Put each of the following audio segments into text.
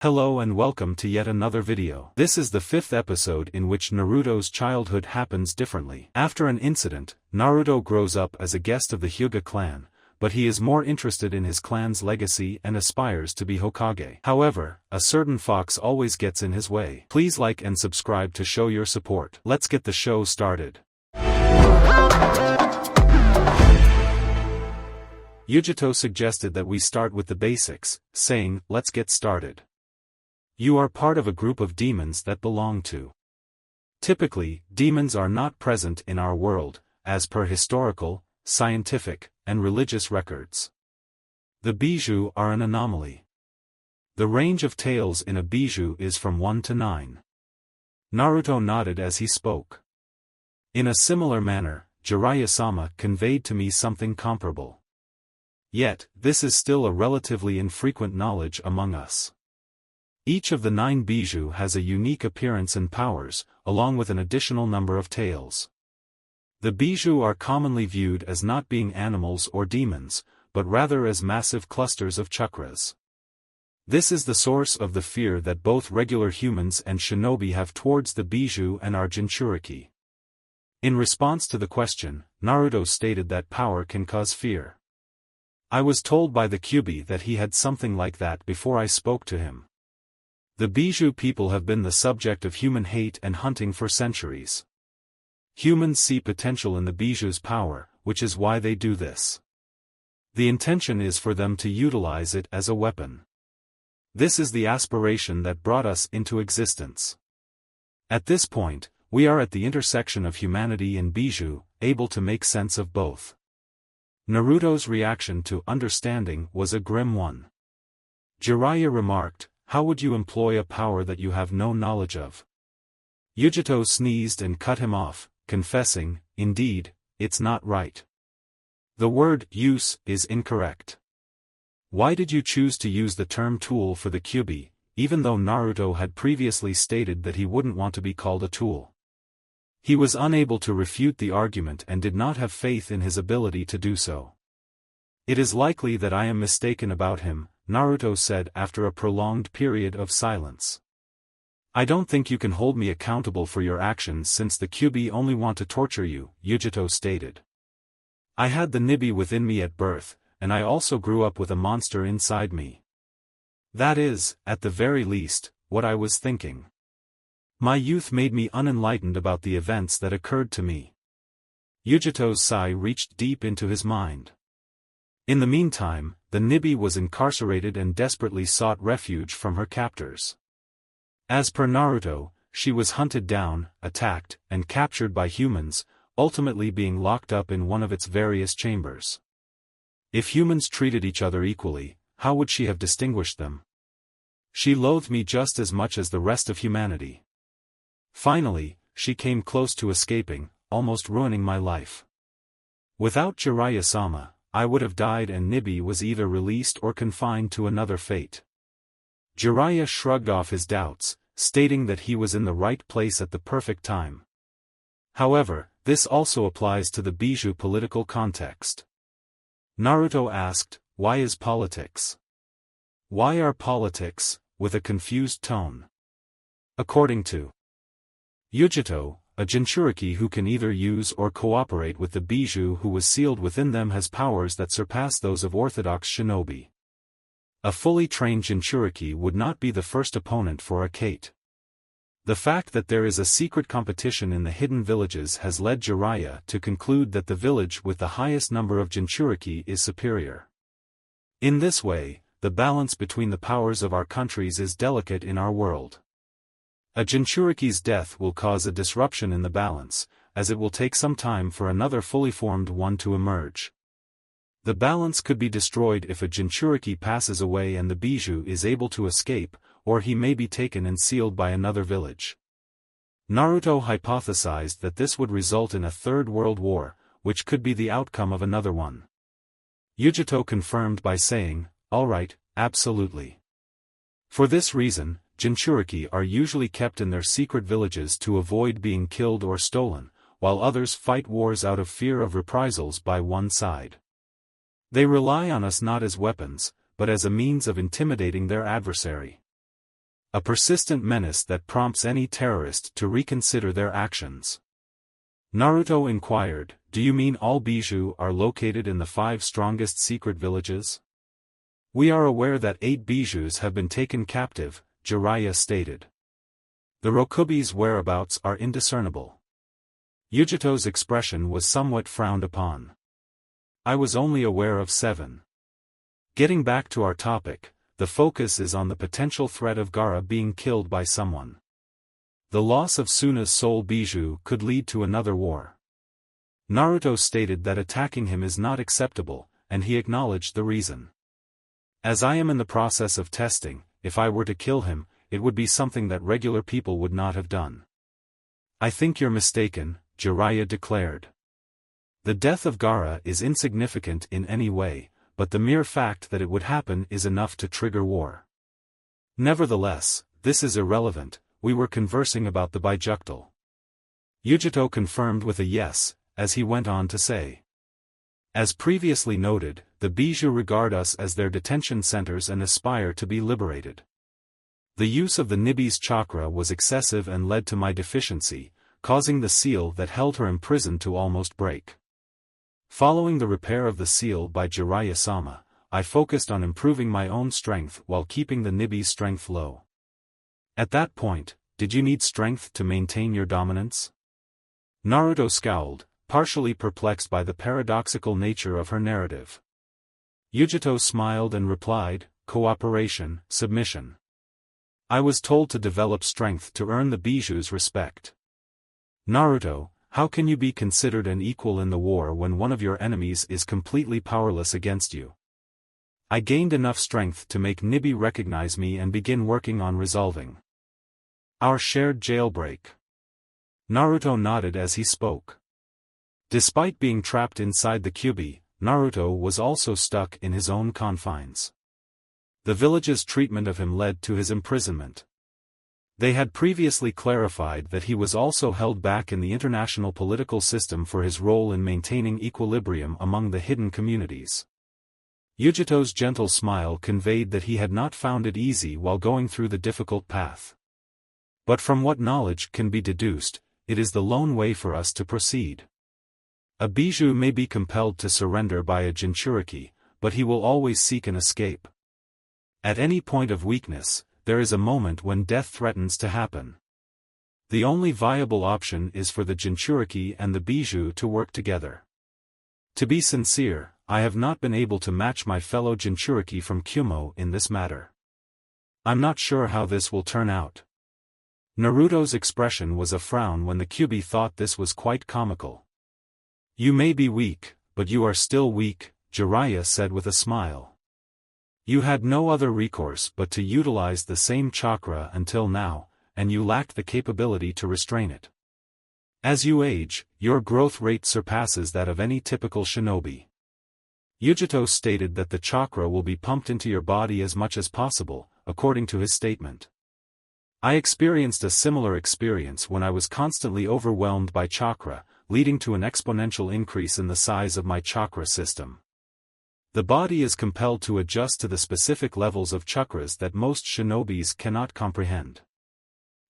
Hello and welcome to yet another video. This is the fifth episode in which Naruto's childhood happens differently. After an incident, Naruto grows up as a guest of the Hyuga clan, but he is more interested in his clan's legacy and aspires to be Hokage. However, a certain fox always gets in his way. Please like and subscribe to show your support. Let's get the show started. Yujito suggested that we start with the basics, saying, "Let's get started. You are part of a group of demons that belong to. Typically, demons are not present in our world, as per historical, scientific, and religious records. The Bijou are an anomaly. The range of tails in a Bijou is from 1 to 9. Naruto nodded as he spoke. In a similar manner, Jiraiya-sama conveyed to me something comparable. Yet, this is still a relatively infrequent knowledge among us. Each of the 9 Bijou has a unique appearance and powers, along with an additional number of tails. The Bijou are commonly viewed as not being animals or demons, but rather as massive clusters of chakras. This is the source of the fear that both regular humans and shinobi have towards the Bijou and our Jinchuriki. In response to the question, Naruto stated that power can cause fear. I was told by the Kyuubi that he had something like that before I spoke to him. The Bijou people have been the subject of human hate and hunting for centuries. Humans see potential in the Bijou's power, which is why they do this. The intention is for them to utilize it as a weapon. This is the aspiration that brought us into existence. At this point, we are at the intersection of humanity and Bijou, able to make sense of both. Naruto's reaction to understanding was a grim one. Jiraiya remarked, "How would you employ a power that you have no knowledge of?" Yujito sneezed and cut him off, confessing, "Indeed, it's not right. The word use is incorrect. Why did you choose to use the term tool for the Kyuubi, even though Naruto had previously stated that he wouldn't want to be called a tool?" He was unable to refute the argument and did not have faith in his ability to do so. "It is likely that I am mistaken about him," Naruto said after a prolonged period of silence. "I don't think you can hold me accountable for your actions since the Kyuubi only want to torture you," Yujito stated. "I had the Nibi within me at birth, and I also grew up with a monster inside me. That is, at the very least, what I was thinking. My youth made me unenlightened about the events that occurred to me." Yujito's sigh reached deep into his mind. In the meantime, the Nibi was incarcerated and desperately sought refuge from her captors. As per Naruto, she was hunted down, attacked, and captured by humans, ultimately being locked up in one of its various chambers. If humans treated each other equally, how would she have distinguished them? She loathed me just as much as the rest of humanity. Finally, she came close to escaping, almost ruining my life. Without Jiraiya-sama, I would have died and Nibi was either released or confined to another fate. Jiraiya shrugged off his doubts, stating that he was in the right place at the perfect time. However, this also applies to the Bijou political context. Naruto asked, "Why is politics? Why are politics?" with a confused tone. According to Yujito, a Jinchuriki who can either use or cooperate with the Bijou who was sealed within them has powers that surpass those of orthodox shinobi. A fully trained Jinchuriki would not be the first opponent for a Kate. The fact that there is a secret competition in the hidden villages has led Jiraiya to conclude that the village with the highest number of Jinchuriki is superior. In this way, the balance between the powers of our countries is delicate in our world. A Jinchuriki's death will cause a disruption in the balance, as it will take some time for another fully formed one to emerge. The balance could be destroyed if a Jinchuriki passes away and the Bijou is able to escape, or he may be taken and sealed by another village. Naruto hypothesized that this would result in a Third World War, which could be the outcome of another one. Yujito confirmed by saying, "All right, absolutely. For this reason, Jinchuriki are usually kept in their secret villages to avoid being killed or stolen, while others fight wars out of fear of reprisals by one side. They rely on us not as weapons, but as a means of intimidating their adversary. A persistent menace that prompts any terrorist to reconsider their actions. Naruto inquired, do you mean all bijou are located in the 5 strongest secret villages? We are aware that 8 bijous have been taken captive, Jiraiya stated. The Rokubi's whereabouts are indiscernible. Yujito's expression was somewhat frowned upon. I was only aware of 7. Getting back to our topic, the focus is on the potential threat of Gaara being killed by someone. The loss of Suna's soul bijou could lead to another war. Naruto stated that attacking him is not acceptable, and he acknowledged the reason. As I am in the process of testing, if I were to kill him, it would be something that regular people would not have done. I think you're mistaken, Jiraiya declared. The death of Gaara is insignificant in any way, but the mere fact that it would happen is enough to trigger war. Nevertheless, this is irrelevant, we were conversing about the bijectal. Yujito confirmed with a yes, as he went on to say. As previously noted, the bijou regard us as their detention centers and aspire to be liberated. The use of the Nibi's chakra was excessive and led to my deficiency, causing the seal that held her imprisoned to almost break. Following the repair of the seal by Jiraiya-sama, I focused on improving my own strength while keeping the Nibi's strength low. At that point, did you need strength to maintain your dominance? Naruto scowled, partially perplexed by the paradoxical nature of her narrative. Yujito smiled and replied, cooperation, submission. I was told to develop strength to earn the bijou's respect. Naruto, how can you be considered an equal in the war when one of your enemies is completely powerless against you? I gained enough strength to make Nibi recognize me and begin working on resolving our shared jailbreak. Naruto nodded as he spoke. Despite being trapped inside the Kyuubi, Naruto was also stuck in his own confines. The village's treatment of him led to his imprisonment. They had previously clarified that he was also held back in the international political system for his role in maintaining equilibrium among the hidden communities. Yujito's gentle smile conveyed that he had not found it easy while going through the difficult path. But from what knowledge can be deduced, it is the lone way for us to proceed. A bijou may be compelled to surrender by a Jinchuriki, but he will always seek an escape. At any point of weakness, there is a moment when death threatens to happen. The only viable option is for the Jinchuriki and the bijou to work together. To be sincere, I have not been able to match my fellow Jinchuriki from Kumo in this matter. I'm not sure how this will turn out. Naruto's expression was a frown when the Kyuubi thought this was quite comical. You may be weak, but you are still weak, Jiraiya said with a smile. You had no other recourse but to utilize the same chakra until now, and you lacked the capability to restrain it. As you age, your growth rate surpasses that of any typical shinobi. Yujito stated that the chakra will be pumped into your body as much as possible, according to his statement. I experienced a similar experience when I was constantly overwhelmed by chakra, leading to an exponential increase in the size of my chakra system. The body is compelled to adjust to the specific levels of chakras that most shinobis cannot comprehend.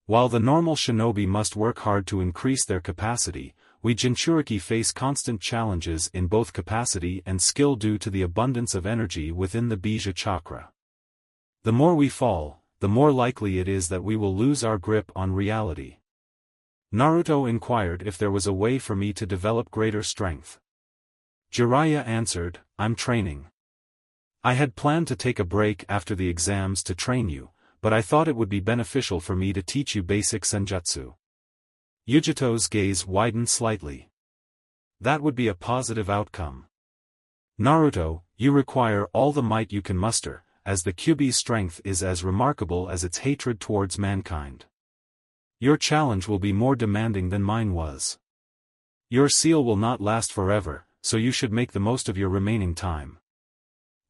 While the normal shinobi must work hard to increase their capacity, we Jinchuriki face constant challenges in both capacity and skill due to the abundance of energy within the Bija chakra. The more we fall, the more likely it is that we will lose our grip on reality. Naruto inquired if there was a way for me to develop greater strength. Jiraiya answered, I'm training. I had planned to take a break after the exams to train you, but I thought it would be beneficial for me to teach you basic senjutsu. Yujito's gaze widened slightly. That would be a positive outcome. Naruto, you require all the might you can muster, as the Kyuubi's strength is as remarkable as its hatred towards mankind. Your challenge will be more demanding than mine was. Your seal will not last forever, so you should make the most of your remaining time.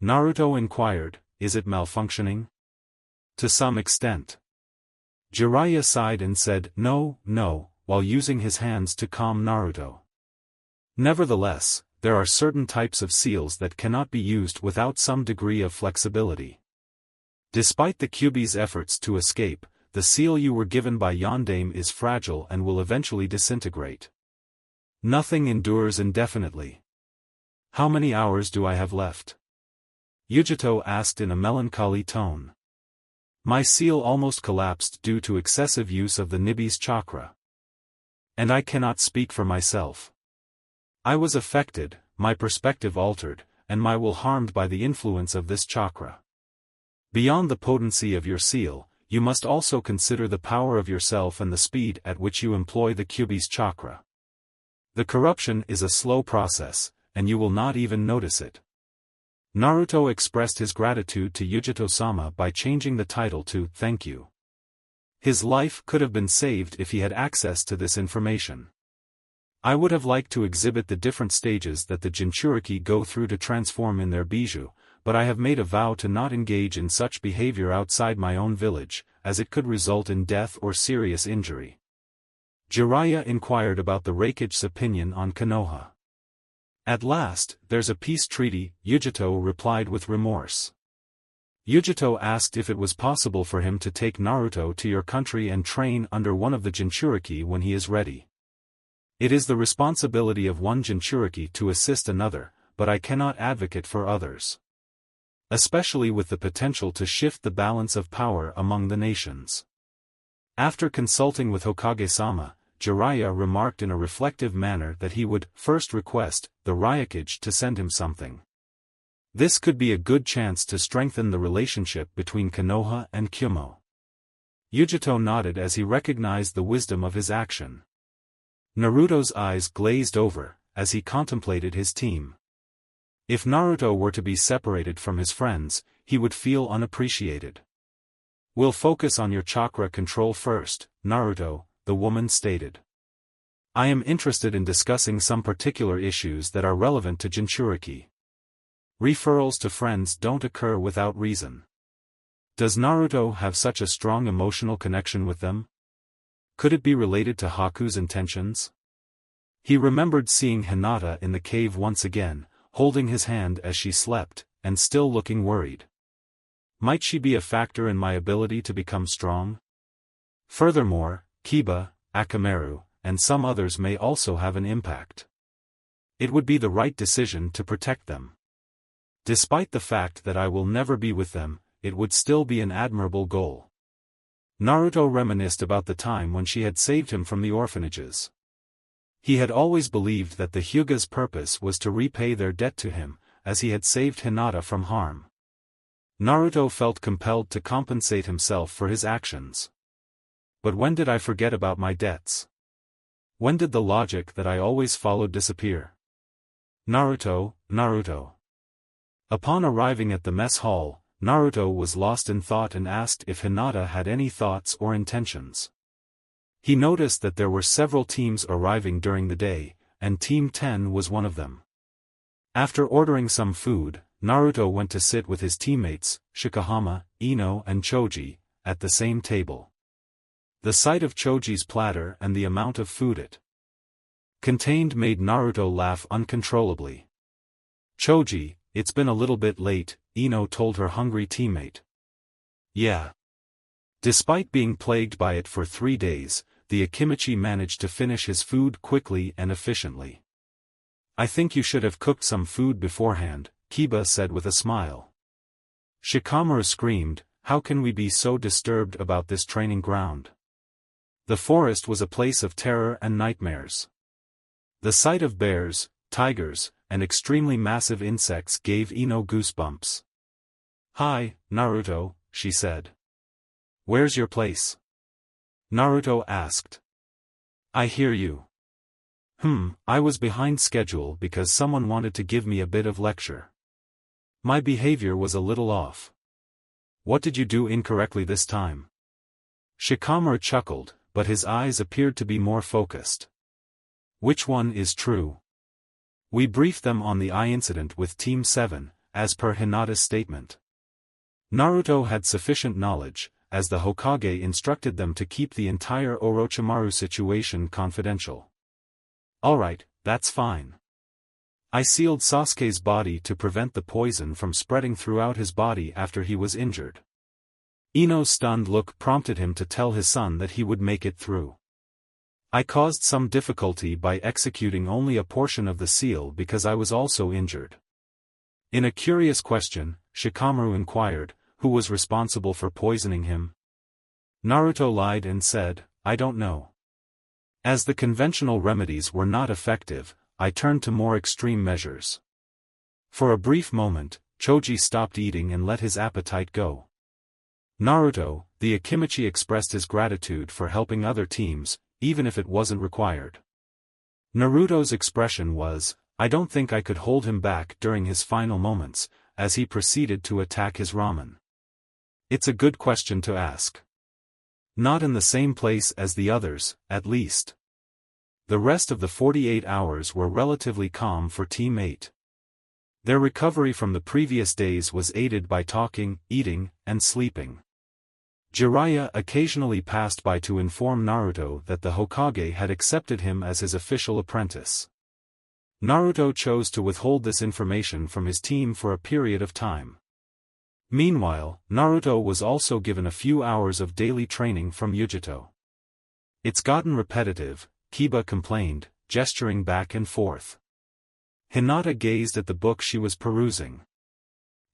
Naruto inquired, is it malfunctioning? To some extent. Jiraiya sighed and said, no, while using his hands to calm Naruto. Nevertheless, there are certain types of seals that cannot be used without some degree of flexibility. Despite the Kyuubi's efforts to escape, the seal you were given by Yondaime is fragile and will eventually disintegrate. Nothing endures indefinitely. How many hours do I have left? Yujito asked in a melancholy tone. My seal almost collapsed due to excessive use of the Nibi's chakra. And I cannot speak for myself. I was affected, my perspective altered, and my will harmed by the influence of this chakra. Beyond the potency of your seal, you must also consider the power of yourself and the speed at which you employ the Kyuubi's chakra. The corruption is a slow process, and you will not even notice it. Naruto expressed his gratitude to Yujito-sama by changing the title to "Thank you." His life could have been saved if he had access to this information. I would have liked to exhibit the different stages that the Jinchuriki go through to transform in their bijou, but I have made a vow to not engage in such behavior outside my own village, as it could result in death or serious injury. Jiraiya inquired about the Raikage's opinion on Konoha. At last, there's a peace treaty, Yujito replied with remorse. Yujito asked if it was possible for him to take Naruto to your country and train under one of the Jinchuriki when he is ready. It is the responsibility of one Jinchuriki to assist another, but I cannot advocate for others. Especially with the potential to shift the balance of power among the nations. After consulting with Hokage-sama, Jiraiya remarked in a reflective manner that he would first request the Raikage to send him something. This could be a good chance to strengthen the relationship between Konoha and Kyumo. Yujito nodded as he recognized the wisdom of his action. Naruto's eyes glazed over, as he contemplated his team. If Naruto were to be separated from his friends, he would feel unappreciated. We'll focus on your chakra control first, Naruto, the woman stated. I am interested in discussing some particular issues that are relevant to Jinchuriki. Referrals to friends don't occur without reason. Does Naruto have such a strong emotional connection with them? Could it be related to Haku's intentions? He remembered seeing Hinata in the cave once again, holding his hand as she slept, and still looking worried. Might she be a factor in my ability to become strong? Furthermore, Kiba, Akamaru, and some others may also have an impact. It would be the right decision to protect them. Despite the fact that I will never be with them, it would still be an admirable goal. Naruto reminisced about the time when she had saved him from the orphanages. He had always believed that the Hyuga's purpose was to repay their debt to him, as he had saved Hinata from harm. Naruto felt compelled to compensate himself for his actions. But when did I forget about my debts? When did the logic that I always followed disappear? Naruto. Upon arriving at the mess hall, Naruto was lost in thought and asked if Hinata had any thoughts or intentions. He noticed that there were several teams arriving during the day, and Team 10 was one of them. After ordering some food, Naruto went to sit with his teammates, Shikahama, Ino and Choji, at the same table. The sight of Choji's platter and the amount of food it contained made Naruto laugh uncontrollably. Choji, it's been a little bit late, Ino told her hungry teammate. Yeah. Despite being plagued by it for 3 days, the Akimichi managed to finish his food quickly and efficiently. I think you should have cooked some food beforehand, Kiba said with a smile. Shikamaru screamed, how can we be so disturbed about this training ground? The forest was a place of terror and nightmares. The sight of bears, tigers, and extremely massive insects gave Ino goosebumps. Hi, Naruto, she said. Where's your place? Naruto asked. I hear you. I was behind schedule because someone wanted to give me a bit of lecture. My behavior was a little off. What did you do incorrectly this time? Shikamaru chuckled, but his eyes appeared to be more focused. Which one is true? We briefed them on the eye incident with Team 7, as per Hinata's statement. Naruto had sufficient knowledge, as the Hokage instructed them to keep the entire Orochimaru situation confidential. Alright, that's fine. I sealed Sasuke's body to prevent the poison from spreading throughout his body after he was injured. Ino's stunned look prompted him to tell his son that he would make it through. I caused some difficulty by executing only a portion of the seal because I was also injured. In a curious question, Shikamaru inquired, who was responsible for poisoning him? Naruto lied and said, I don't know. As the conventional remedies were not effective, I turned to more extreme measures. For a brief moment, Choji stopped eating and let his appetite go. Naruto, the Akimichi, expressed his gratitude for helping other teams, even if it wasn't required. Naruto's expression was, I don't think I could hold him back during his final moments, as he proceeded to attack his ramen. It's a good question to ask. Not in the same place as the others, at least. The rest of the 48 hours were relatively calm for Team 8. Their recovery from the previous days was aided by talking, eating, and sleeping. Jiraiya occasionally passed by to inform Naruto that the Hokage had accepted him as his official apprentice. Naruto chose to withhold this information from his team for a period of time. Meanwhile, Naruto was also given a few hours of daily training from Yujito. It's gotten repetitive, Kiba complained, gesturing back and forth. Hinata gazed at the book she was perusing.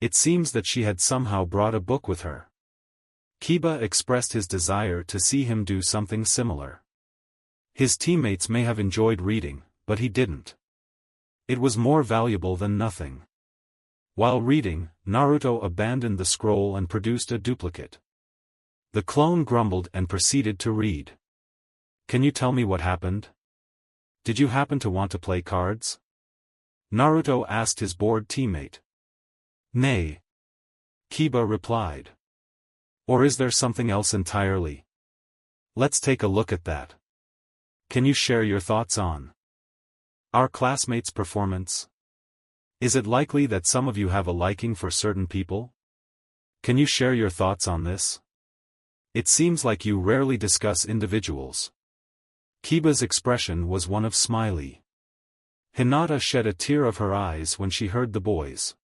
It seems that she had somehow brought a book with her. Kiba expressed his desire to see him do something similar. His teammates may have enjoyed reading, but he didn't. It was more valuable than nothing. While reading, Naruto abandoned the scroll and produced a duplicate. The clone grumbled and proceeded to read. Can you tell me what happened? Did you happen to want to play cards? Naruto asked his bored teammate. Nay. Kiba replied. Or is there something else entirely? Let's take a look at that. Can you share your thoughts on our classmates' performance? Is it likely that some of you have a liking for certain people? Can you share your thoughts on this? It seems like you rarely discuss individuals. Kiba's expression was one of smiley. Hinata shed a tear of her eyes when she heard the boys.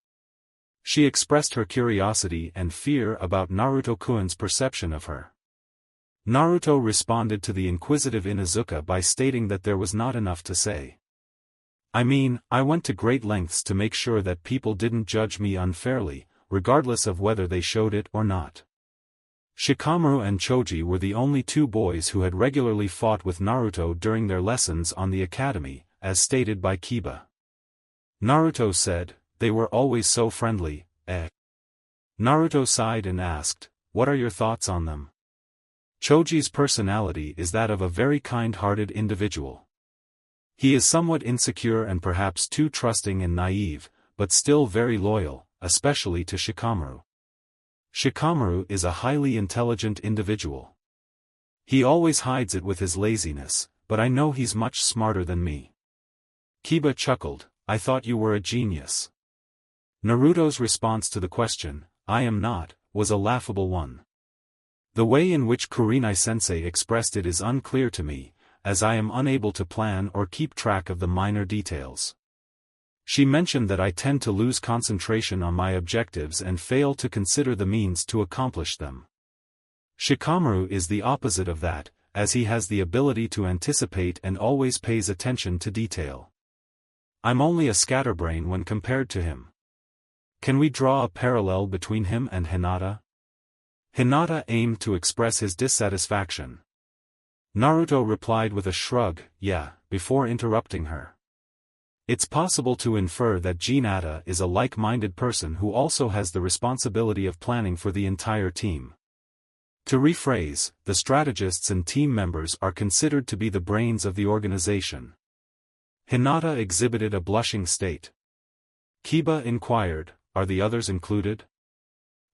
She expressed her curiosity and fear about Naruto-kun's perception of her. Naruto responded to the inquisitive Inuzuka by stating that there was not enough to say. I mean, I went to great lengths to make sure that people didn't judge me unfairly, regardless of whether they showed it or not. Shikamaru and Choji were the only two boys who had regularly fought with Naruto during their lessons on the academy, as stated by Kiba. Naruto said, they were always so friendly, eh? Naruto sighed and asked, what are your thoughts on them? Choji's personality is that of a very kind-hearted individual. He is somewhat insecure and perhaps too trusting and naive, but still very loyal, especially to Shikamaru. Shikamaru is a highly intelligent individual. He always hides it with his laziness, but I know he's much smarter than me. Kiba chuckled, I thought you were a genius. Naruto's response to the question, I am not, was a laughable one. The way in which Kurenai-sensei expressed it is unclear to me, as I am unable to plan or keep track of the minor details. She mentioned that I tend to lose concentration on my objectives and fail to consider the means to accomplish them. Shikamaru is the opposite of that, as he has the ability to anticipate and always pays attention to detail. I'm only a scatterbrain when compared to him. Can we draw a parallel between him and Hinata? Hinata aimed to express his dissatisfaction. Naruto replied with a shrug, yeah, before interrupting her. It's possible to infer that Hinata is a like-minded person who also has the responsibility of planning for the entire team. To rephrase, the strategists and team members are considered to be the brains of the organization. Hinata exhibited a blushing state. Kiba inquired, are the others included?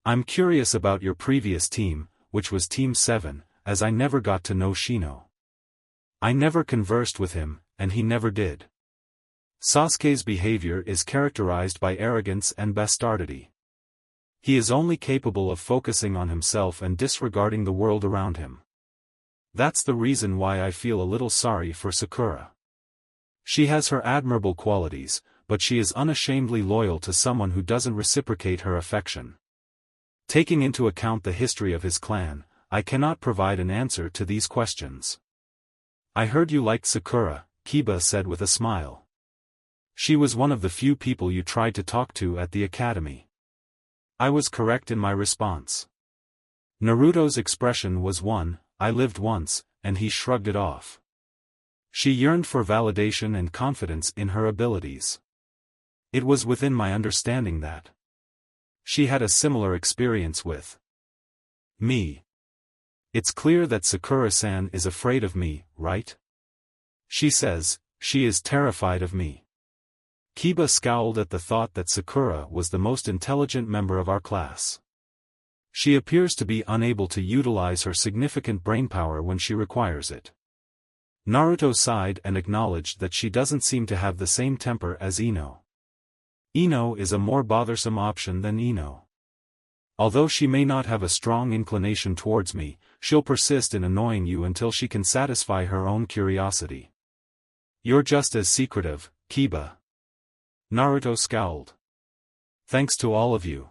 I'm curious about your previous team, which was Team 7, as I never got to know Shino. I never conversed with him, and he never did. Sasuke's behavior is characterized by arrogance and bastardity. He is only capable of focusing on himself and disregarding the world around him. That's the reason why I feel a little sorry for Sakura. She has her admirable qualities, but she is unashamedly loyal to someone who doesn't reciprocate her affection. Taking into account the history of his clan, I cannot provide an answer to these questions. I heard you liked Sakura, Kiba said with a smile. She was one of the few people you tried to talk to at the academy. I was correct in my response. Naruto's expression was one, I lived once, and he shrugged it off. She yearned for validation and confidence in her abilities. It was within my understanding that she had a similar experience with me. It's clear that Sakura-san is afraid of me, right? She says, she is terrified of me. Kiba scowled at the thought that Sakura was the most intelligent member of our class. She appears to be unable to utilize her significant brainpower when she requires it. Naruto sighed and acknowledged that she doesn't seem to have the same temper as Ino. Ino is a more bothersome option than Ino. Although she may not have a strong inclination towards me, she'll persist in annoying you until she can satisfy her own curiosity. You're just as secretive, Kiba. Naruto scowled. Thanks to all of you.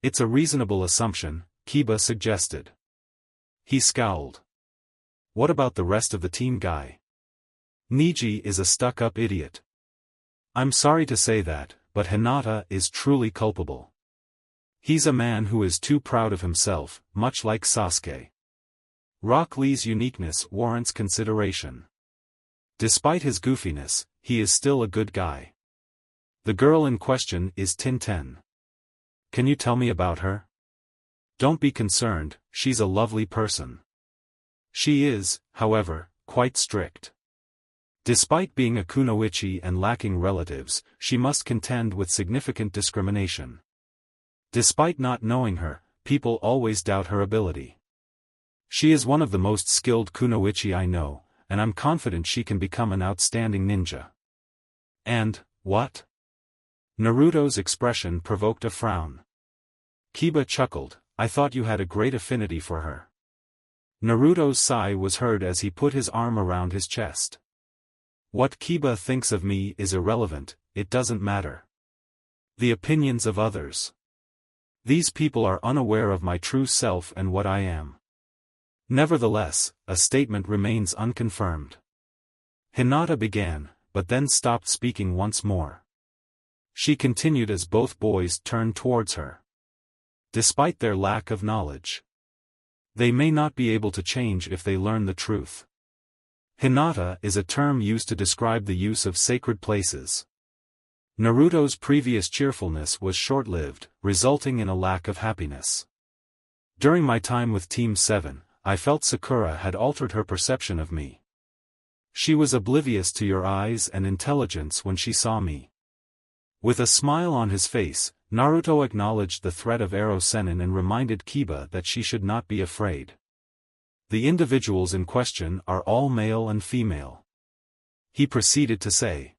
It's a reasonable assumption, Kiba suggested. He scowled. What about the rest of the team guy? Niji is a stuck-up idiot. I'm sorry to say that, but Hinata is truly culpable. He's a man who is too proud of himself, much like Sasuke. Rock Lee's uniqueness warrants consideration. Despite his goofiness, he is still a good guy. The girl in question is Tinten. Can you tell me about her? Don't be concerned, she's a lovely person. She is, however, quite strict. Despite being a kunoichi and lacking relatives, she must contend with significant discrimination. Despite not knowing her, people always doubt her ability. She is one of the most skilled kunoichi I know, and I'm confident she can become an outstanding ninja. And, what? Naruto's expression provoked a frown. Kiba chuckled, I thought you had a great affinity for her. Naruto's sigh was heard as he put his arm around his chest. What Kiba thinks of me is irrelevant, it doesn't matter. The opinions of others. These people are unaware of my true self and what I am. Nevertheless, a statement remains unconfirmed. Hinata began, but then stopped speaking once more. She continued as both boys turned towards her. Despite their lack of knowledge, they may not be able to change if they learn the truth. Hinata is a term used to describe the use of sacred places. Naruto's previous cheerfulness was short-lived, resulting in a lack of happiness. During my time with Team 7, I felt Sakura had altered her perception of me. She was oblivious to your eyes and intelligence when she saw me. With a smile on his face, Naruto acknowledged the threat of Ero Sennin and reminded Kiba that she should not be afraid. The individuals in question are all male and female. He proceeded to say,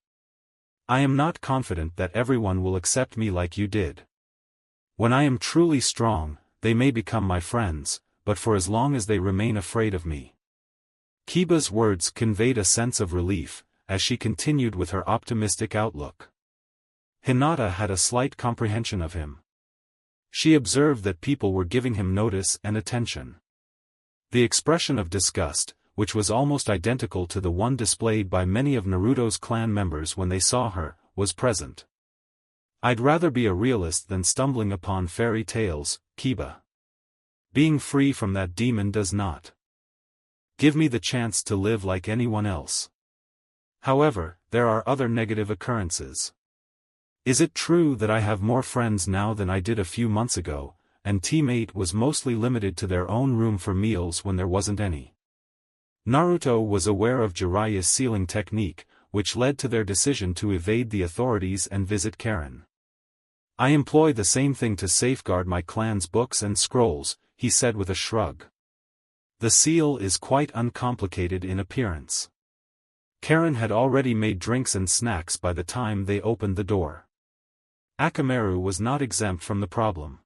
I am not confident that everyone will accept me like you did. When I am truly strong, they may become my friends, but for as long as they remain afraid of me. Kiba's words conveyed a sense of relief, as she continued with her optimistic outlook. Hinata had a slight comprehension of him. She observed that people were giving him notice and attention. The expression of disgust, which was almost identical to the one displayed by many of Naruto's clan members when they saw her, was present. I'd rather be a realist than stumbling upon fairy tales, Kiba. Being free from that demon does not give me the chance to live like anyone else. However, there are other negative occurrences. Is it true that I have more friends now than I did a few months ago, and Team 8 was mostly limited to their own room for meals when there wasn't any? Naruto was aware of Jiraiya's sealing technique, which led to their decision to evade the authorities and visit Karen. I employ the same thing to safeguard my clan's books and scrolls, he said with a shrug. The seal is quite uncomplicated in appearance. Karen had already made drinks and snacks by the time they opened the door. Akamaru was not exempt from the problem.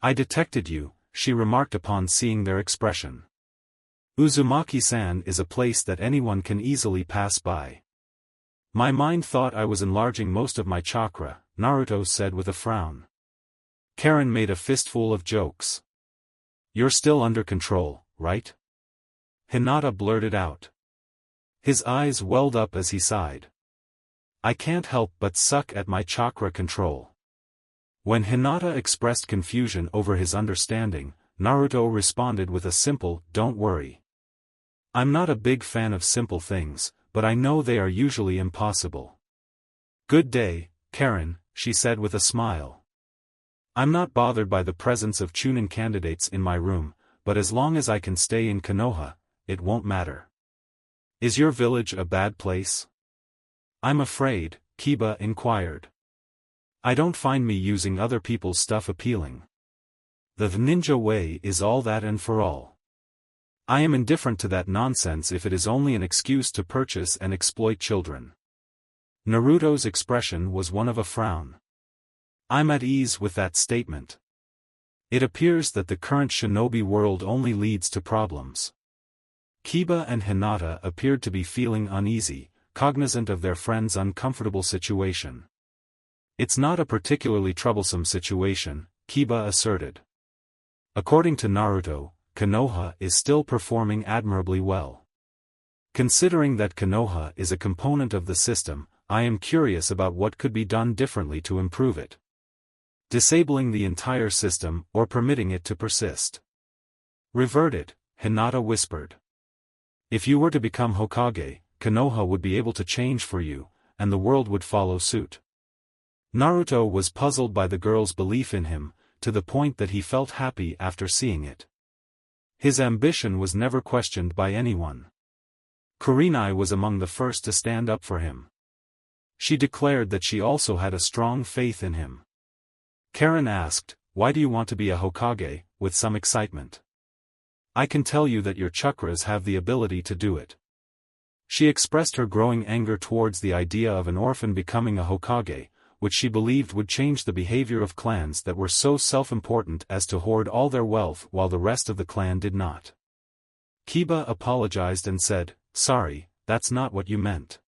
I detected you, she remarked upon seeing their expression. Uzumaki-san is a place that anyone can easily pass by. My mind thought I was enlarging most of my chakra, Naruto said with a frown. Karen made a fistful of jokes. You're still under control, right? Hinata blurted out. His eyes welled up as he sighed. I can't help but suck at my chakra control. When Hinata expressed confusion over his understanding, Naruto responded with a simple, don't worry. I'm not a big fan of simple things, but I know they are usually impossible. Good day, Karen, she said with a smile. I'm not bothered by the presence of Chunin candidates in my room, but as long as I can stay in Konoha, it won't matter. Is your village a bad place? I'm afraid, Kiba inquired. I don't find me using other people's stuff appealing. The ninja way is all that and for all. I am indifferent to that nonsense if it is only an excuse to purchase and exploit children. Naruto's expression was one of a frown. I'm at ease with that statement. It appears that the current shinobi world only leads to problems. Kiba and Hinata appeared to be feeling uneasy, cognizant of their friend's uncomfortable situation. It's not a particularly troublesome situation, Kiba asserted. According to Naruto, Konoha is still performing admirably well. Considering that Konoha is a component of the system, I am curious about what could be done differently to improve it. Disabling the entire system or permitting it to persist. Revert it, Hinata whispered. If you were to become Hokage, Konoha would be able to change for you, and the world would follow suit. Naruto was puzzled by the girl's belief in him, to the point that he felt happy after seeing it. His ambition was never questioned by anyone. Kurenai was among the first to stand up for him. She declared that she also had a strong faith in him. Karen asked, why do you want to be a Hokage, with some excitement? I can tell you that your chakras have the ability to do it. She expressed her growing anger towards the idea of an orphan becoming a Hokage, which she believed would change the behavior of clans that were so self-important as to hoard all their wealth while the rest of the clan did not. Kiba apologized and said, sorry, that's not what you meant.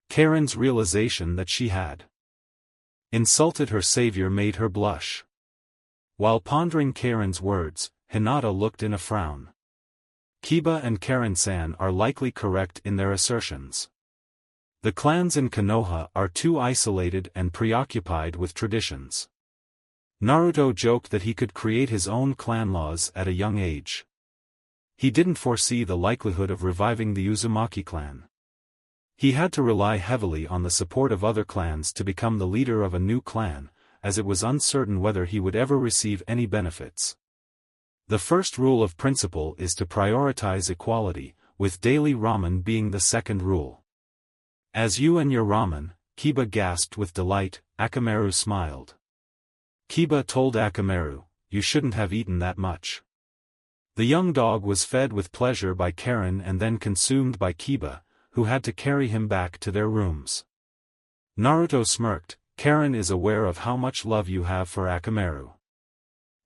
Karen's realization that she had insulted her savior made her blush. While pondering Karen's words, Hinata looked in a frown. Kiba and Karen-san are likely correct in their assertions. The clans in Konoha are too isolated and preoccupied with traditions. Naruto joked that he could create his own clan laws at a young age. He didn't foresee the likelihood of reviving the Uzumaki clan. He had to rely heavily on the support of other clans to become the leader of a new clan, as it was uncertain whether he would ever receive any benefits. The first rule of principle is to prioritize equality, with daily ramen being the second rule. As you and your ramen, Kiba gasped with delight, Akamaru smiled. Kiba told Akamaru, you shouldn't have eaten that much. The young dog was fed with pleasure by Karen and then consumed by Kiba, who had to carry him back to their rooms. Naruto smirked, Karen is aware of how much love you have for Akamaru.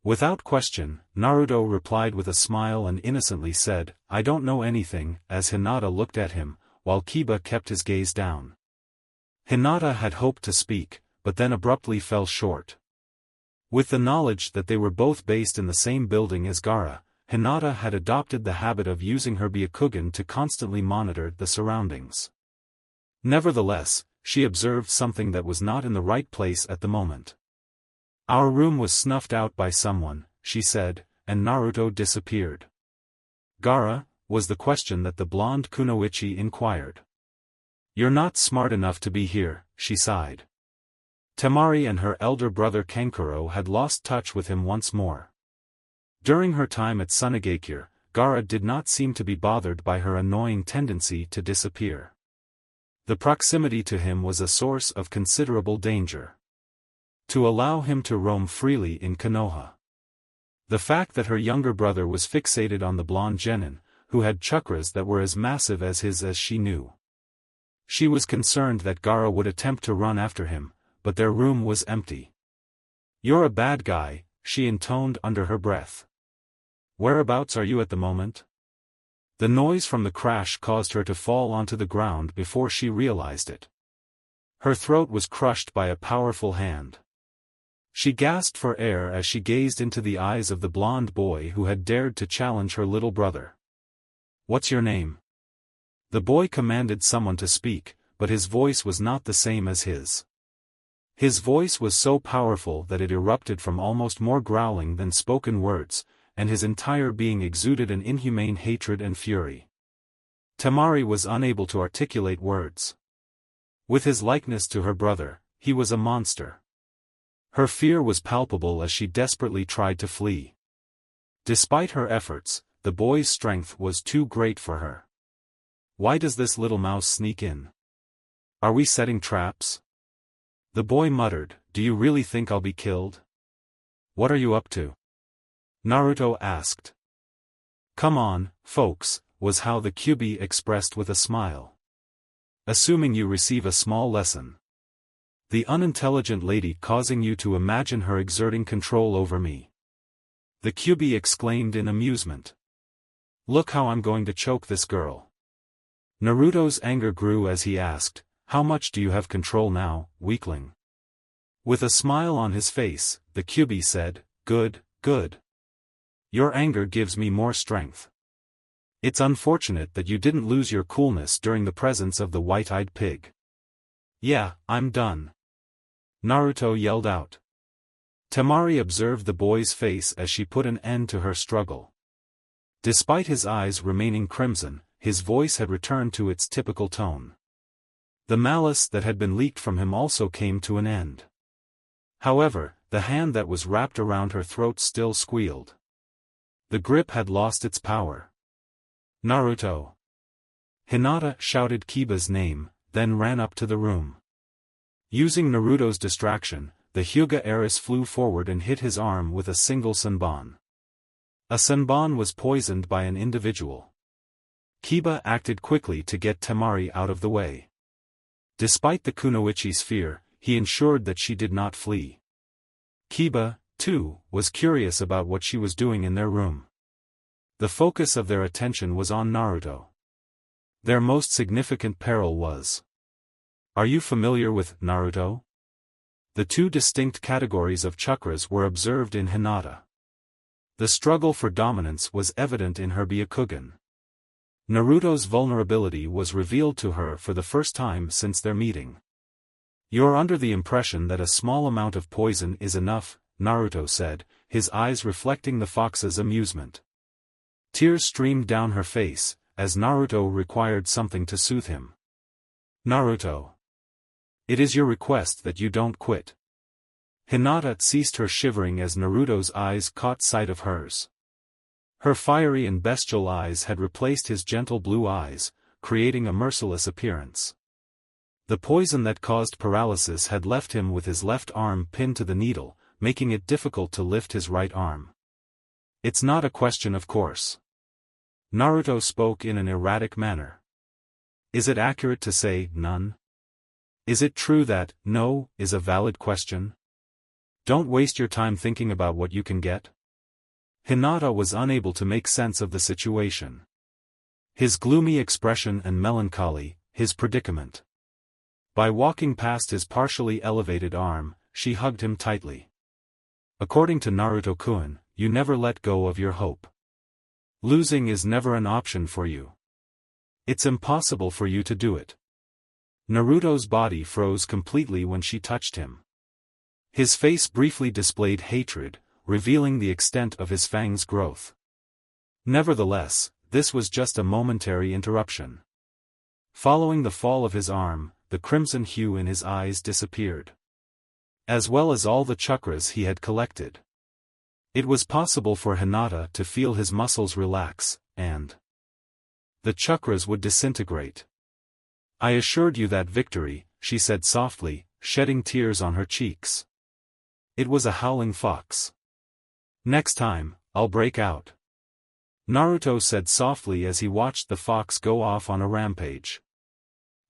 Without question, Naruto replied with a smile and innocently said, I don't know anything, as Hinata looked at him, while Kiba kept his gaze down. Hinata had hoped to speak, but then abruptly fell short. With the knowledge that they were both based in the same building as Gaara, Hinata had adopted the habit of using her Byakugan to constantly monitor the surroundings. Nevertheless, she observed something that was not in the right place at the moment. Our room was snuffed out by someone, she said, and Naruto disappeared. Gaara, was the question that the blonde Kunoichi inquired. You're not smart enough to be here, she sighed. Temari and her elder brother Kankuro had lost touch with him once more. During her time at Sunagakure, Gaara did not seem to be bothered by her annoying tendency to disappear. The proximity to him was a source of considerable danger. To allow him to roam freely in Konoha. The fact that her younger brother was fixated on the blonde genin, who had chakras that were as massive as his as she knew. She was concerned that Gaara would attempt to run after him, but their room was empty. You're a bad guy, she intoned under her breath. Whereabouts are you at the moment? The noise from the crash caused her to fall onto the ground before she realized it. Her throat was crushed by a powerful hand. She gasped for air as she gazed into the eyes of the blonde boy who had dared to challenge her little brother. "What's your name?" The boy commanded someone to speak, but his voice was not the same as his. His voice was so powerful that it erupted from almost more growling than spoken words, and his entire being exuded an inhumane hatred and fury. Temari was unable to articulate words. With his likeness to her brother, he was a monster. Her fear was palpable as she desperately tried to flee. Despite her efforts, the boy's strength was too great for her. "Why does this little mouse sneak in? Are we setting traps?" The boy muttered, "Do you really think I'll be killed? What are you up to?" Naruto asked. "Come on, folks," was how the Kyuubi expressed with a smile. "Assuming you receive a small lesson. The unintelligent lady causing you to imagine her exerting control over me." The Kyuubi exclaimed in amusement. "Look how I'm going to choke this girl." Naruto's anger grew as he asked, "How much do you have control now, weakling?" With a smile on his face, the Kyuubi said, "Good, good. Your anger gives me more strength. It's unfortunate that you didn't lose your coolness during the presence of the white-eyed pig." "Yeah, I'm done," Naruto yelled out. Temari observed the boy's face as she put an end to her struggle. Despite his eyes remaining crimson, his voice had returned to its typical tone. The malice that had been leaked from him also came to an end. However, the hand that was wrapped around her throat still squealed. The grip had lost its power. "Naruto!" Hinata shouted Kiba's name, then ran up to the room. Using Naruto's distraction, the Hyuga heiress flew forward and hit his arm with a single senbon. A senbon was poisoned by an individual. Kiba acted quickly to get Temari out of the way. Despite the kunoichi's fear, he ensured that she did not flee. Kiba, too, was curious about what she was doing in their room. The focus of their attention was on Naruto. Their most significant peril was. Are you familiar with Naruto? The two distinct categories of chakras were observed in Hinata. The struggle for dominance was evident in her Byakugan. Naruto's vulnerability was revealed to her for the first time since their meeting. "You're under the impression that a small amount of poison is enough," Naruto said, his eyes reflecting the fox's amusement. Tears streamed down her face, as Naruto required something to soothe him. "Naruto. It is your request that you don't quit." Hinata ceased her shivering as Naruto's eyes caught sight of hers. Her fiery and bestial eyes had replaced his gentle blue eyes, creating a merciless appearance. The poison that caused paralysis had left him with his left arm pinned to the needle, making it difficult to lift his right arm. "It's not a question of course." Naruto spoke in an erratic manner. "Is it accurate to say, none? Is it true that, no, is a valid question? Don't waste your time thinking about what you can get." Hinata was unable to make sense of the situation. His gloomy expression and melancholy, his predicament. By walking past his partially elevated arm, she hugged him tightly. "According to Naruto-kun, you never let go of your hope. Losing is never an option for you. It's impossible for you to do it." Naruto's body froze completely when she touched him. His face briefly displayed hatred, revealing the extent of his fang's growth. Nevertheless, this was just a momentary interruption. Following the fall of his arm, the crimson hue in his eyes disappeared. As well as all the chakras he had collected. It was possible for Hinata to feel his muscles relax, and the chakras would disintegrate. "I assured you that victory," she said softly, shedding tears on her cheeks. "It was a howling fox. Next time, I'll break out," Naruto said softly as he watched the fox go off on a rampage.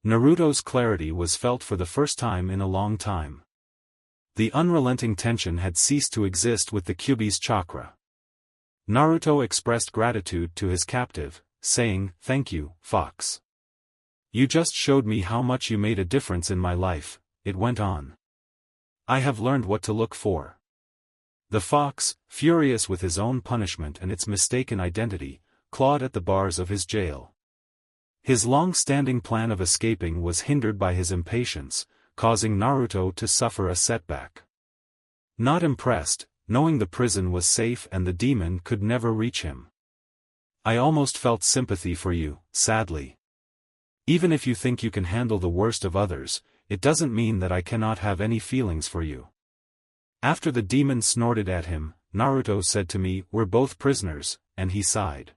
Naruto's clarity was felt for the first time in a long time. The unrelenting tension had ceased to exist with the Kyuubi's chakra. Naruto expressed gratitude to his captive, saying, "Thank you, fox. You just showed me how much you made a difference in my life," it went on. I have learned what to look for. The fox, furious with his own punishment and its mistaken identity, clawed at the bars of his jail. His long-standing plan of escaping was hindered by his impatience, causing Naruto to suffer a setback. Not impressed, knowing the prison was safe and the demon could never reach him. I almost felt sympathy for you, sadly. Even if you think you can handle the worst of others, it doesn't mean that I cannot have any feelings for you. After the demon snorted at him, Naruto said to me, "We're both prisoners," and he sighed.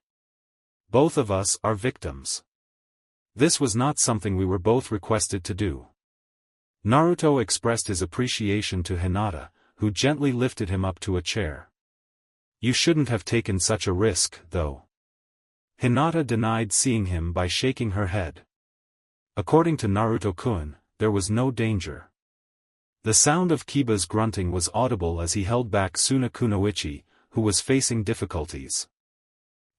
Both of us are victims. This was not something we were both requested to do. Naruto expressed his appreciation to Hinata, who gently lifted him up to a chair. You shouldn't have taken such a risk, though. Hinata denied seeing him by shaking her head. According to Naruto-kun, there was no danger. The sound of Kiba's grunting was audible as he held back Suna Kunoichi, who was facing difficulties.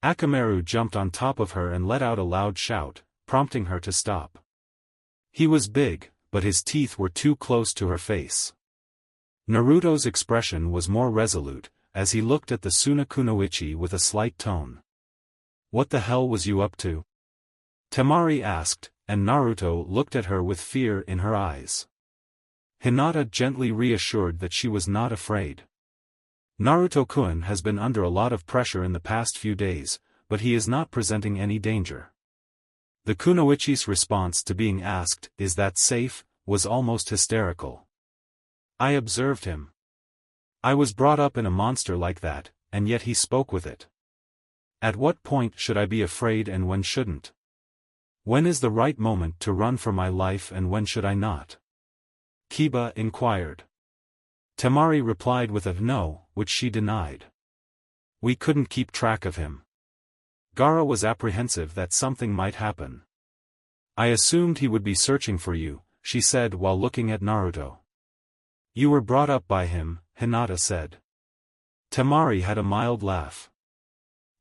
Akamaru jumped on top of her and let out a loud shout, prompting her to stop. He was big, but his teeth were too close to her face. Naruto's expression was more resolute, as he looked at the Suna Kunoichi with a slight tone. What the hell was you up to? Temari asked, and Naruto looked at her with fear in her eyes. Hinata gently reassured that she was not afraid. Naruto-kun has been under a lot of pressure in the past few days, but he is not presenting any danger. The Kunoichi's response to being asked, "Is that safe?" was almost hysterical. I observed him. I was brought up in a monster like that, and yet he spoke with it. At what point should I be afraid and when shouldn't? When is the right moment to run for my life and when should I not? Kiba inquired. Temari replied with a no, which she denied. We couldn't keep track of him. Gaara was apprehensive that something might happen. I assumed he would be searching for you, she said while looking at Naruto. You were brought up by him, Hinata said. Temari had a mild laugh.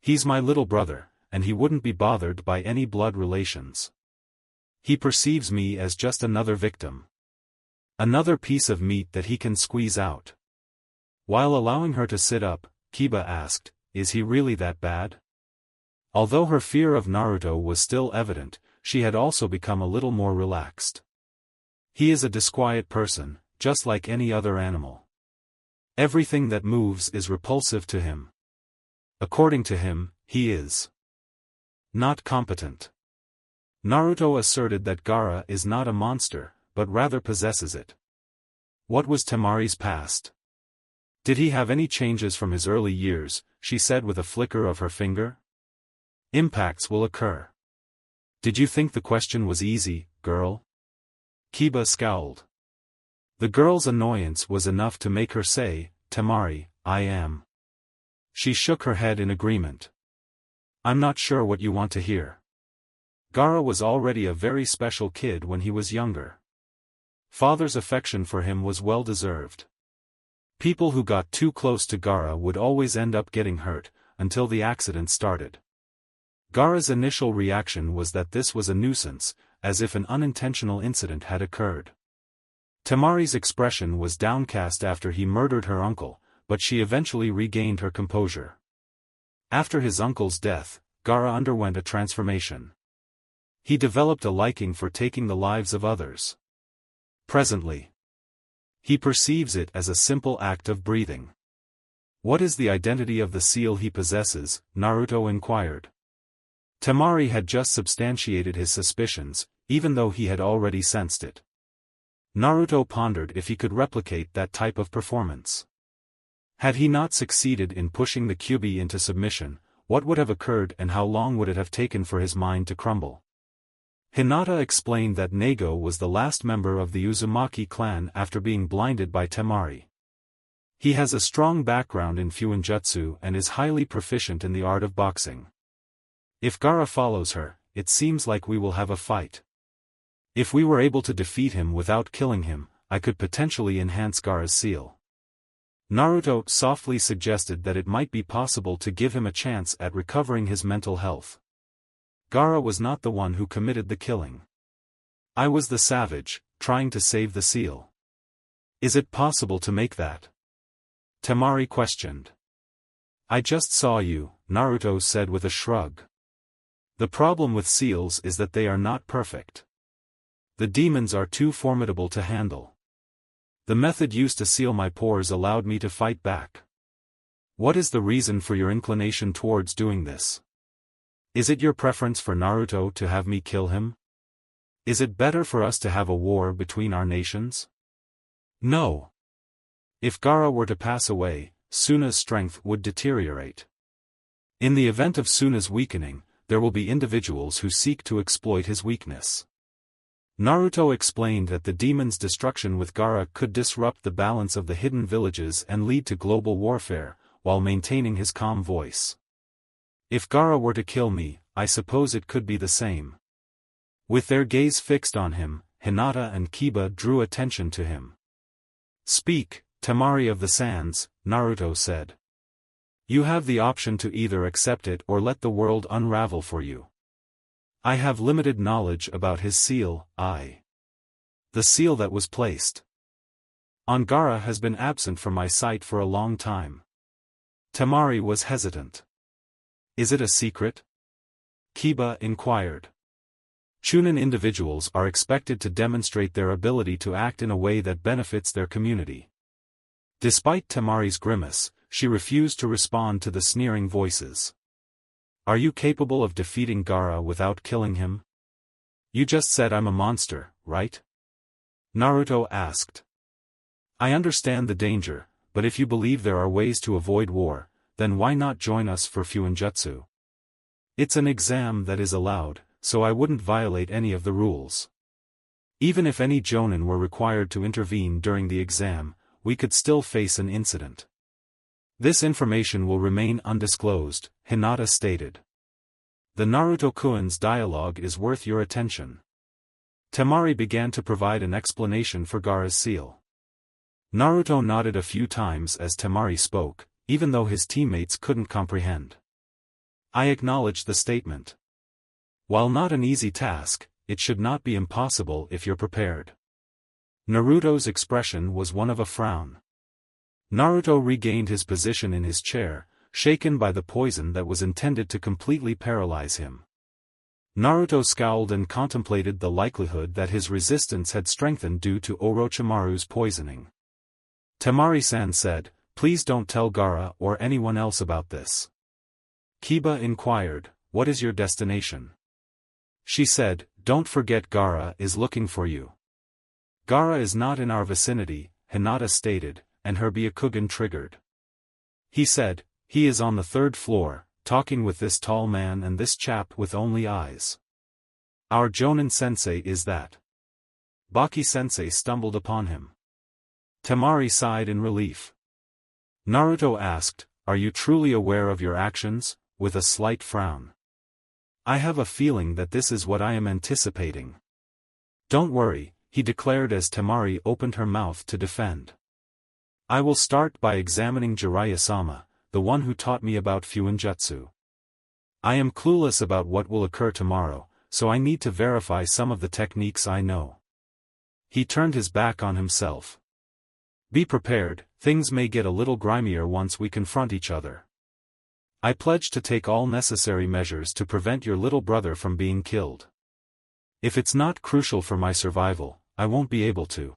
He's my little brother, and he wouldn't be bothered by any blood relations. He perceives me as just another victim. Another piece of meat that he can squeeze out. While allowing her to sit up, Kiba asked, "Is he really that bad?" Although her fear of Naruto was still evident, she had also become a little more relaxed. He is a disquiet person, just like any other animal. Everything that moves is repulsive to him. According to him, he is not competent. Naruto asserted that Gaara is not a monster, but rather possesses it. What was Temari's past? Did he have any changes from his early years, she said with a flicker of her finger? Impacts will occur. Did you think the question was easy, girl? Kiba scowled. The girl's annoyance was enough to make her say, Temari, I am. She shook her head in agreement. I'm not sure what you want to hear. Gaara was already a very special kid when he was younger. Father's affection for him was well-deserved. People who got too close to Gaara would always end up getting hurt, until the accident started. Gaara's initial reaction was that this was a nuisance, as if an unintentional incident had occurred. Temari's expression was downcast after he murdered her uncle, but she eventually regained her composure. After his uncle's death, Gaara underwent a transformation. He developed a liking for taking the lives of others. Presently, he perceives it as a simple act of breathing. What is the identity of the seal he possesses? Naruto inquired. Temari had just substantiated his suspicions, even though he had already sensed it. Naruto pondered if he could replicate that type of performance. Had he not succeeded in pushing the Kyuubi into submission, what would have occurred and how long would it have taken for his mind to crumble? Hinata explained that Nago was the last member of the Uzumaki clan after being blinded by Temari. He has a strong background in Fuinjutsu and is highly proficient in the art of boxing. If Gaara follows her, it seems like we will have a fight. If we were able to defeat him without killing him, I could potentially enhance Gaara's seal. Naruto softly suggested that it might be possible to give him a chance at recovering his mental health. Gaara was not the one who committed the killing. I was the savage, trying to save the seal. Is it possible to make that? Temari questioned. I just saw you, Naruto said with a shrug. The problem with seals is that they are not perfect. The demons are too formidable to handle. The method used to seal my pores allowed me to fight back. What is the reason for your inclination towards doing this? Is it your preference for Naruto to have me kill him? Is it better for us to have a war between our nations? No. If Gaara were to pass away, Suna's strength would deteriorate. In the event of Suna's weakening, there will be individuals who seek to exploit his weakness. Naruto explained that the demon's destruction with Gaara could disrupt the balance of the hidden villages and lead to global warfare, while maintaining his calm voice. If Gaara were to kill me, I suppose it could be the same. With their gaze fixed on him, Hinata and Kiba drew attention to him. Speak, Temari of the Sands, Naruto said. You have the option to either accept it or let the world unravel for you. I have limited knowledge about his seal, The seal that was placed on Gaara has been absent from my sight for a long time. Temari was hesitant. Is it a secret? Kiba inquired. Chunin individuals are expected to demonstrate their ability to act in a way that benefits their community. Despite Temari's grimace, she refused to respond to the sneering voices. Are you capable of defeating Gaara without killing him? You just said I'm a monster, right? Naruto asked. I understand the danger, but if you believe there are ways to avoid war, then why not join us for Fuinjutsu? It's an exam that is allowed, so I wouldn't violate any of the rules. Even if any Jonin were required to intervene during the exam, we could still face an incident. This information will remain undisclosed, Hinata stated. The Naruto-kun's dialogue is worth your attention. Temari began to provide an explanation for Gaara's seal. Naruto nodded a few times as Temari spoke, even though his teammates couldn't comprehend. I acknowledge the statement. While not an easy task, it should not be impossible if you're prepared. Naruto's expression was one of a frown. Naruto regained his position in his chair, shaken by the poison that was intended to completely paralyze him. Naruto scowled and contemplated the likelihood that his resistance had strengthened due to Orochimaru's poisoning. Temari-san said, please don't tell Gaara or anyone else about this. Kiba inquired, what is your destination? She said, don't forget Gaara is looking for you. Gaara is not in our vicinity, Hinata stated, and her Byakugan triggered. He said, he is on the 3rd floor, talking with this tall man and this chap with only eyes. Our Jonin-sensei is that. Baki-sensei stumbled upon him. Temari sighed in relief. Naruto asked, are you truly aware of your actions, with a slight frown? I have a feeling that this is what I am anticipating. Don't worry, he declared as Temari opened her mouth to defend. I will start by examining Jiraiya-sama, the one who taught me about Fuinjutsu. I am clueless about what will occur tomorrow, so I need to verify some of the techniques I know. He turned his back on himself. Be prepared, things may get a little grimier once we confront each other. I pledge to take all necessary measures to prevent your little brother from being killed. If it's not crucial for my survival, I won't be able to.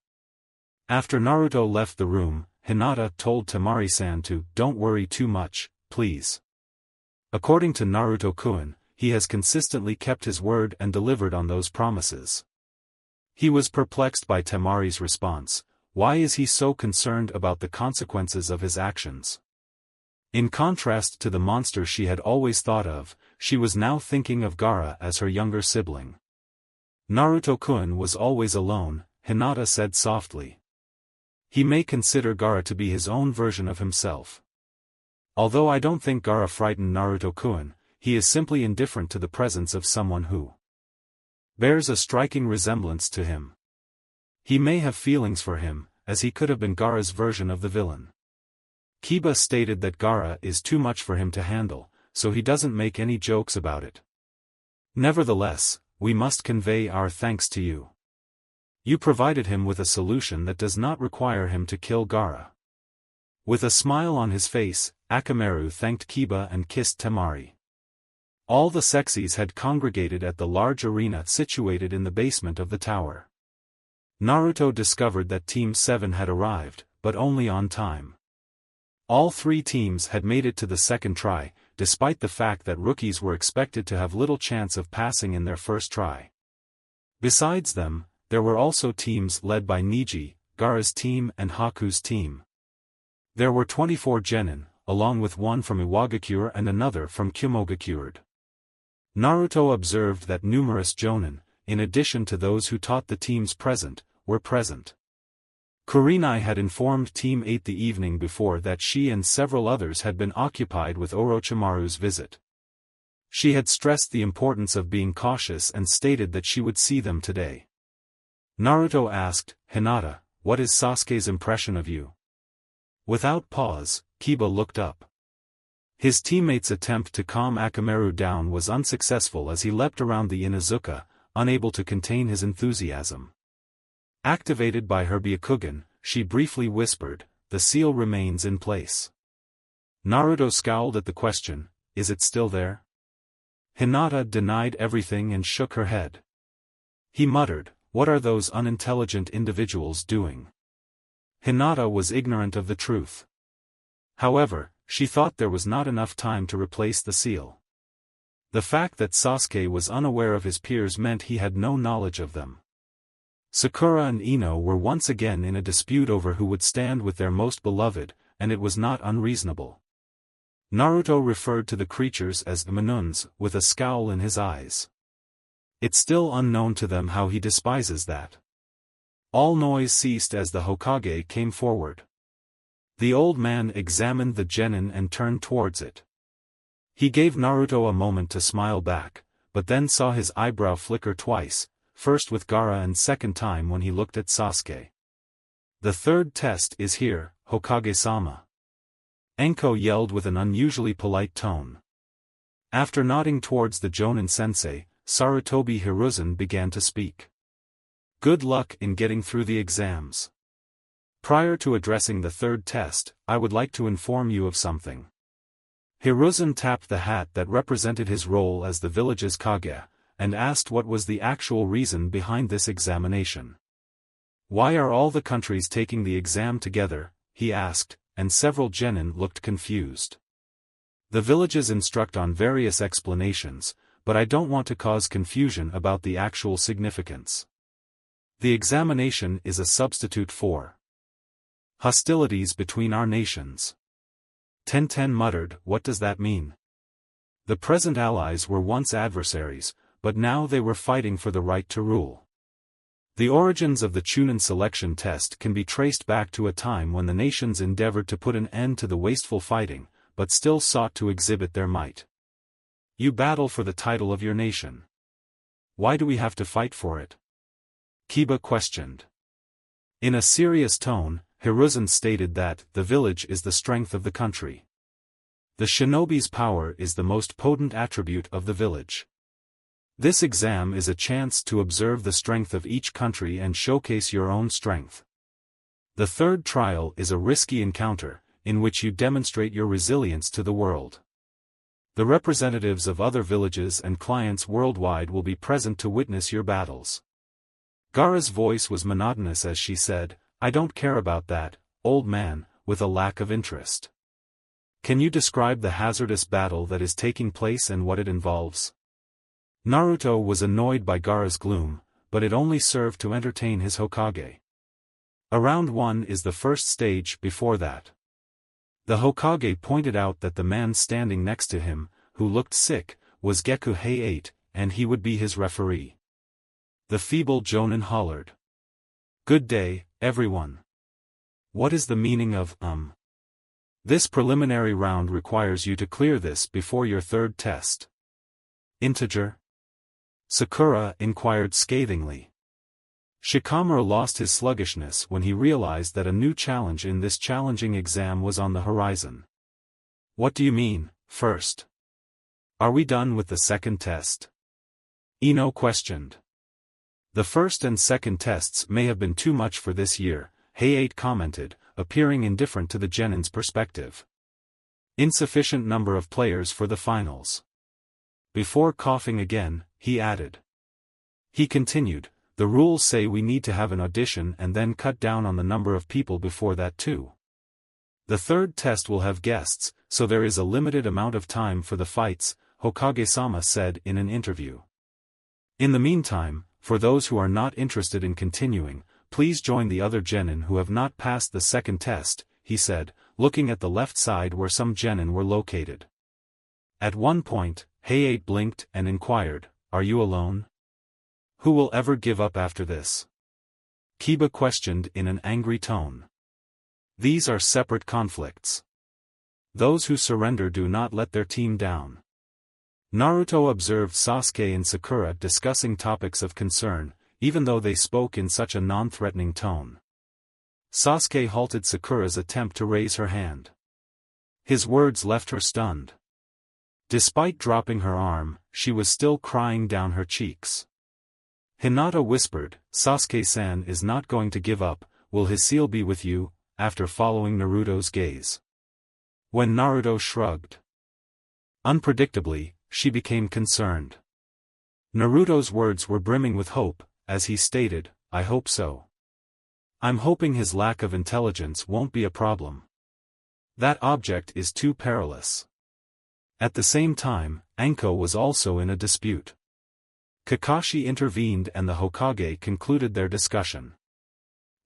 After Naruto left the room, Hinata told Temari-san to don't worry too much, please. According to Naruto-kun, he has consistently kept his word and delivered on those promises. He was perplexed by Temari's response. Why is he so concerned about the consequences of his actions? In contrast to the monster she had always thought of, she was now thinking of Gaara as her younger sibling. Naruto-kun was always alone, Hinata said softly. He may consider Gaara to be his own version of himself. Although I don't think Gaara frightened Naruto-kun, he is simply indifferent to the presence of someone who bears a striking resemblance to him. He may have feelings for him, as he could have been Gaara's version of the villain. Kiba stated that Gaara is too much for him to handle, so he doesn't make any jokes about it. Nevertheless, we must convey our thanks to you. You provided him with a solution that does not require him to kill Gaara. With a smile on his face, Akamaru thanked Kiba and kissed Temari. All the sexies had congregated at the large arena situated in the basement of the tower. Naruto discovered that Team 7 had arrived, but only on time. All three teams had made it to the second try, despite the fact that rookies were expected to have little chance of passing in their first try. Besides them, there were also teams led by Neji, Gaara's team and Haku's team. There were 24 genin, along with one from Iwagakure and another from Kyomogakured. Naruto observed that numerous jonin, in addition to those who taught the teams present, were present. Kurenai had informed Team 8 the evening before that she and several others had been occupied with Orochimaru's visit. She had stressed the importance of being cautious and stated that she would see them today. Naruto asked, "Hinata, what is Sasuke's impression of you?" Without pause, Kiba looked up. His teammate's attempt to calm Akamaru down was unsuccessful as he leapt around the Inuzuka, unable to contain his enthusiasm. Activated by her Byakugan, she briefly whispered, "The seal remains in place." Naruto scowled at the question, "Is it still there?" Hinata denied everything and shook her head. He muttered, "What are those unintelligent individuals doing?" Hinata was ignorant of the truth. However, she thought there was not enough time to replace the seal. The fact that Sasuke was unaware of his peers meant he had no knowledge of them. Sakura and Ino were once again in a dispute over who would stand with their most beloved, and it was not unreasonable. Naruto referred to the creatures as Manuns, with a scowl in his eyes. It's still unknown to them how he despises that. All noise ceased as the Hokage came forward. The old man examined the genin and turned towards it. He gave Naruto a moment to smile back, but then saw his eyebrow flicker twice, first with Gaara and second time when he looked at Sasuke. "The third test is here, Hokage-sama." Enko yelled with an unusually polite tone. After nodding towards the Jonin-sensei, Sarutobi Hiruzen began to speak. "Good luck in getting through the exams. Prior to addressing the third test, I would like to inform you of something." Hiruzen tapped the hat that represented his role as the village's Kage, and asked what was the actual reason behind this examination. "Why are all the countries taking the exam together?" he asked, and several genin looked confused. "The villages instruct on various explanations, but I don't want to cause confusion about the actual significance. The examination is a substitute for hostilities between our nations." Tenten muttered, "What does that mean?" The present allies were once adversaries, but now they were fighting for the right to rule. The origins of the Chunin selection test can be traced back to a time when the nations endeavored to put an end to the wasteful fighting, but still sought to exhibit their might. You battle for the title of your nation. Why do we have to fight for it? Kiba questioned. In a serious tone, Hiruzen stated that the village is the strength of the country. The shinobi's power is the most potent attribute of the village. This exam is a chance to observe the strength of each country and showcase your own strength. The third trial is a risky encounter, in which you demonstrate your resilience to the world. The representatives of other villages and clients worldwide will be present to witness your battles. Gaara's voice was monotonous as she said, "I don't care about that, old man," with a lack of interest. "Can you describe the hazardous battle that is taking place and what it involves?" Naruto was annoyed by Gaara's gloom, but it only served to entertain his Hokage. Around 1 is the first stage. Before that, the Hokage pointed out that the man standing next to him, who looked sick, was Gekuhei 8, and he would be his referee. The feeble Jonin hollered, "Good day, everyone. What is the meaning of This preliminary round requires you to clear this before your third test." "Integer?" Sakura inquired scathingly. Shikamaru lost his sluggishness when he realized that a new challenge in this challenging exam was on the horizon. "What do you mean, first? Are we done with the second test?" Ino questioned. The first and second tests may have been too much for this year, Hayate commented, appearing indifferent to the genin's perspective. Insufficient number of players for the finals. Before coughing again, he added. He continued, the rules say we need to have an audition and then cut down on the number of people before that too. The third test will have guests, so there is a limited amount of time for the fights, Hokage-sama said in an interview. In the meantime, for those who are not interested in continuing, please join the other genin who have not passed the second test, he said, looking at the left side where some genin were located. At one point, Hayate blinked and inquired, are you alone? Who will ever give up after this? Kiba questioned in an angry tone. These are separate conflicts. Those who surrender do not let their team down. Naruto observed Sasuke and Sakura discussing topics of concern, even though they spoke in such a non-threatening tone. Sasuke halted Sakura's attempt to raise her hand. His words left her stunned. Despite dropping her arm, she was still crying down her cheeks. Hinata whispered, Sasuke-san is not going to give up, will his seal be with you, after following Naruto's gaze. When Naruto shrugged. Unpredictably, she became concerned. Naruto's words were brimming with hope, as he stated, I hope so. I'm hoping his lack of intelligence won't be a problem. That object is too perilous. At the same time, Anko was also in a dispute. Kakashi intervened and the Hokage concluded their discussion.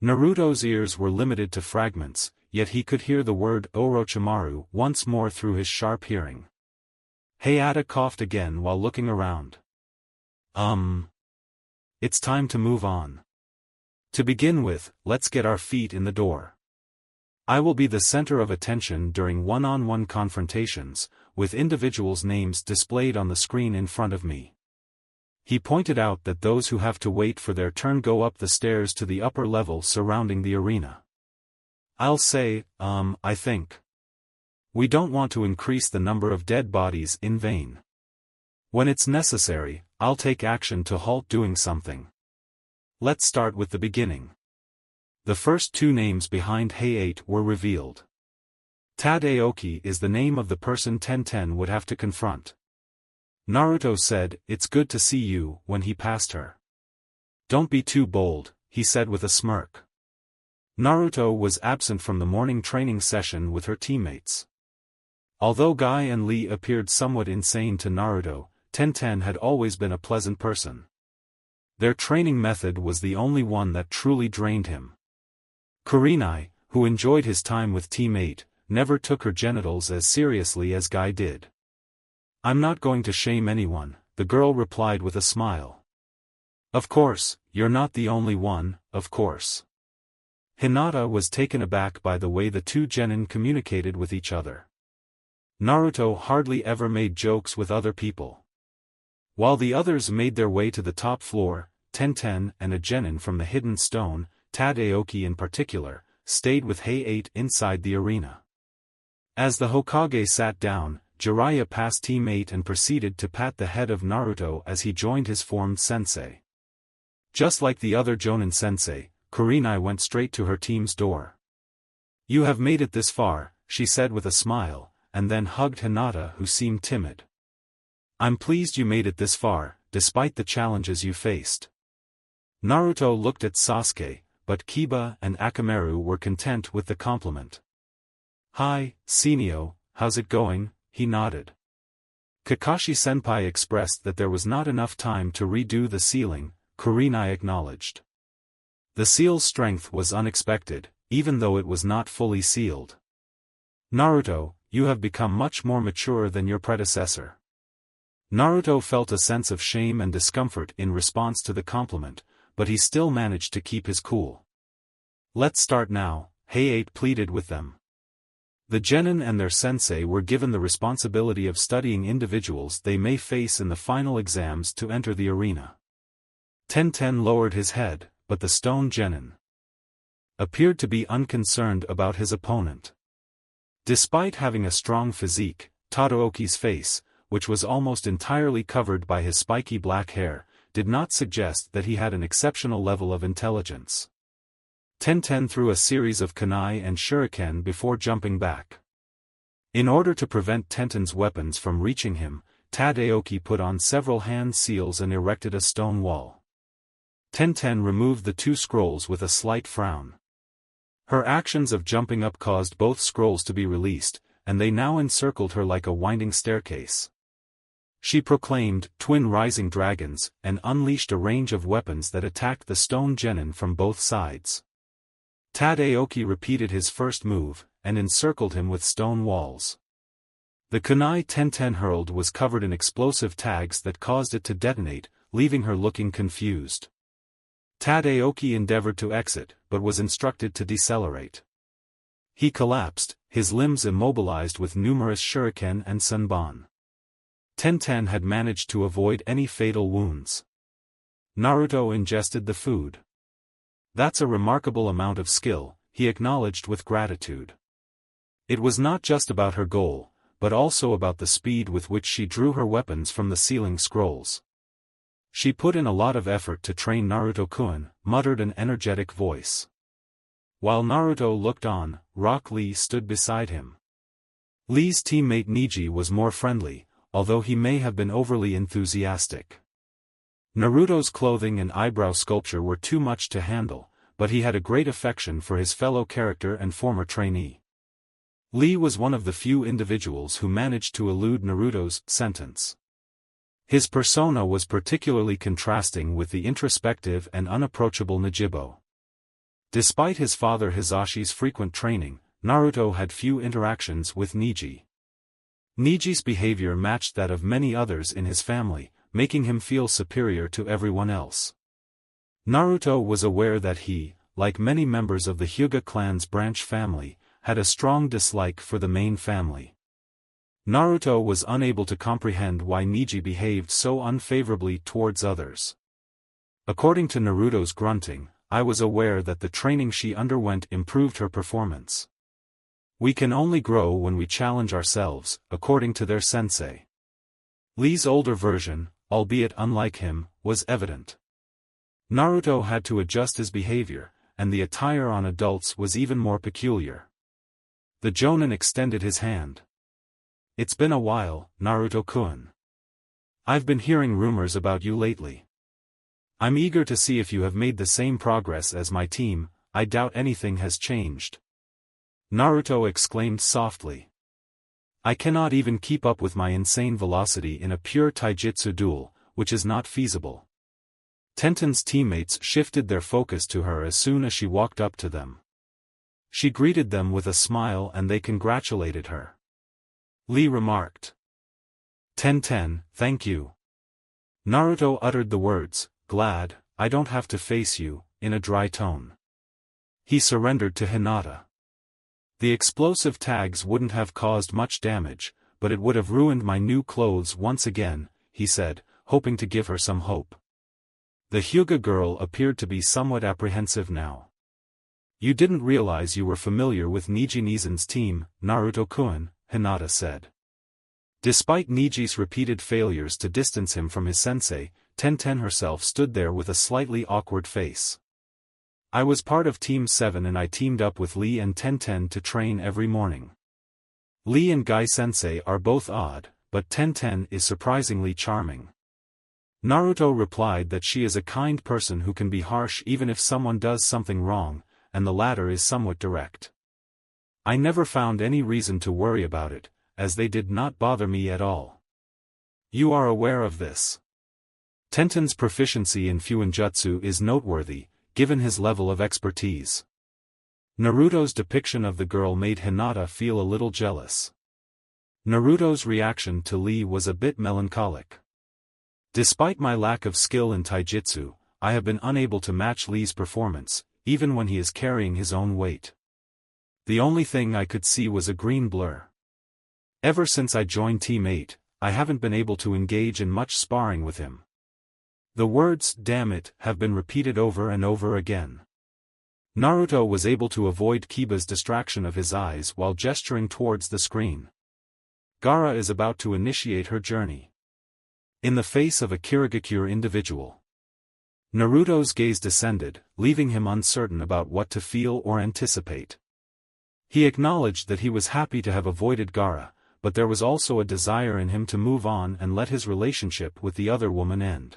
Naruto's ears were limited to fragments, yet he could hear the word Orochimaru once more through his sharp hearing. Hayate coughed again while looking around. It's time to move on. To begin with, let's get our feet in the door. I will be the center of attention during one-on-one confrontations, with individuals' names displayed on the screen in front of me. He pointed out that those who have to wait for their turn go up the stairs to the upper level surrounding the arena. I'll say, I think. We don't want to increase the number of dead bodies in vain. When it's necessary, I'll take action to halt doing something. Let's start with the beginning. The first two names behind Hayate were revealed. Tadaoki is the name of the person Tenten would have to confront. Naruto said, it's good to see you, when he passed her. Don't be too bold, he said with a smirk. Naruto was absent from the morning training session with her teammates. Although Guy and Lee appeared somewhat insane to Naruto, Tenten had always been a pleasant person. Their training method was the only one that truly drained him. Kurenai, who enjoyed his time with Team 8, never took her genitals as seriously as Guy did. I'm not going to shame anyone, the girl replied with a smile. Of course, you're not the only one, of course. Hinata was taken aback by the way the two genin communicated with each other. Naruto hardly ever made jokes with other people. While the others made their way to the top floor, Tenten and a genin from the hidden stone, Tadaoki in particular, stayed with Hayate inside the arena. As the Hokage sat down, Jiraiya passed Team 8 and proceeded to pat the head of Naruto as he joined his formed sensei. Just like the other Jonin sensei, Kurenai went straight to her team's door. You have made it this far, she said with a smile, and then hugged Hinata who seemed timid. I'm pleased you made it this far, despite the challenges you faced. Naruto looked at Sasuke, but Kiba and Akamaru were content with the compliment. Hi, Senio, how's it going? He nodded. Kakashi-senpai expressed that there was not enough time to redo the sealing, Kurenai acknowledged. The seal's strength was unexpected, even though it was not fully sealed. Naruto, you have become much more mature than your predecessor. Naruto felt a sense of shame and discomfort in response to the compliment, but he still managed to keep his cool. Let's start now, Hayate pleaded with them. The genin and their sensei were given the responsibility of studying individuals they may face in the final exams to enter the arena. Tenten lowered his head, but the stone genin appeared to be unconcerned about his opponent. Despite having a strong physique, Tadaoki's face, which was almost entirely covered by his spiky black hair, did not suggest that he had an exceptional level of intelligence. Tenten threw a series of kunai and shuriken before jumping back. In order to prevent Tenten's weapons from reaching him, Tadaoki put on several hand seals and erected a stone wall. Tenten removed the two scrolls with a slight frown. Her actions of jumping up caused both scrolls to be released, and they now encircled her like a winding staircase. She proclaimed, "Twin rising dragons," and unleashed a range of weapons that attacked the stone genin from both sides. Tadaoki repeated his first move, and encircled him with stone walls. The kunai Tenten hurled was covered in explosive tags that caused it to detonate, leaving her looking confused. Tadaoki endeavored to exit, but was instructed to decelerate. He collapsed, his limbs immobilized with numerous shuriken and senbon. Tenten had managed to avoid any fatal wounds. Naruto ingested the food. "That's a remarkable amount of skill," he acknowledged with gratitude. It was not just about her goal, but also about the speed with which she drew her weapons from the ceiling scrolls. "She put in a lot of effort to train Naruto-kun," muttered an energetic voice. While Naruto looked on, Rock Lee stood beside him. Lee's teammate Neji was more friendly, although he may have been overly enthusiastic. Naruto's clothing and eyebrow sculpture were too much to handle, but he had a great affection for his fellow character and former trainee. Lee was one of the few individuals who managed to elude Naruto's sentence. His persona was particularly contrasting with the introspective and unapproachable Nijibo. Despite his father Hisashi's frequent training, Naruto had few interactions with Neji. Neji's behavior matched that of many others in his family, making him feel superior to everyone else. Naruto was aware that he, like many members of the Hyuga clan's branch family, had a strong dislike for the main family. Naruto was unable to comprehend why Neji behaved so unfavorably towards others. According to Naruto's grunting, "I was aware that the training she underwent improved her performance. We can only grow when we challenge ourselves," according to their sensei. Lee's older version, albeit unlike him, was evident. Naruto had to adjust his behavior, and the attire on adults was even more peculiar. The Jonin extended his hand. "It's been a while, Naruto-kun. I've been hearing rumors about you lately. I'm eager to see if you have made the same progress as my team. I doubt anything has changed." Naruto exclaimed softly. "I cannot even keep up with my insane velocity in a pure taijutsu duel, which is not feasible." Tenten's teammates shifted their focus to her as soon as she walked up to them. She greeted them with a smile and they congratulated her. Lee remarked, "Tenten, thank you." Naruto uttered the words, "Glad, I don't have to face you," in a dry tone. He surrendered to Hinata. "The explosive tags wouldn't have caused much damage, but it would have ruined my new clothes once again," he said, hoping to give her some hope. The Hyuga girl appeared to be somewhat apprehensive now. "You didn't realize you were familiar with Neji Nizin's team, Naruto-kun," Hinata said. Despite Neji's repeated failures to distance him from his sensei, Tenten herself stood there with a slightly awkward face. "I was part of Team 7 and I teamed up with Lee and Tenten to train every morning. Lee and Gai-sensei are both odd, but Tenten is surprisingly charming." Naruto replied that she is a kind person who can be harsh even if someone does something wrong, and the latter is somewhat direct. "I never found any reason to worry about it, as they did not bother me at all. You are aware of this." Tenten's proficiency in Fuinjutsu is noteworthy, given his level of expertise. Naruto's depiction of the girl made Hinata feel a little jealous. Naruto's reaction to Lee was a bit melancholic. "Despite my lack of skill in taijutsu, I have been unable to match Lee's performance, even when he is carrying his own weight. The only thing I could see was a green blur. Ever since I joined Team 8, I haven't been able to engage in much sparring with him." The words, "damn it," have been repeated over and over again. Naruto was able to avoid Kiba's distraction of his eyes while gesturing towards the screen. Gaara is about to initiate her journey. In the face of a Kirigakure individual. Naruto's gaze descended, leaving him uncertain about what to feel or anticipate. He acknowledged that he was happy to have avoided Gaara, but there was also a desire in him to move on and let his relationship with the other woman end.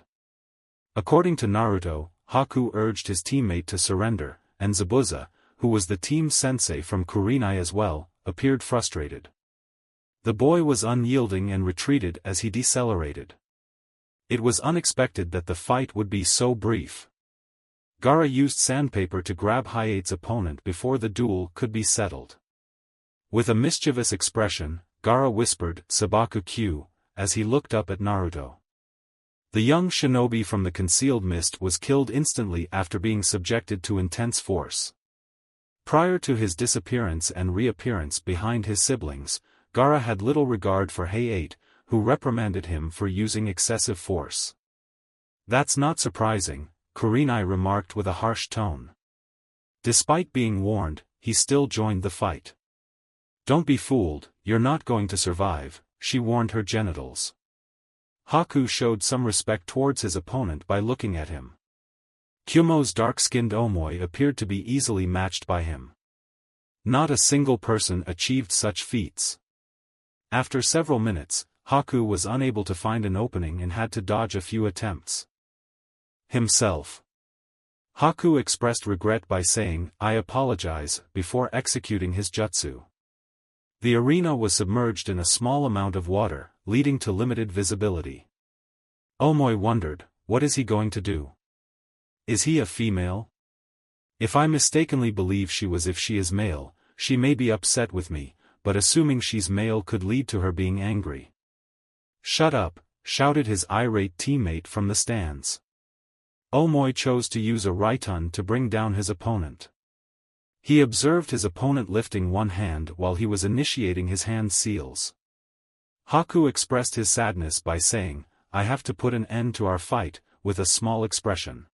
According to Naruto, Haku urged his teammate to surrender, and Zabuza, who was the team sensei from Kurenai as well, appeared frustrated. The boy was unyielding and retreated as he decelerated. It was unexpected that the fight would be so brief. Gaara used sandpaper to grab Hayate's opponent before the duel could be settled. With a mischievous expression, Gaara whispered, "Sabaku Q," as he looked up at Naruto. The young shinobi from the concealed mist was killed instantly after being subjected to intense force. Prior to his disappearance and reappearance behind his siblings, Gaara had little regard for Hayate, who reprimanded him for using excessive force. "That's not surprising," Kurenai remarked with a harsh tone. Despite being warned, he still joined the fight. "Don't be fooled, you're not going to survive," she warned her genitals. Haku showed some respect towards his opponent by looking at him. Kumo's dark-skinned Omoi appeared to be easily matched by him. Not a single person achieved such feats. After several minutes, Haku was unable to find an opening and had to dodge a few attempts. Himself. Haku expressed regret by saying, "I apologize," before executing his jutsu. The arena was submerged in a small amount of water, leading to limited visibility. Omoi wondered, what is he going to do? Is he a female? If I mistakenly believe she was, if she is male, she may be upset with me, but assuming she's male could lead to her being angry. "Shut up," shouted his irate teammate from the stands. Omoi chose to use a Raiton to bring down his opponent. He observed his opponent lifting one hand while he was initiating his hand seals. Haku expressed his sadness by saying, "I have to put an end to our fight," with a small expression.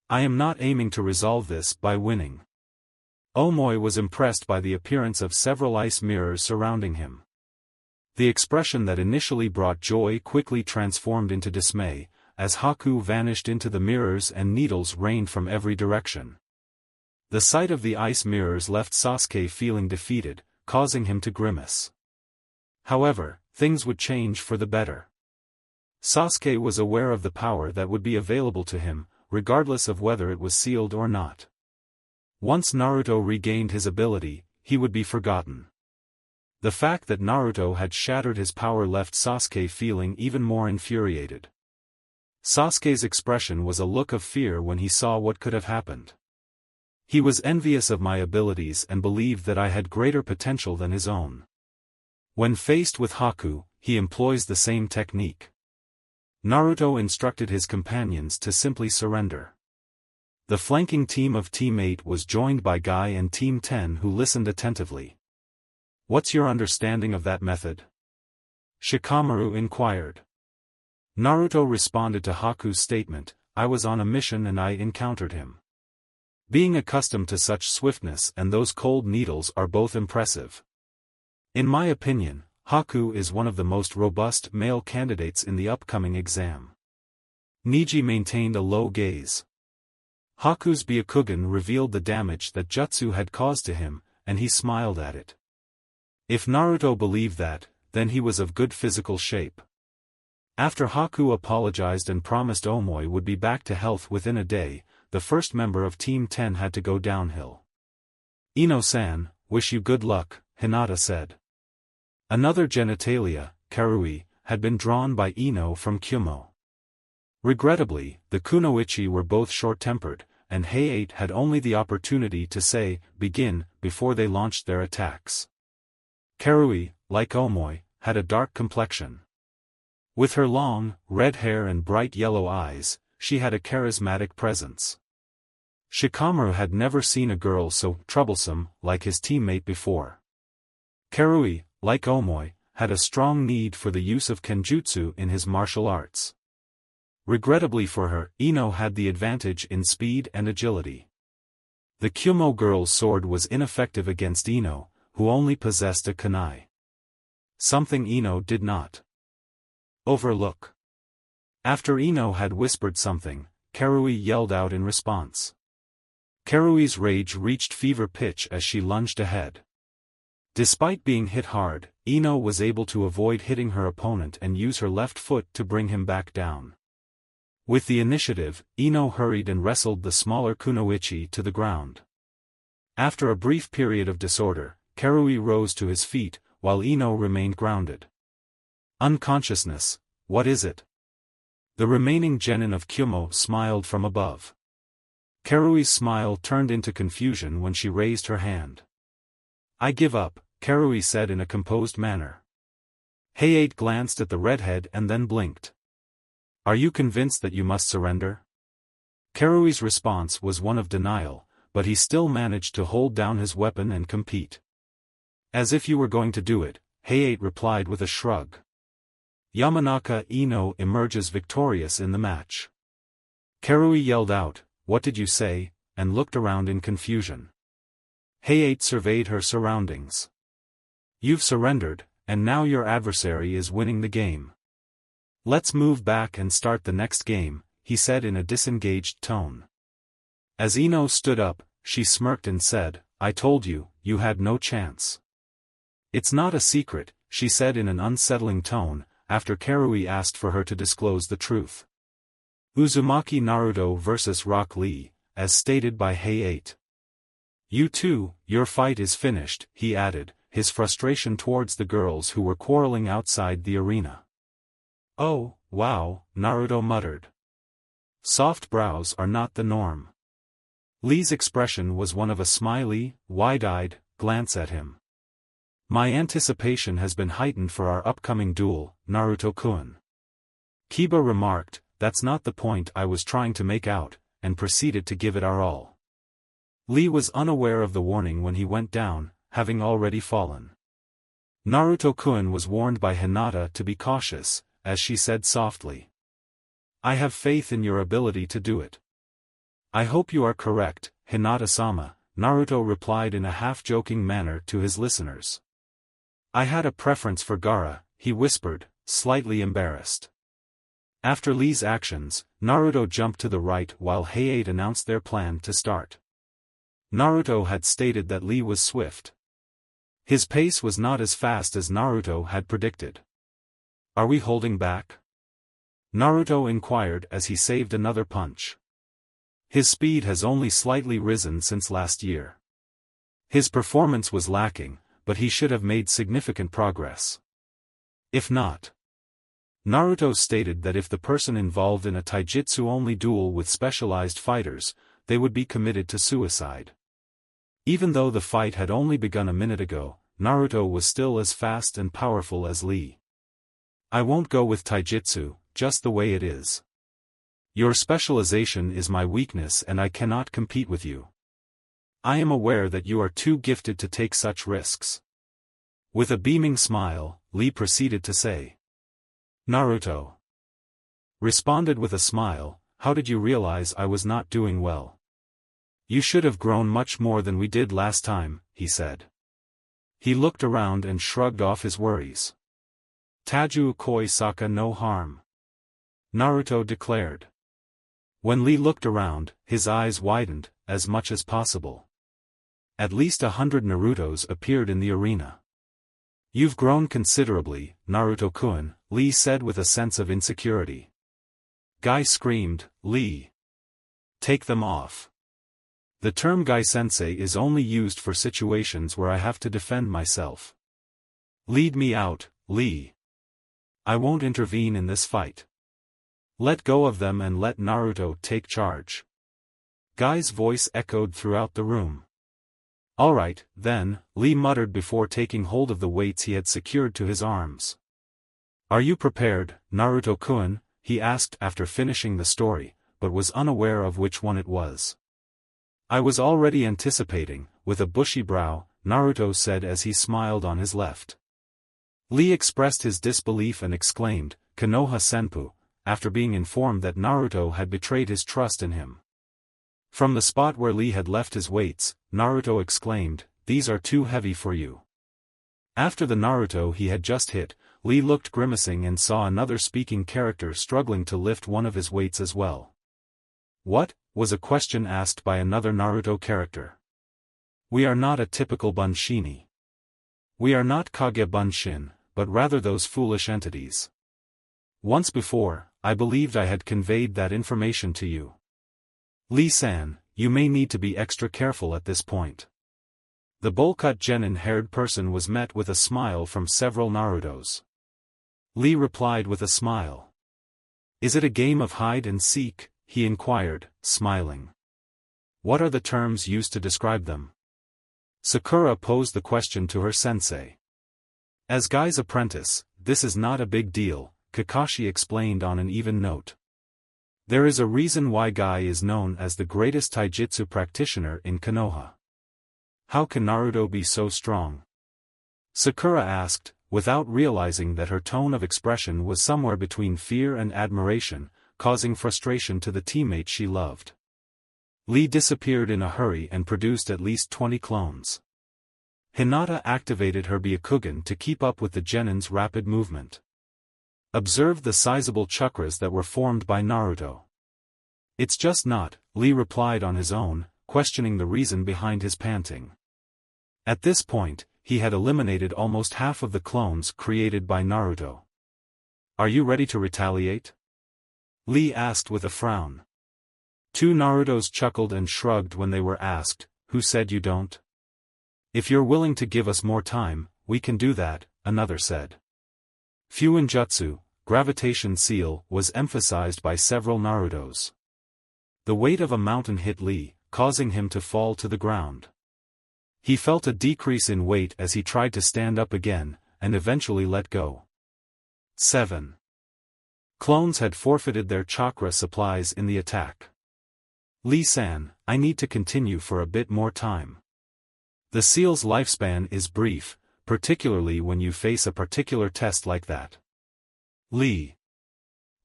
"I am not aiming to resolve this by winning." Omoi was impressed by the appearance of several ice mirrors surrounding him. The expression that initially brought joy quickly transformed into dismay, as Haku vanished into the mirrors and needles rained from every direction. The sight of the ice mirrors left Sasuke feeling defeated, causing him to grimace. However, things would change for the better. Sasuke was aware of the power that would be available to him, regardless of whether it was sealed or not. Once Naruto regained his ability, he would be forgotten. The fact that Naruto had shattered his power left Sasuke feeling even more infuriated. Sasuke's expression was a look of fear when he saw what could have happened. He was envious of my abilities and believed that I had greater potential than his own. When faced with Haku, he employs the same technique. Naruto instructed his companions to simply surrender. The flanking team of Team 8 was joined by Guy and Team 10 who listened attentively. "What's your understanding of that method?" Shikamaru inquired. Naruto responded to Haku's statement, "I was on a mission and I encountered him." Being accustomed to such swiftness and those cold needles are both impressive. In my opinion, Haku is one of the most robust male candidates in the upcoming exam. Neji maintained a low gaze. Haku's Byakugan revealed the damage that Jutsu had caused to him, and he smiled at it. If Naruto believed that, then he was of good physical shape. After Haku apologized and promised Omoi would be back to health within a day, the first member of Team 10 had to go downhill. "Ino-san, wish you good luck," Hinata said. Another genitalia, Karui, had been drawn by Ino from Kumo. Regrettably, the Kunoichi were both short-tempered, and Hayate had only the opportunity to say, "begin," before they launched their attacks. Karui, like Omoi, had a dark complexion. With her long, red hair and bright yellow eyes, she had a charismatic presence. Shikamaru had never seen a girl so troublesome like his teammate before. Karui, like Omoi, had a strong need for the use of kenjutsu in his martial arts. Regrettably for her, Ino had the advantage in speed and agility. The Kumo girl's sword was ineffective against Ino, who only possessed a kunai. Something Ino did not overlook. After Ino had whispered something, Karui yelled out in response. Karui's rage reached fever pitch as she lunged ahead. Despite being hit hard, Ino was able to avoid hitting her opponent and use her left foot to bring him back down. With the initiative, Ino hurried and wrestled the smaller Kunoichi to the ground. After a brief period of disorder, Karui rose to his feet, while Ino remained grounded. Unconsciousness, what is it? The remaining genin of Kyumo smiled from above. Karui's smile turned into confusion when she raised her hand. I give up, Karui said in a composed manner. Hayate glanced at the redhead and then blinked. Are you convinced that you must surrender? Karui's response was one of denial, but he still managed to hold down his weapon and compete. As if you were going to do it, Hayate replied with a shrug. Yamanaka Ino emerges victorious in the match. Karui yelled out, "What did you say?" and looked around in confusion. Hayate surveyed her surroundings. You've surrendered, and now your adversary is winning the game. Let's move back and start the next game, he said in a disengaged tone. As Ino stood up, she smirked and said, I told you, you had no chance. It's not a secret, she said in an unsettling tone, after Karui asked for her to disclose the truth. Uzumaki Naruto vs Rock Lee, as stated by Hayate. You two, your fight is finished, he added, his frustration towards the girls who were quarreling outside the arena. Oh, wow, Naruto muttered. Soft brows are not the norm. Lee's expression was one of a smiley, wide-eyed glance at him. My anticipation has been heightened for our upcoming duel, Naruto-kun. Kiba remarked, that's not the point I was trying to make out, and proceeded to give it our all. Lee was unaware of the warning when he went down, having already fallen. Naruto-kun was warned by Hinata to be cautious, as she said softly. I have faith in your ability to do it. I hope you are correct, Hinata-sama, Naruto replied in a half-joking manner to his listeners. I had a preference for Gaara, he whispered, slightly embarrassed. After Lee's actions, Naruto jumped to the right while Hayate announced their plan to start. Naruto had stated that Lee was swift. His pace was not as fast as Naruto had predicted. Are we holding back? Naruto inquired as he saved another punch. His speed has only slightly risen since last year. His performance was lacking, but he should have made significant progress. If not. Naruto stated that if the person involved in a taijutsu-only duel with specialized fighters, they would be committed to suicide. Even though the fight had only begun a minute ago, Naruto was still as fast and powerful as Lee. I won't go with taijutsu, just the way it is. Your specialization is my weakness and I cannot compete with you. I am aware that you are too gifted to take such risks. With a beaming smile, Lee proceeded to say. Naruto responded with a smile, how did you realize I was not doing well? You should have grown much more than we did last time, he said. He looked around and shrugged off his worries. Taju koi saka no harm. Naruto declared. When Lee looked around, his eyes widened, as much as possible. At least 100 Narutos appeared in the arena. You've grown considerably, Naruto-kun, Lee said with a sense of insecurity. Guy screamed, Lee. Take them off. The term Gai-sensei is only used for situations where I have to defend myself. Lead me out, Lee. I won't intervene in this fight. Let go of them and let Naruto take charge. Guy's voice echoed throughout the room. All right, then, Lee muttered before taking hold of the weights he had secured to his arms. Are you prepared, Naruto-kun? He asked after finishing the story, but was unaware of which one it was. I was already anticipating, with a bushy brow, Naruto said as he smiled on his left. Lee expressed his disbelief and exclaimed, Konoha-senpu, after being informed that Naruto had betrayed his trust in him. From the spot where Lee had left his weights, Naruto exclaimed, these are too heavy for you. After the Naruto he had just hit, Lee looked grimacing and saw another speaking character struggling to lift one of his weights as well. What? Was a question asked by another Naruto character. We are not a typical Bunshini. We are not Kage Bunshin, but rather those foolish entities. Once before, I believed I had conveyed that information to you. Lee-san, you may need to be extra careful at this point. The bowl-cut genin-haired person was met with a smile from several Narutos. Lee replied with a smile. Is it a game of hide and seek? He inquired, smiling. What are the terms used to describe them? Sakura posed the question to her sensei. As Guy's apprentice, this is not a big deal, Kakashi explained on an even note. There is a reason why Guy is known as the greatest taijutsu practitioner in Konoha. How can Naruto be so strong? Sakura asked, without realizing that her tone of expression was somewhere between fear and admiration, causing frustration to the teammate she loved. Lee disappeared in a hurry and produced at least 20 clones. Hinata activated her Byakugan to keep up with the genin's rapid movement. Observed the sizable chakras that were formed by Naruto. It's just not, Lee replied on his own, questioning the reason behind his panting. At this point, he had eliminated almost half of the clones created by Naruto. Are you ready to retaliate? Lee asked with a frown. Two Narutos chuckled and shrugged when they were asked, who said you don't? If you're willing to give us more time, we can do that, another said. Fuinjutsu, gravitation seal, was emphasized by several Narutos. The weight of a mountain hit Lee, causing him to fall to the ground. He felt a decrease in weight as he tried to stand up again, and eventually let go. 7. Clones had forfeited their chakra supplies in the attack. Lee-san, I need to continue for a bit more time. The seal's lifespan is brief, particularly when you face a particular test like that. Lee.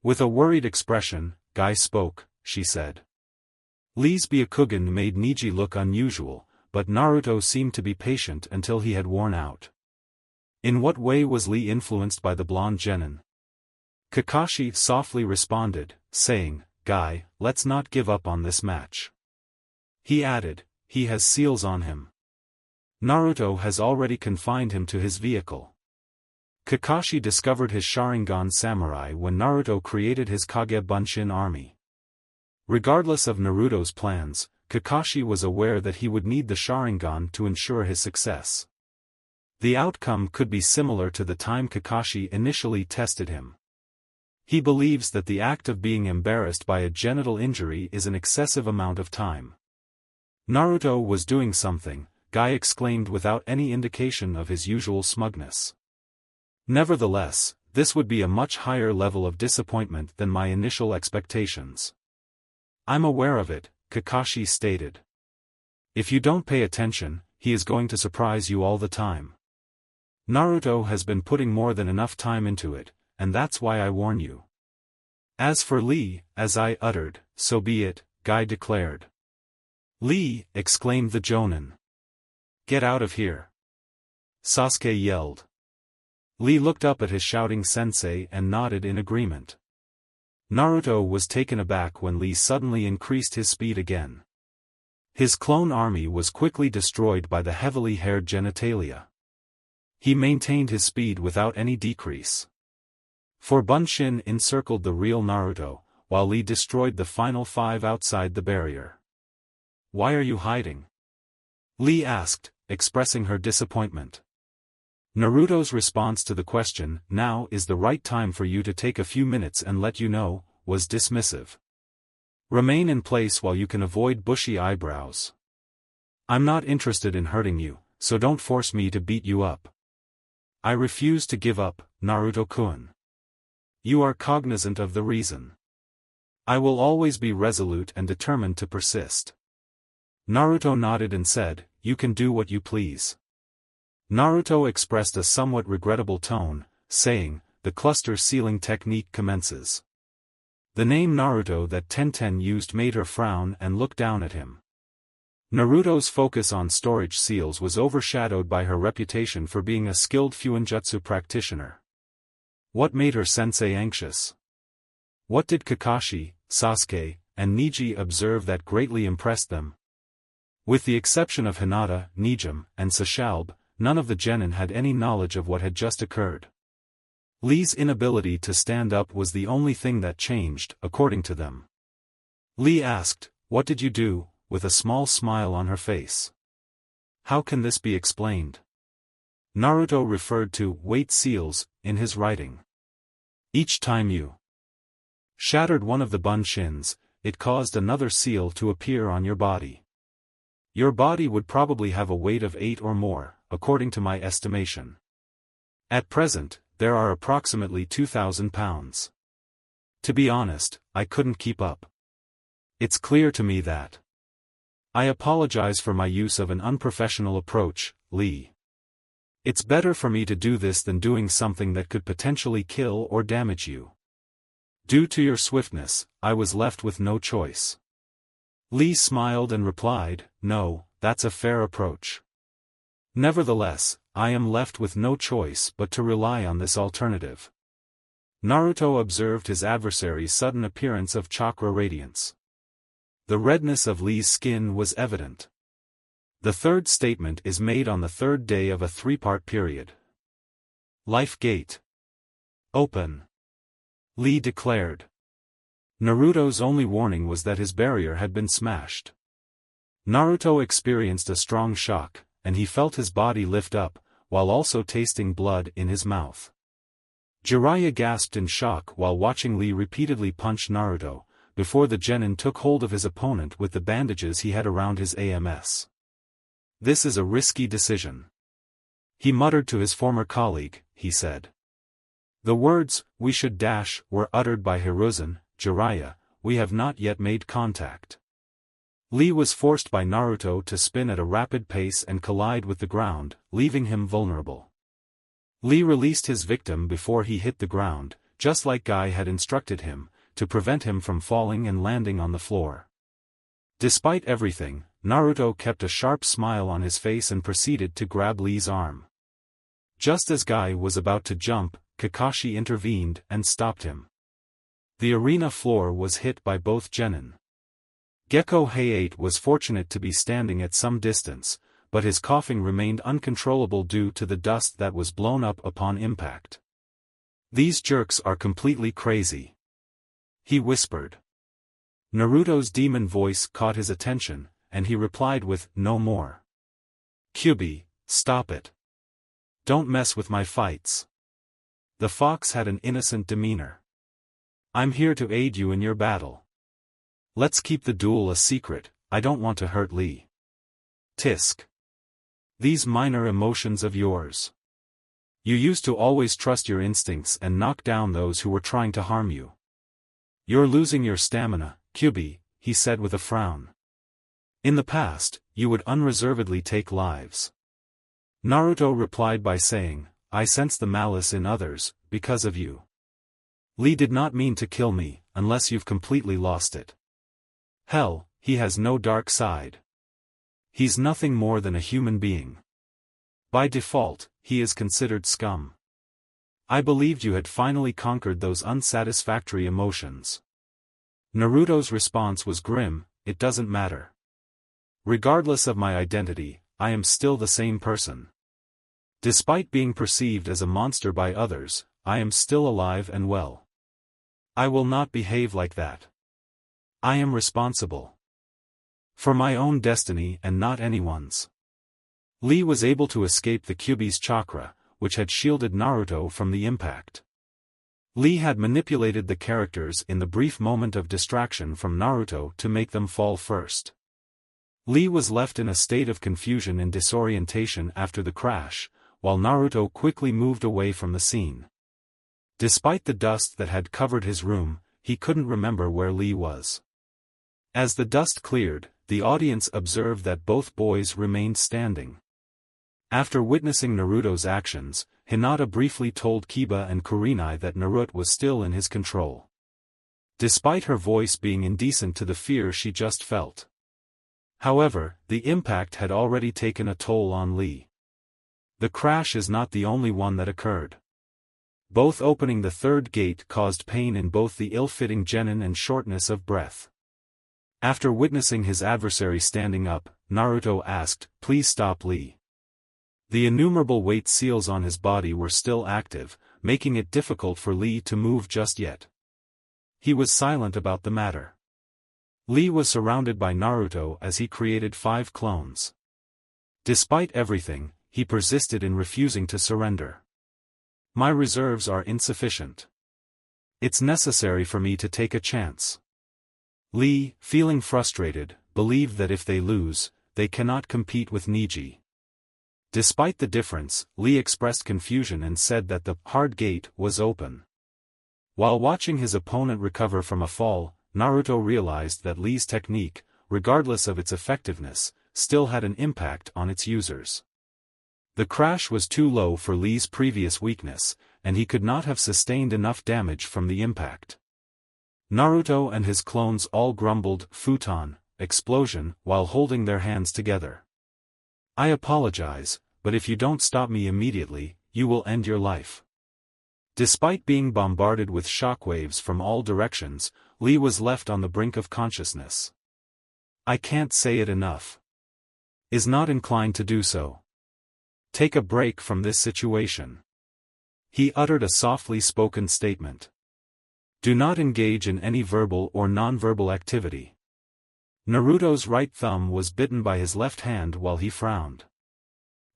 With a worried expression, Guy spoke, she said. Lee's Byakugan made Neji look unusual, but Naruto seemed to be patient until he had worn out. In what way was Lee influenced by the blonde genin? Kakashi softly responded, saying, Guy, let's not give up on this match. He added, he has seals on him. Naruto has already confined him to his vehicle. Kakashi discovered his Sharingan samurai when Naruto created his Kage Bunshin army. Regardless of Naruto's plans, Kakashi was aware that he would need the Sharingan to ensure his success. The outcome could be similar to the time Kakashi initially tested him. He believes that the act of being embarrassed by a genital injury is an excessive amount of time. Naruto was doing something, Guy exclaimed without any indication of his usual smugness. Nevertheless, this would be a much higher level of disappointment than my initial expectations. I'm aware of it, Kakashi stated. If you don't pay attention, he is going to surprise you all the time. Naruto has been putting more than enough time into it, and that's why I warn you. As for Lee, as I uttered, so be it, Guy declared. Lee, exclaimed the Jonin. Get out of here. Sasuke yelled. Lee looked up at his shouting sensei and nodded in agreement. Naruto was taken aback when Lee suddenly increased his speed again. His clone army was quickly destroyed by the heavily haired genitalia. He maintained his speed without any decrease. For Bunshin encircled the real Naruto, while Lee destroyed the final 5 outside the barrier. Why are you hiding? Lee asked, expressing her disappointment. Naruto's response to the question, now is the right time for you to take a few minutes and let you know, was dismissive. Remain in place while you can avoid bushy eyebrows. I'm not interested in hurting you, so don't force me to beat you up. I refuse to give up, Naruto-kun. You are cognizant of the reason. I will always be resolute and determined to persist. Naruto nodded and said, you can do what you please. Naruto expressed a somewhat regrettable tone, saying, the cluster sealing technique commences. The name Naruto that Tenten used made her frown and look down at him. Naruto's focus on storage seals was overshadowed by her reputation for being a skilled Fuinjutsu practitioner. What made her sensei anxious? What did Kakashi, Sasuke, and Niji observed that greatly impressed them. With the exception of Hinata, Nijim, and Sashalb, none of the genin had any knowledge of what had just occurred. Lee's inability to stand up was the only thing that changed, according to them. Lee asked, "What did you do?" with a small smile on her face. "How can this be explained?" Naruto referred to weight seals in his writing. Each time you shattered one of the bunshins, it caused another seal to appear on your body. Your body would probably have a weight of 8 or more, according to my estimation. At present, there are approximately 2,000 pounds. To be honest, I couldn't keep up. It's clear to me that I apologize for my use of an unprofessional approach, Lee. It's better for me to do this than doing something that could potentially kill or damage you. Due to your swiftness, I was left with no choice. Lee smiled and replied, "No, that's a fair approach. Nevertheless, I am left with no choice but to rely on this alternative." Naruto observed his adversary's sudden appearance of chakra radiance. The redness of Lee's skin was evident. The third statement is made on the third day of a 3-part period. Life Gate. Open. Lee declared. Naruto's only warning was that his barrier had been smashed. Naruto experienced a strong shock, and he felt his body lift up, while also tasting blood in his mouth. Jiraiya gasped in shock while watching Lee repeatedly punch Naruto, before the genin took hold of his opponent with the bandages he had around his AMS. "This is a risky decision," he muttered to his former colleague. He said. The words, "we should dash," were uttered by Hiruzen. "Jiraiya, we have not yet made contact." Lee was forced by Naruto to spin at a rapid pace and collide with the ground, leaving him vulnerable. Lee released his victim before he hit the ground, just like Guy had instructed him, to prevent him from falling and landing on the floor. Despite everything, Naruto kept a sharp smile on his face and proceeded to grab Lee's arm. Just as Guy was about to jump, Kakashi intervened and stopped him. The arena floor was hit by both genin. Gekko Hayate was fortunate to be standing at some distance, but his coughing remained uncontrollable due to the dust that was blown up upon impact. "These jerks are completely crazy," he whispered. Naruto's demon voice caught his attention, and he replied with, "No more. Kyubi, stop it. Don't mess with my fights." The fox had an innocent demeanor. "I'm here to aid you in your battle. Let's keep the duel a secret, I don't want to hurt Lee." Tisk. "These minor emotions of yours. You used to always trust your instincts and knock down those who were trying to harm you. You're losing your stamina, Kyubi," he said with a frown. "In the past, you would unreservedly take lives." Naruto replied by saying, "I sense the malice in others, because of you. Lee did not mean to kill me, unless you've completely lost it. Hell, he has no dark side. He's nothing more than a human being. By default, he is considered scum. I believed you had finally conquered those unsatisfactory emotions." Naruto's response was grim, "It doesn't matter. Regardless of my identity, I am still the same person. Despite being perceived as a monster by others, I am still alive and well. I will not behave like that. I am responsible for my own destiny and not anyone's." Lee was able to escape the Kyubi's chakra, which had shielded Naruto from the impact. Lee had manipulated the characters in the brief moment of distraction from Naruto to make them fall first. Lee was left in a state of confusion and disorientation after the crash, while Naruto quickly moved away from the scene. Despite the dust that had covered his room, he couldn't remember where Lee was. As the dust cleared, the audience observed that both boys remained standing. After witnessing Naruto's actions, Hinata briefly told Kiba and Kurenai that Naruto was still in his control. Despite her voice being indecent to the fear she just felt. However, the impact had already taken a toll on Lee. The crash is not the only one that occurred. Both opening the third gate caused pain in both the ill-fitting genin and shortness of breath. After witnessing his adversary standing up, Naruto asked, "Please stop, Lee." The innumerable weight seals on his body were still active, making it difficult for Lee to move just yet. He was silent about the matter. Lee was surrounded by Naruto as he created 5 clones. Despite everything, he persisted in refusing to surrender. "My reserves are insufficient. It's necessary for me to take a chance." Lee, feeling frustrated, believed that if they lose, they cannot compete with Neji. Despite the difference, Lee expressed confusion and said that the hard gate was open. While watching his opponent recover from a fall, Naruto realized that Lee's technique, regardless of its effectiveness, still had an impact on its users. The crash was too low for Lee's previous weakness, and he could not have sustained enough damage from the impact. Naruto and his clones all grumbled, "Futon, explosion," while holding their hands together. "I apologize, but if you don't stop me immediately, you will end your life." Despite being bombarded with shockwaves from all directions, Lee was left on the brink of consciousness. "I can't say it enough. Is not inclined to do so. Take a break from this situation." He uttered a softly spoken statement. "Do not engage in any verbal or non-verbal activity." Naruto's right thumb was bitten by his left hand while he frowned.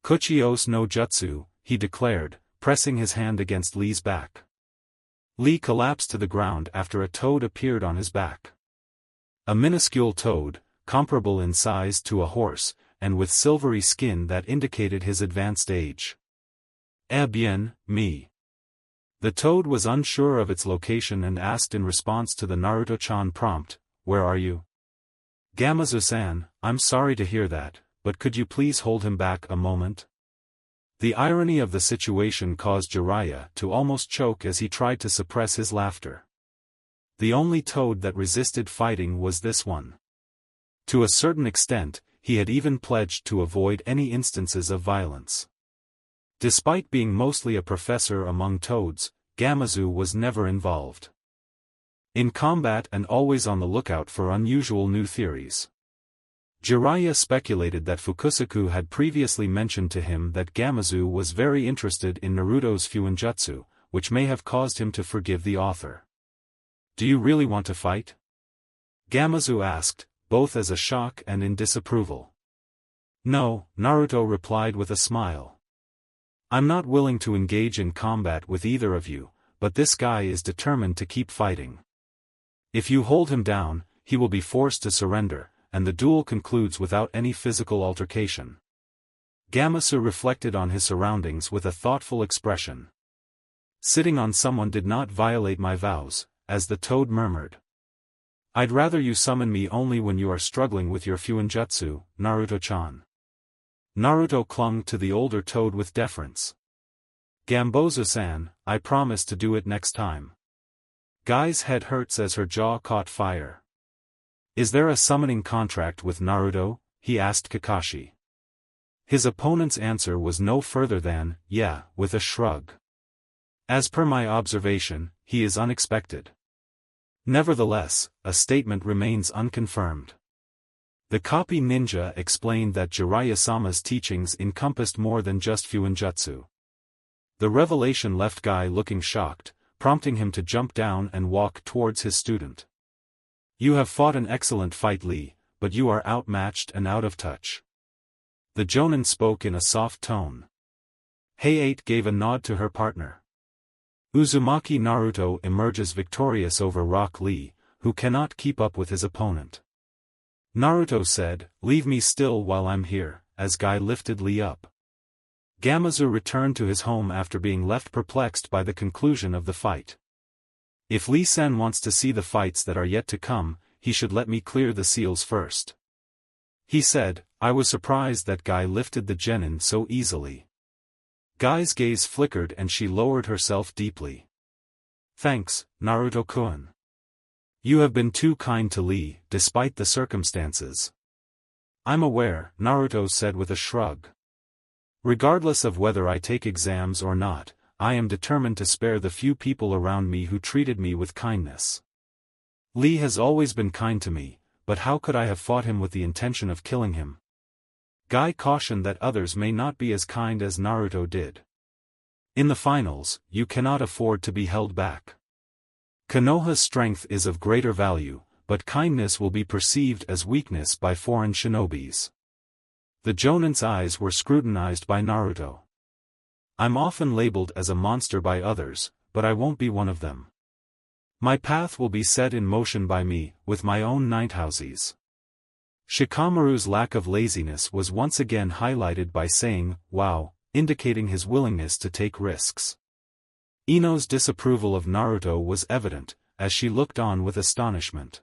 "Kuchios no jutsu," he declared, pressing his hand against Lee's back. Lee collapsed to the ground after a toad appeared on his back. A minuscule toad, comparable in size to a horse, and with silvery skin that indicated his advanced age. "Eh bien, me." The toad was unsure of its location and asked in response to the Naruto-chan prompt, "Where are you?" "Gamazu-san, I'm sorry to hear that, but could you please hold him back a moment?" The irony of the situation caused Jiraiya to almost choke as he tried to suppress his laughter. The only toad that resisted fighting was this one. To a certain extent, he had even pledged to avoid any instances of violence. Despite being mostly a professor among toads, Gamazu was never involved in combat and always on the lookout for unusual new theories. Jiraiya speculated that Fukusaku had previously mentioned to him that Gamazu was very interested in Naruto's Fuinjutsu, which may have caused him to forgive the author. "Do you really want to fight?" Gamazu asked, both as a shock and in disapproval. "No," Naruto replied with a smile. "I'm not willing to engage in combat with either of you, but this guy is determined to keep fighting. If you hold him down, he will be forced to surrender, and the duel concludes without any physical altercation." Gamazu reflected on his surroundings with a thoughtful expression. "Sitting on someone did not violate my vows," as the toad murmured. "I'd rather you summon me only when you are struggling with your Fuinjutsu, Naruto-chan." Naruto clung to the older toad with deference. "Gambozo-san, I promise to do it next time." Guy's head hurts as her jaw caught fire. "Is there a summoning contract with Naruto?" he asked Kakashi. His opponent's answer was no further than, "Yeah," with a shrug. "As per my observation, he is unexpected." Nevertheless, a statement remains unconfirmed. The copy ninja explained that Jiraiya-sama's teachings encompassed more than just Fuinjutsu. The revelation left Guy looking shocked, prompting him to jump down and walk towards his student. "You have fought an excellent fight, Lee, but you are outmatched and out of touch." The Jonin spoke in a soft tone. Heiate gave a nod to her partner. Uzumaki Naruto emerges victorious over Rock Lee, who cannot keep up with his opponent. Naruto said, "Leave me still while I'm here," as Guy lifted Lee up. Gamazu returned to his home after being left perplexed by the conclusion of the fight. "If Lee-sen wants to see the fights that are yet to come, he should let me clear the seals first," he said. I was surprised that Guy lifted the genin so easily. Guy's gaze flickered and she lowered herself deeply. "Thanks, Naruto-kun. You have been too kind to Lee, despite the circumstances." "I'm aware," Naruto said with a shrug. "Regardless of whether I take exams or not, I am determined to spare the few people around me who treated me with kindness. Lee has always been kind to me, but how could I have fought him with the intention of killing him? Guy cautioned that others may not be as kind as Naruto did. In the finals, you cannot afford to be held back. Konoha's strength is of greater value, but kindness will be perceived as weakness by foreign shinobis. The Jonin's eyes were scrutinized by Naruto. I'm often labeled as a monster by others, but I won't be one of them. My path will be set in motion by me, with my own nighthouses. Shikamaru's lack of laziness was once again highlighted by saying, "Wow," indicating his willingness to take risks. Ino's disapproval of Naruto was evident, as she looked on with astonishment.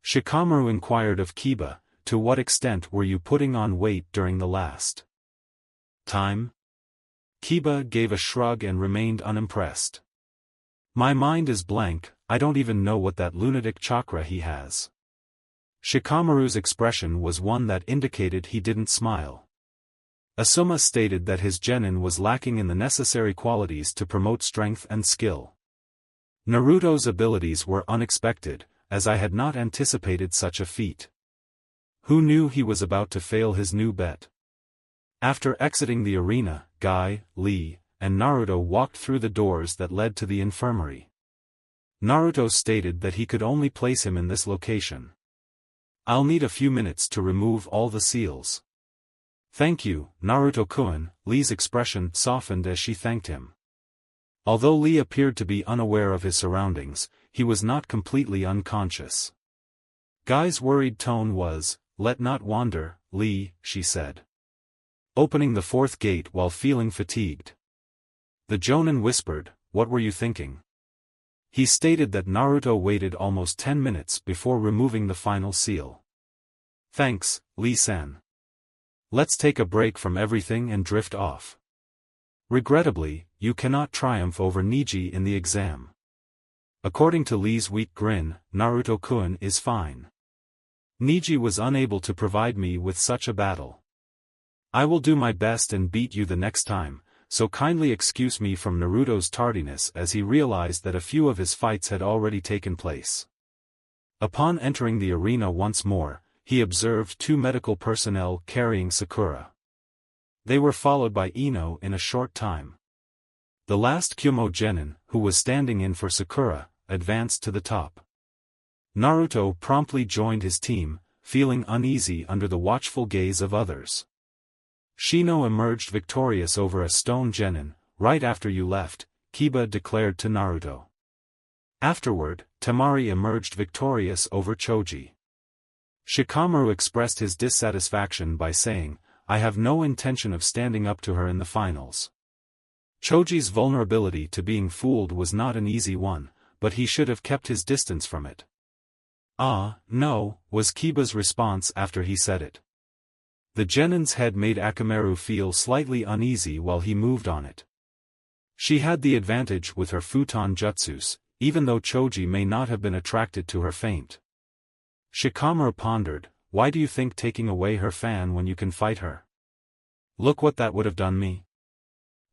Shikamaru inquired of Kiba, "To what extent were you putting on weight during the last time?" Kiba gave a shrug and remained unimpressed. "My mind is blank, I don't even know what that lunatic chakra he has." Shikamaru's expression was one that indicated he didn't smile. Asuma stated that his genin was lacking in the necessary qualities to promote strength and skill. Naruto's abilities were unexpected, as I had not anticipated such a feat. Who knew he was about to fail his new bet? After exiting the arena, Guy, Lee, and Naruto walked through the doors that led to the infirmary. Naruto stated that he could only place him in this location. "I'll need a few minutes to remove all the seals." "Thank you, Naruto-kun," Lee's expression softened as she thanked him. Although Lee appeared to be unaware of his surroundings, he was not completely unconscious. Guy's worried tone was, "Let not wander, Lee," she said. Opening the fourth gate while feeling fatigued. The Jonin whispered, "What were you thinking?" He stated that Naruto waited almost 10 minutes before removing the final seal. "Thanks, Lee-san. Let's take a break from everything and drift off. Regrettably, you cannot triumph over Niji in the exam." According to Lee's weak grin, Naruto-kun is fine. Niji was unable to provide me with such a battle. I will do my best and beat you the next time, so kindly excuse me from Naruto's tardiness as he realized that a few of his fights had already taken place. Upon entering the arena once more, he observed 2 medical personnel carrying Sakura. They were followed by Ino in a short time. The last Kyumo genin, who was standing in for Sakura, advanced to the top. Naruto promptly joined his team, feeling uneasy under the watchful gaze of others. Shino emerged victorious over a stone genin, right after you left, Kiba declared to Naruto. Afterward, Temari emerged victorious over Choji. Shikamaru expressed his dissatisfaction by saying, "I have no intention of standing up to her in the finals." Choji's vulnerability to being fooled was not an easy one, but he should have kept his distance from it. "Ah, no," was Kiba's response after he said it. The genin's head made Akamaru feel slightly uneasy while he moved on it. She had the advantage with her futon jutsus, even though Choji may not have been attracted to her feint. Shikamaru pondered, "Why do you think taking away her fan when you can fight her? Look what that would have done me."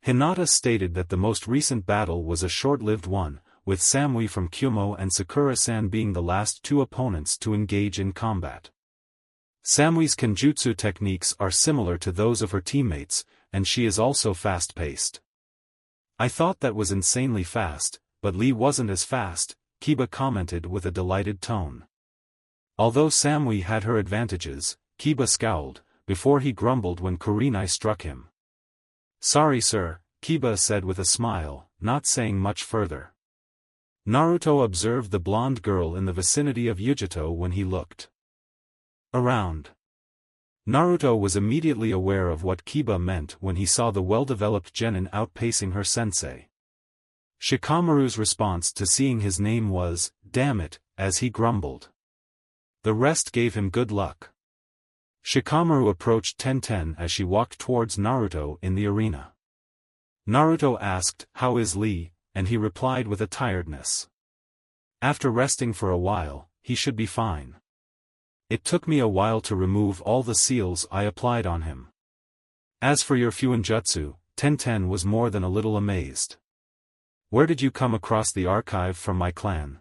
Hinata stated that the most recent battle was a short-lived one, with Samui from Kyumo and Sakura-san being the last 2 opponents to engage in combat. Samui's kenjutsu techniques are similar to those of her teammates, and she is also fast-paced. "I thought that was insanely fast, but Lee wasn't as fast," Kiba commented with a delighted tone. Although Samui had her advantages, Kiba scowled, before he grumbled when Kurenai struck him. "Sorry sir," Kiba said with a smile, not saying much further. Naruto observed the blonde girl in the vicinity of Yujito when he looked around. Naruto was immediately aware of what Kiba meant when he saw the well-developed genin outpacing her sensei. Shikamaru's response to seeing his name was, "Damn it," as he grumbled. The rest gave him good luck. Shikamaru approached Tenten as she walked towards Naruto in the arena. Naruto asked, "How is Lee?" and he replied with a tiredness. After resting for a while, he should be fine. It took me a while to remove all the seals I applied on him. As for your Fuinjutsu, Tenten was more than a little amazed. Where did you come across the archive from my clan?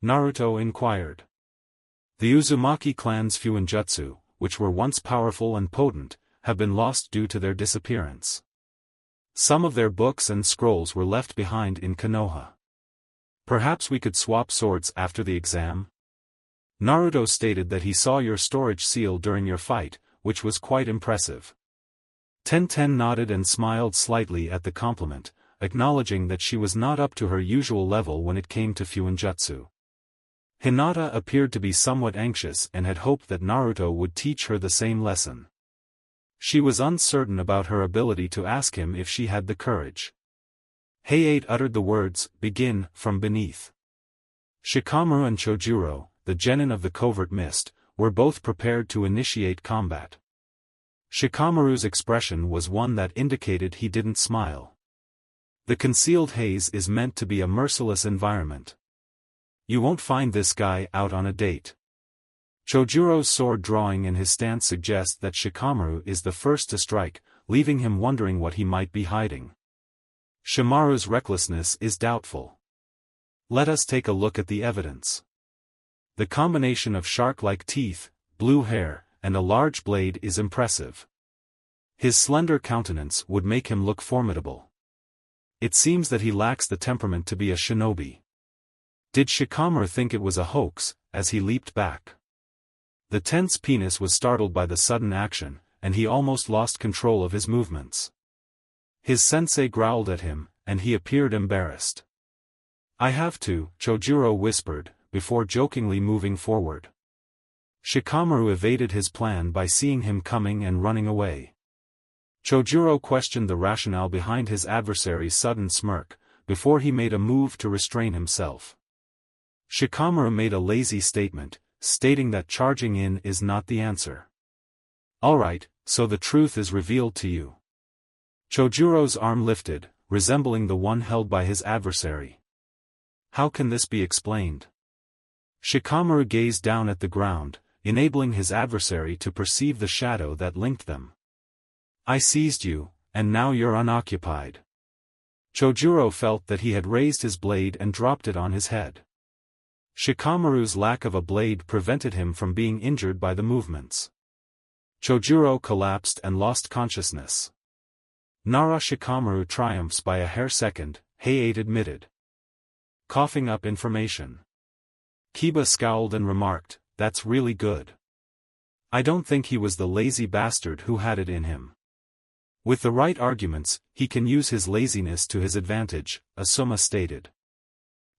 Naruto inquired. The Uzumaki clan's fuinjutsu, which were once powerful and potent, have been lost due to their disappearance. Some of their books and scrolls were left behind in Konoha. Perhaps we could swap swords after the exam? Naruto stated that he saw your storage seal during your fight, which was quite impressive. Tenten nodded and smiled slightly at the compliment, acknowledging that she was not up to her usual level when it came to fuinjutsu. Hinata appeared to be somewhat anxious and had hoped that Naruto would teach her the same lesson. She was uncertain about her ability to ask him if she had the courage. Hayate uttered the words, "Begin," from beneath. Shikamaru and Chojuro, the genin of the covert mist, were both prepared to initiate combat. Shikamaru's expression was one that indicated he didn't smile. The concealed haze is meant to be a merciless environment. You won't find this guy out on a date. Chojuro's sword drawing and his stance suggest that Shikamaru is the first to strike, leaving him wondering what he might be hiding. Shimaru's recklessness is doubtful. Let us take a look at the evidence. The combination of shark-like teeth, blue hair, and a large blade is impressive. His slender countenance would make him look formidable. It seems that he lacks the temperament to be a shinobi. Did Shikamaru think it was a hoax, as he leaped back? The tense penis was startled by the sudden action, and he almost lost control of his movements. His sensei growled at him, and he appeared embarrassed. "I have to," Chojuro whispered, before jokingly moving forward. Shikamaru evaded his plan by seeing him coming and running away. Chojuro questioned the rationale behind his adversary's sudden smirk, before he made a move to restrain himself. Shikamaru made a lazy statement, stating that charging in is not the answer. "Alright, so the truth is revealed to you." Chojuro's arm lifted, resembling the one held by his adversary. How can this be explained? Shikamaru gazed down at the ground, enabling his adversary to perceive the shadow that linked them. "I seized you, and now you're unoccupied." Chojuro felt that he had raised his blade and dropped it on his head. Shikamaru's lack of a blade prevented him from being injured by the movements. Chojuro collapsed and lost consciousness. "Nara, Shikamaru triumphs by a hair second," Hayate admitted. Coughing up information. Kiba scowled and remarked, "That's really good. I don't think he was the lazy bastard who had it in him. With the right arguments, he can use his laziness to his advantage," Asuma stated.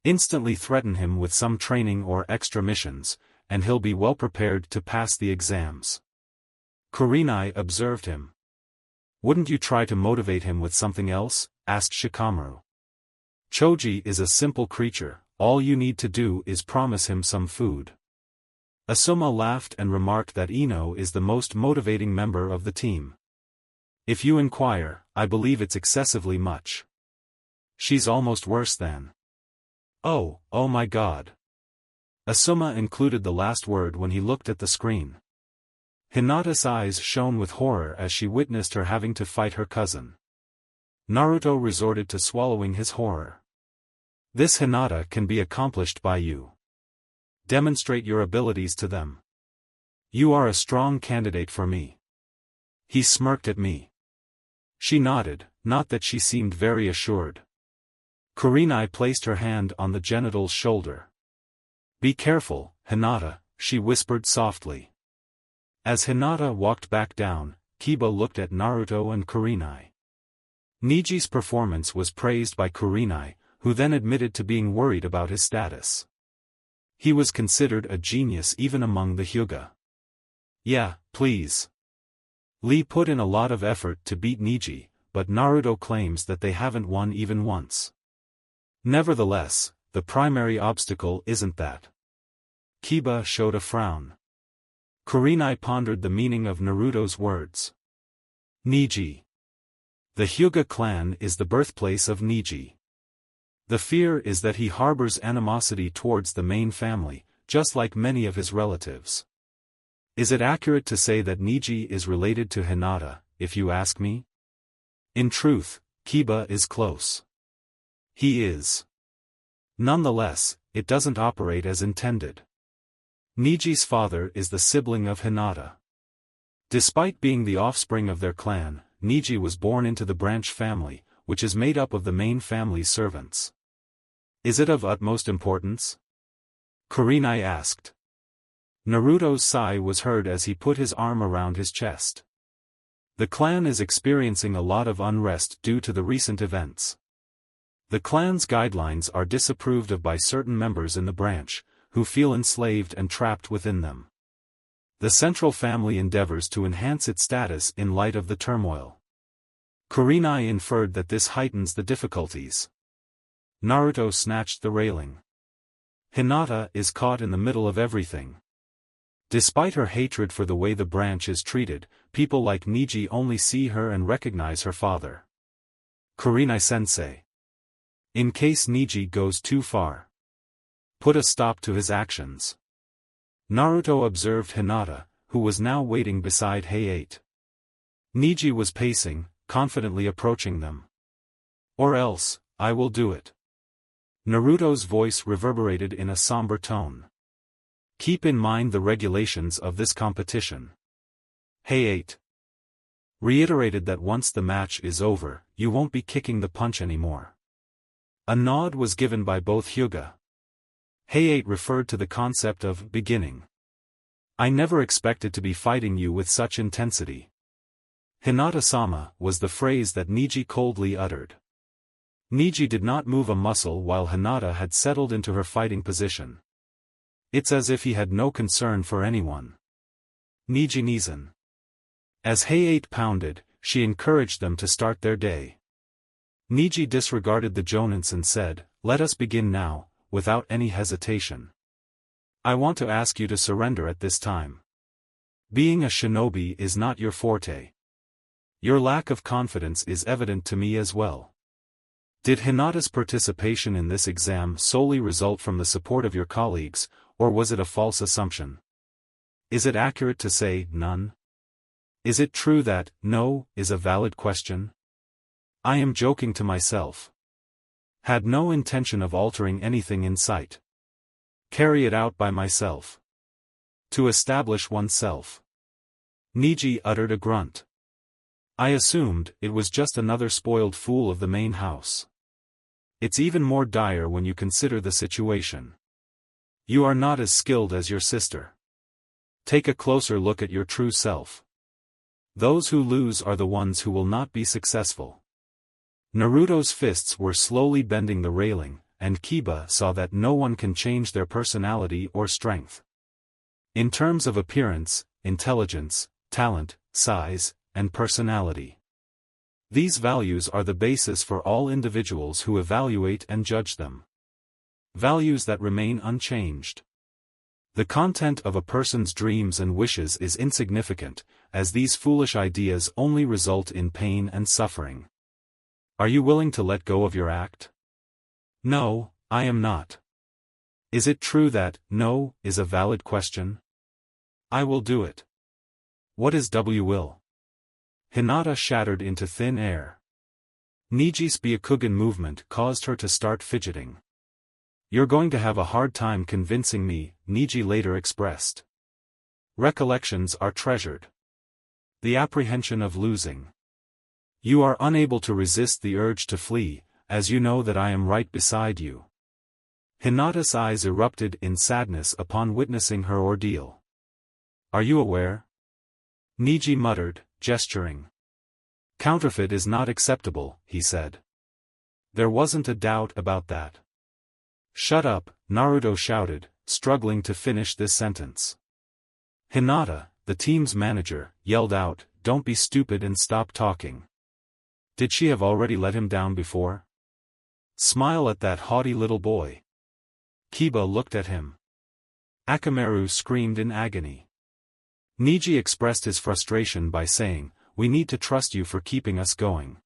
"Instantly threaten him with some training or extra missions, and he'll be well prepared to pass the exams." Kurenai observed him. "Wouldn't you try to motivate him with something else?" asked Shikamaru. "Choji is a simple creature, all you need to do is promise him some food." Asuma laughed and remarked that Ino is the most motivating member of the team. "If you inquire, I believe it's excessively much. She's almost worse than." Oh my god." Asuma included the last word when he looked at the screen. Hinata's eyes shone with horror as she witnessed her having to fight her cousin. Naruto resorted to swallowing his horror. "This Hinata can be accomplished by you. Demonstrate your abilities to them. You are a strong candidate for me." He smirked at me. She nodded, not that she seemed very assured. Kurenai placed her hand on the genital's shoulder. "Be careful, Hinata," she whispered softly. As Hinata walked back down, Kiba looked at Naruto and Kurenai. Niji's performance was praised by Kurenai, who then admitted to being worried about his status. He was considered a genius even among the Hyuga. "Yeah, please." Lee put in a lot of effort to beat Niji, but Naruto claims that they haven't won even once. Nevertheless, the primary obstacle isn't that. Kiba showed a frown. Kurenai pondered the meaning of Naruto's words. Niji. The Hyuga clan is the birthplace of Niji. The fear is that he harbors animosity towards the main family, just like many of his relatives. Is it accurate to say that Niji is related to Hinata, if you ask me? In truth, Kiba is close. He is. Nonetheless, it doesn't operate as intended. Niji's father is the sibling of Hinata. Despite being the offspring of their clan, Niji was born into the branch family, which is made up of the main family's servants. Is it of utmost importance? Kurenai asked. Naruto's sigh was heard as he put his arm around his chest. The clan is experiencing a lot of unrest due to the recent events. The clan's guidelines are disapproved of by certain members in the branch, who feel enslaved and trapped within them. The central family endeavors to enhance its status in light of the turmoil. Kurenai inferred that this heightens the difficulties. Naruto snatched the railing. Hinata is caught in the middle of everything. Despite her hatred for the way the branch is treated, people like Niji only see her and recognize her father. Kurenai-sensei. In case Niji goes too far, put a stop to his actions. Naruto observed Hinata, who was now waiting beside Hayate. Niji was pacing, confidently approaching them. Or else, I will do it. Naruto's voice reverberated in a somber tone. Keep in mind the regulations of this competition. Hayate reiterated that once the match is over, you won't be kicking the punch anymore. A nod was given by both Hyuga. Hayate referred to the concept of beginning. I never expected to be fighting you with such intensity. Hinata-sama was the phrase that Niji coldly uttered. Niji did not move a muscle while Hinata had settled into her fighting position. It's as if he had no concern for anyone. Niji-nizan. As Hayate pounded, she encouraged them to start their day. Niji disregarded the Joninsen and said, let us begin now, without any hesitation. I want to ask you to surrender at this time. Being a shinobi is not your forte. Your lack of confidence is evident to me as well. Did Hinata's participation in this exam solely result from the support of your colleagues, or was it a false assumption? Is it accurate to say, none? Is it true that, no, is a valid question? I am joking to myself. Had no intention of altering anything in sight. Carry it out by myself. To establish oneself. Niji uttered a grunt. I assumed it was just another spoiled fool of the main house. It's even more dire when you consider the situation. You are not as skilled as your sister. Take a closer look at your true self. Those who lose are the ones who will not be successful. Naruto's fists were slowly bending the railing, and Kiba saw that no one can change their personality or strength. In terms of appearance, intelligence, talent, size, and personality. These values are the basis for all individuals who evaluate and judge them. Values that remain unchanged. The content of a person's dreams and wishes is insignificant, as these foolish ideas only result in pain and suffering. Are you willing to let go of your act? No, I am not. Is it true that, no, is a valid question? I will do it. What is will? Hinata shattered into thin air. Niji's Byakugan movement caused her to start fidgeting. You're going to have a hard time convincing me, Niji later expressed. Recollections are treasured. The apprehension of losing. You are unable to resist the urge to flee, as you know that I am right beside you. Hinata's eyes erupted in sadness upon witnessing her ordeal. Are you aware? Niji muttered, gesturing. Counterfeit is not acceptable, he said. There wasn't a doubt about that. Shut up, Naruto shouted, struggling to finish this sentence. Hinata, the team's manager, yelled out, don't be stupid and stop talking. Did she have already let him down before? Smile at that haughty little boy. Kiba looked at him. Akamaru screamed in agony. Niji expressed his frustration by saying, we need to trust you for keeping us going.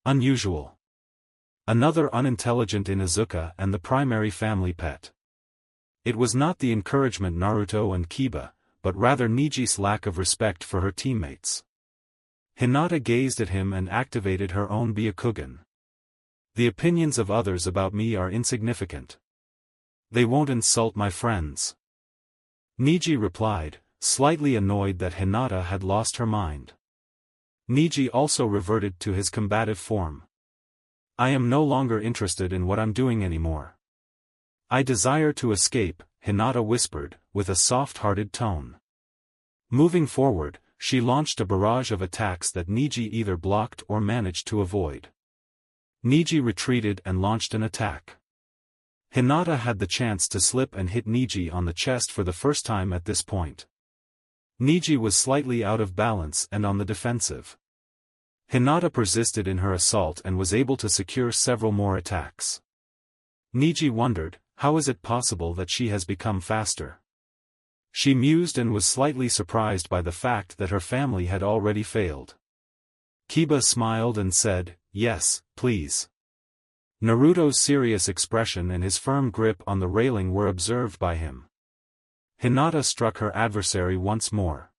Unusual. Another unintelligent Inuzuka and the primary family pet. It was not the encouragement Naruto and Kiba, but rather Niji's lack of respect for her teammates. Hinata gazed at him and activated her own Byakugan. The opinions of others about me are insignificant. They won't insult my friends. Niji replied, slightly annoyed that Hinata had lost her mind. Niji also reverted to his combative form. I am no longer interested in what I'm doing anymore. I desire to escape, Hinata whispered, with a soft-hearted tone. Moving forward, she launched a barrage of attacks that Niji either blocked or managed to avoid. Niji retreated and launched an attack. Hinata had the chance to slip and hit Niji on the chest for the first time at this point. Niji was slightly out of balance and on the defensive. Hinata persisted in her assault and was able to secure several more attacks. Niji wondered, how is it possible that she has become faster? She mused and was slightly surprised by the fact that her family had already failed. Kiba smiled and said, yes, please. Naruto's serious expression and his firm grip on the railing were observed by him. Hinata struck her adversary once more.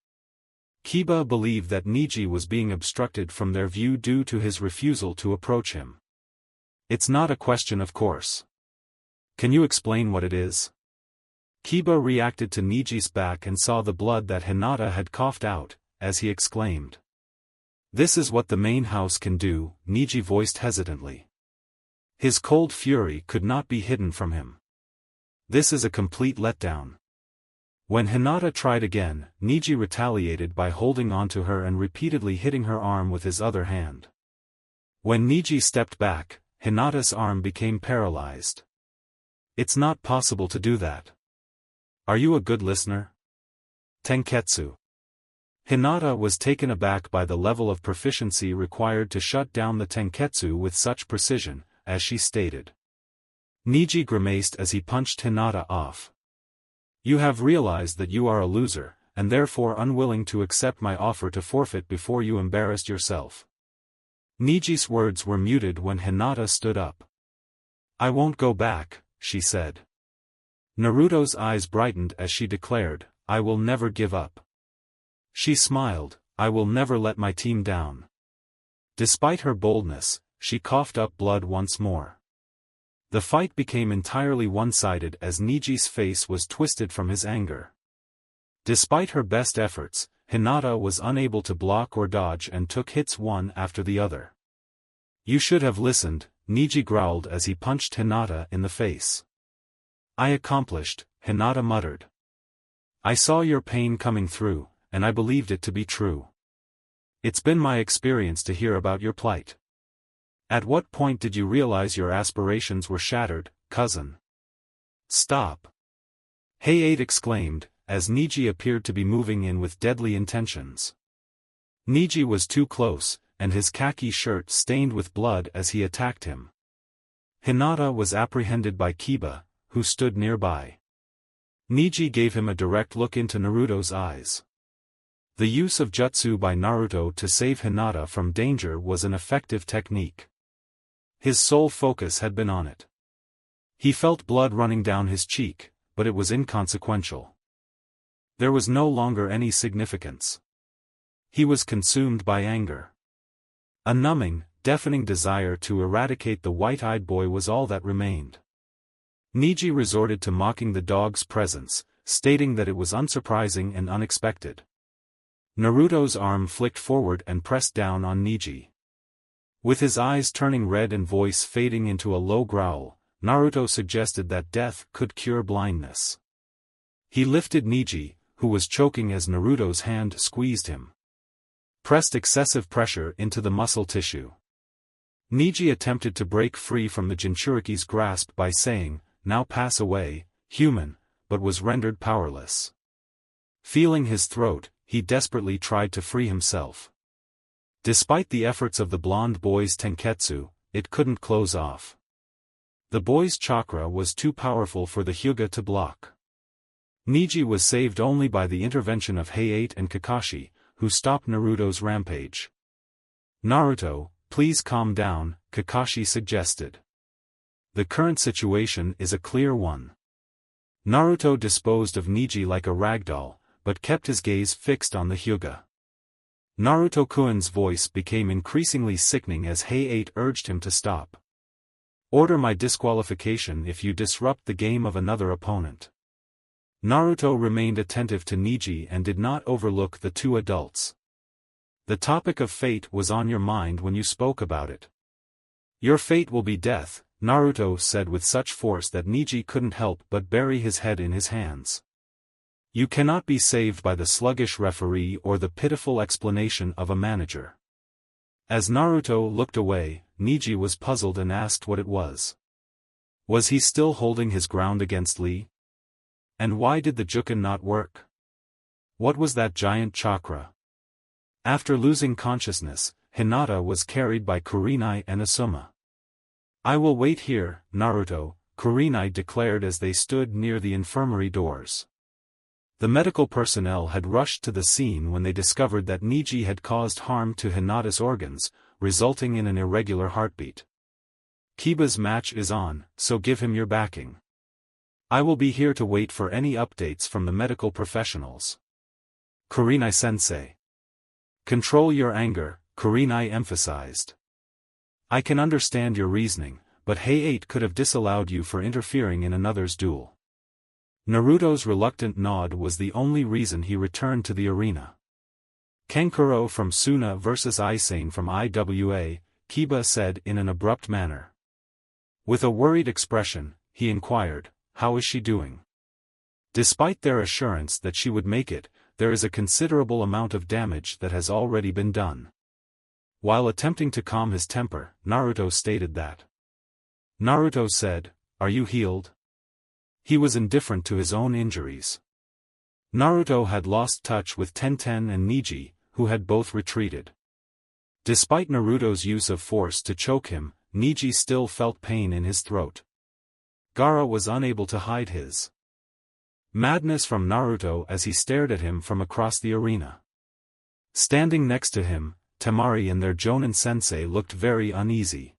Kiba believed that Niji was being obstructed from their view due to his refusal to approach him. It's not a question, of course. Can you explain what it is? Kiba reacted to Niji's back and saw the blood that Hinata had coughed out, as he exclaimed. This is what the main house can do, Niji voiced hesitantly. His cold fury could not be hidden from him. This is a complete letdown. When Hinata tried again, Niji retaliated by holding onto her and repeatedly hitting her arm with his other hand. When Niji stepped back, Hinata's arm became paralyzed. It's not possible to do that. Are you a good listener? Tenketsu. Hinata was taken aback by the level of proficiency required to shut down the Tenketsu with such precision, as she stated. Niji grimaced as he punched Hinata off. You have realized that you are a loser, and therefore unwilling to accept my offer to forfeit before you embarrassed yourself. Niji's words were muted when Hinata stood up. I won't go back, she said. Naruto's eyes brightened as she declared, I will never give up. She smiled, I will never let my team down. Despite her boldness, she coughed up blood once more. The fight became entirely one-sided as Niji's face was twisted from his anger. Despite her best efforts, Hinata was unable to block or dodge and took hits one after the other. You should have listened, Niji growled as he punched Hinata in the face. I accomplished, Hinata muttered. I saw your pain coming through, and I believed it to be true. It's been my experience to hear about your plight. At what point did you realize your aspirations were shattered, cousin? Stop! Hey-8 exclaimed, as Niji appeared to be moving in with deadly intentions. Niji was too close, and his khaki shirt stained with blood as he attacked him. Hinata was apprehended by Kiba, who stood nearby. Niji gave him a direct look into Naruto's eyes. The use of jutsu by Naruto to save Hinata from danger was an effective technique. His sole focus had been on it. He felt blood running down his cheek, but it was inconsequential. There was no longer any significance. He was consumed by anger. A numbing, deafening desire to eradicate the white-eyed boy was all that remained. Niji resorted to mocking the dog's presence, stating that it was unsurprising and unexpected. Naruto's arm flicked forward and pressed down on Niji. With his eyes turning red and voice fading into a low growl, Naruto suggested that death could cure blindness. He lifted Niji, who was choking as Naruto's hand squeezed him. Pressed excessive pressure into the muscle tissue. Niji attempted to break free from the Jinchuriki's grasp by saying, now pass away, human, but was rendered powerless. Feeling his throat, he desperately tried to free himself. Despite the efforts of the blonde boy's tenketsu, it couldn't close off. The boy's chakra was too powerful for the Hyuga to block. Niji was saved only by the intervention of Hey-8 and Kakashi, who stopped Naruto's rampage. Naruto, please calm down, Kakashi suggested. The current situation is a clear one. Naruto disposed of Niji like a ragdoll, but kept his gaze fixed on the Hyuga. Naruto-kun's voice became increasingly sickening as Hey-8 urged him to stop. Order my disqualification if you disrupt the game of another opponent. Naruto remained attentive to Neji and did not overlook the two adults. The topic of fate was on your mind when you spoke about it. Your fate will be death, Naruto said with such force that Neji couldn't help but bury his head in his hands. You cannot be saved by the sluggish referee or the pitiful explanation of a manager. As Naruto looked away, Neji was puzzled and asked what it was. Was he still holding his ground against Lee? And why did the Juken not work? What was that giant chakra? After losing consciousness, Hinata was carried by Kurenai and Asuma. I will wait here, Naruto, Kurenai declared as they stood near the infirmary doors. The medical personnel had rushed to the scene when they discovered that Neji had caused harm to Hinata's organs, resulting in an irregular heartbeat. Kiba's match is on, so give him your backing. I will be here to wait for any updates from the medical professionals. Kurenai-sensei. Control your anger, Kurenai emphasized. I can understand your reasoning, but Hay-8 could have disallowed you for interfering in another's duel. Naruto's reluctant nod was the only reason he returned to the arena. Kankuro from Suna vs Isane from IWA, Kiba said in an abrupt manner. With a worried expression, he inquired, how is she doing? Despite their assurance that she would make it, there is a considerable amount of damage that has already been done. While attempting to calm his temper, Naruto stated that. Naruto said, are you healed? He was indifferent to his own injuries. Naruto had lost touch with Tenten and Neji, who had both retreated. Despite Naruto's use of force to choke him, Neji still felt pain in his throat. Gaara was unable to hide his madness from Naruto as he stared at him from across the arena. Standing next to him, Temari and their Jonin-sensei looked very uneasy.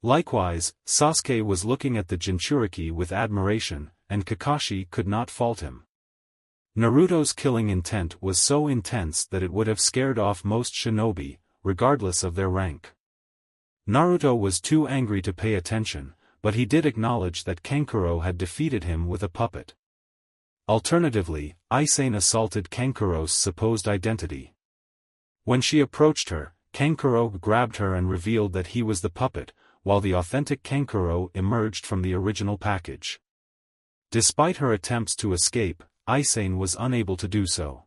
Likewise, Sasuke was looking at the Jinchuriki with admiration, and Kakashi could not fault him. Naruto's killing intent was so intense that it would have scared off most shinobi, regardless of their rank. Naruto was too angry to pay attention, but he did acknowledge that Kankuro had defeated him with a puppet. Alternatively, Isane assaulted Kankuro's supposed identity. When she approached her, Kankuro grabbed her and revealed that he was the puppet, while the authentic Kankuro emerged from the original package. Despite her attempts to escape, Isane was unable to do so.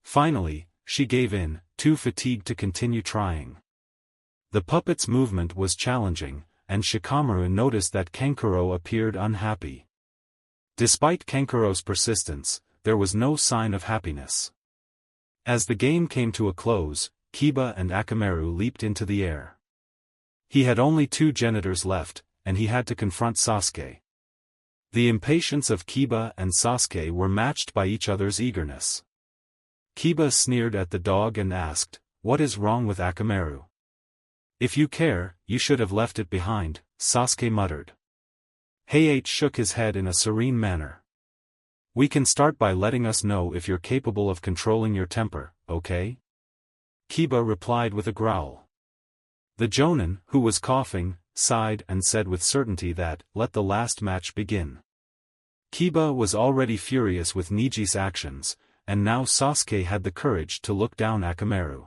Finally, she gave in, too fatigued to continue trying. The puppet's movement was challenging, and Shikamaru noticed that Kankuro appeared unhappy. Despite Kankuro's persistence, there was no sign of happiness. As the game came to a close, Kiba and Akamaru leaped into the air. He had only 2 janitors left, and he had to confront Sasuke. The impatience of Kiba and Sasuke were matched by each other's eagerness. Kiba sneered at the dog and asked, what is wrong with Akamaru? If you care, you should have left it behind, Sasuke muttered. Hay-8 shook his head in a serene manner. We can start by letting us know if you're capable of controlling your temper, okay? Kiba replied with a growl. The Jonin, who was coughing, sighed and said with certainty that, let the last match begin. Kiba was already furious with Neji's actions, and now Sasuke had the courage to look down Akamaru.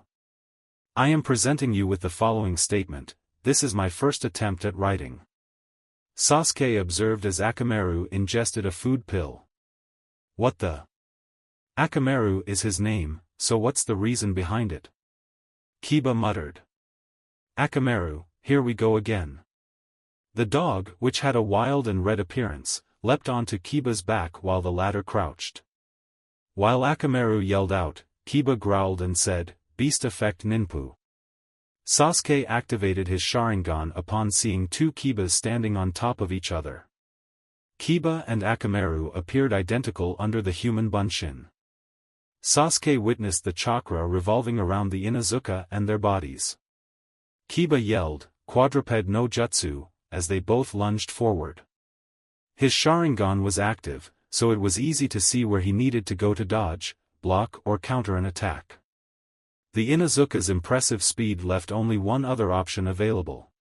I am presenting you with the following statement, this is my first attempt at writing. Sasuke observed as Akamaru ingested a food pill. What the? Akamaru is his name, so what's the reason behind it? Kiba muttered. Akamaru, here we go again. The dog, which had a wild and red appearance, leapt onto Kiba's back while the latter crouched. While Akamaru yelled out, Kiba growled and said, Beast Effect Ninpu. Sasuke activated his Sharingan upon seeing 2 Kibas standing on top of each other. Kiba and Akamaru appeared identical under the human Bunshin. Sasuke witnessed the chakra revolving around the Inuzuka and their bodies. Kiba yelled, Quadruped no Jutsu, as they both lunged forward. His Sharingan was active, so it was easy to see where he needed to go to dodge, block or counter an attack. The Inuzuka's impressive speed left only one other option available.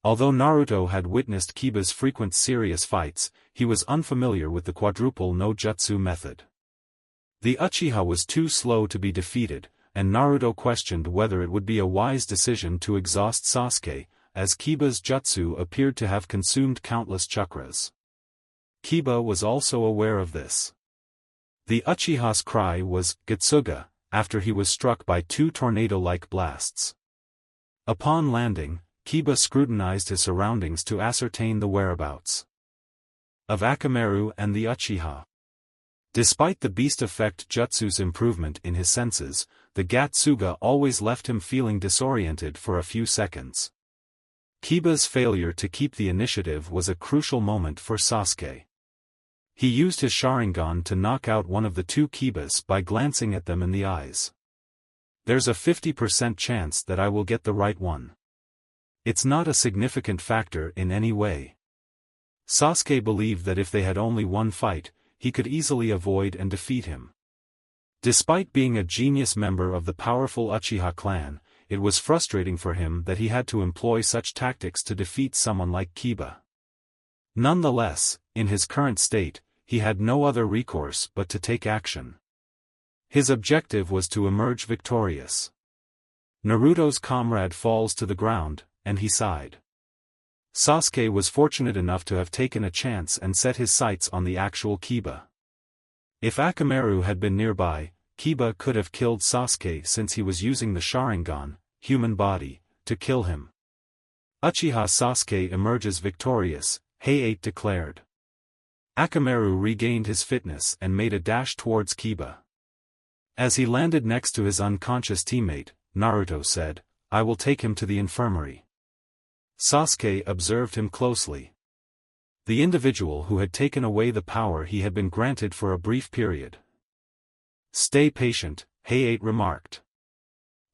Although Naruto had witnessed Kiba's frequent serious fights, he was unfamiliar with the quadruple no jutsu method. The Uchiha was too slow to be defeated, and Naruto questioned whether it would be a wise decision to exhaust Sasuke, as Kiba's jutsu appeared to have consumed countless chakras. Kiba was also aware of this. The Uchiha's cry was Getsuga, after he was struck by two tornado-like blasts. Upon landing, Kiba scrutinized his surroundings to ascertain the whereabouts of Akamaru and the Uchiha. Despite the beast effect jutsu's improvement in his senses, the Getsuga always left him feeling disoriented for a few seconds. Kiba's failure to keep the initiative was a crucial moment for Sasuke. He used his Sharingan to knock out one of the two Kibas by glancing at them in the eyes. There's a 50% chance that I will get the right one. It's not a significant factor in any way. Sasuke believed that if they had only one fight, he could easily avoid and defeat him. Despite being a genius member of the powerful Uchiha clan, it was frustrating for him that he had to employ such tactics to defeat someone like Kiba. Nonetheless, in his current state, he had no other recourse but to take action. His objective was to emerge victorious. Naruto's comrade falls to the ground, and he sighed. Sasuke was fortunate enough to have taken a chance and set his sights on the actual Kiba. If Akamaru had been nearby, Kiba could have killed Sasuke since he was using the Sharingan, human body, to kill him. Uchiha Sasuke emerges victorious, Hayate declared. Akamaru regained his fitness and made a dash towards Kiba. As he landed next to his unconscious teammate, Naruto said, "I will take him to the infirmary." Sasuke observed him closely. The individual who had taken away the power he had been granted for a brief period. "Stay patient," Hayate remarked.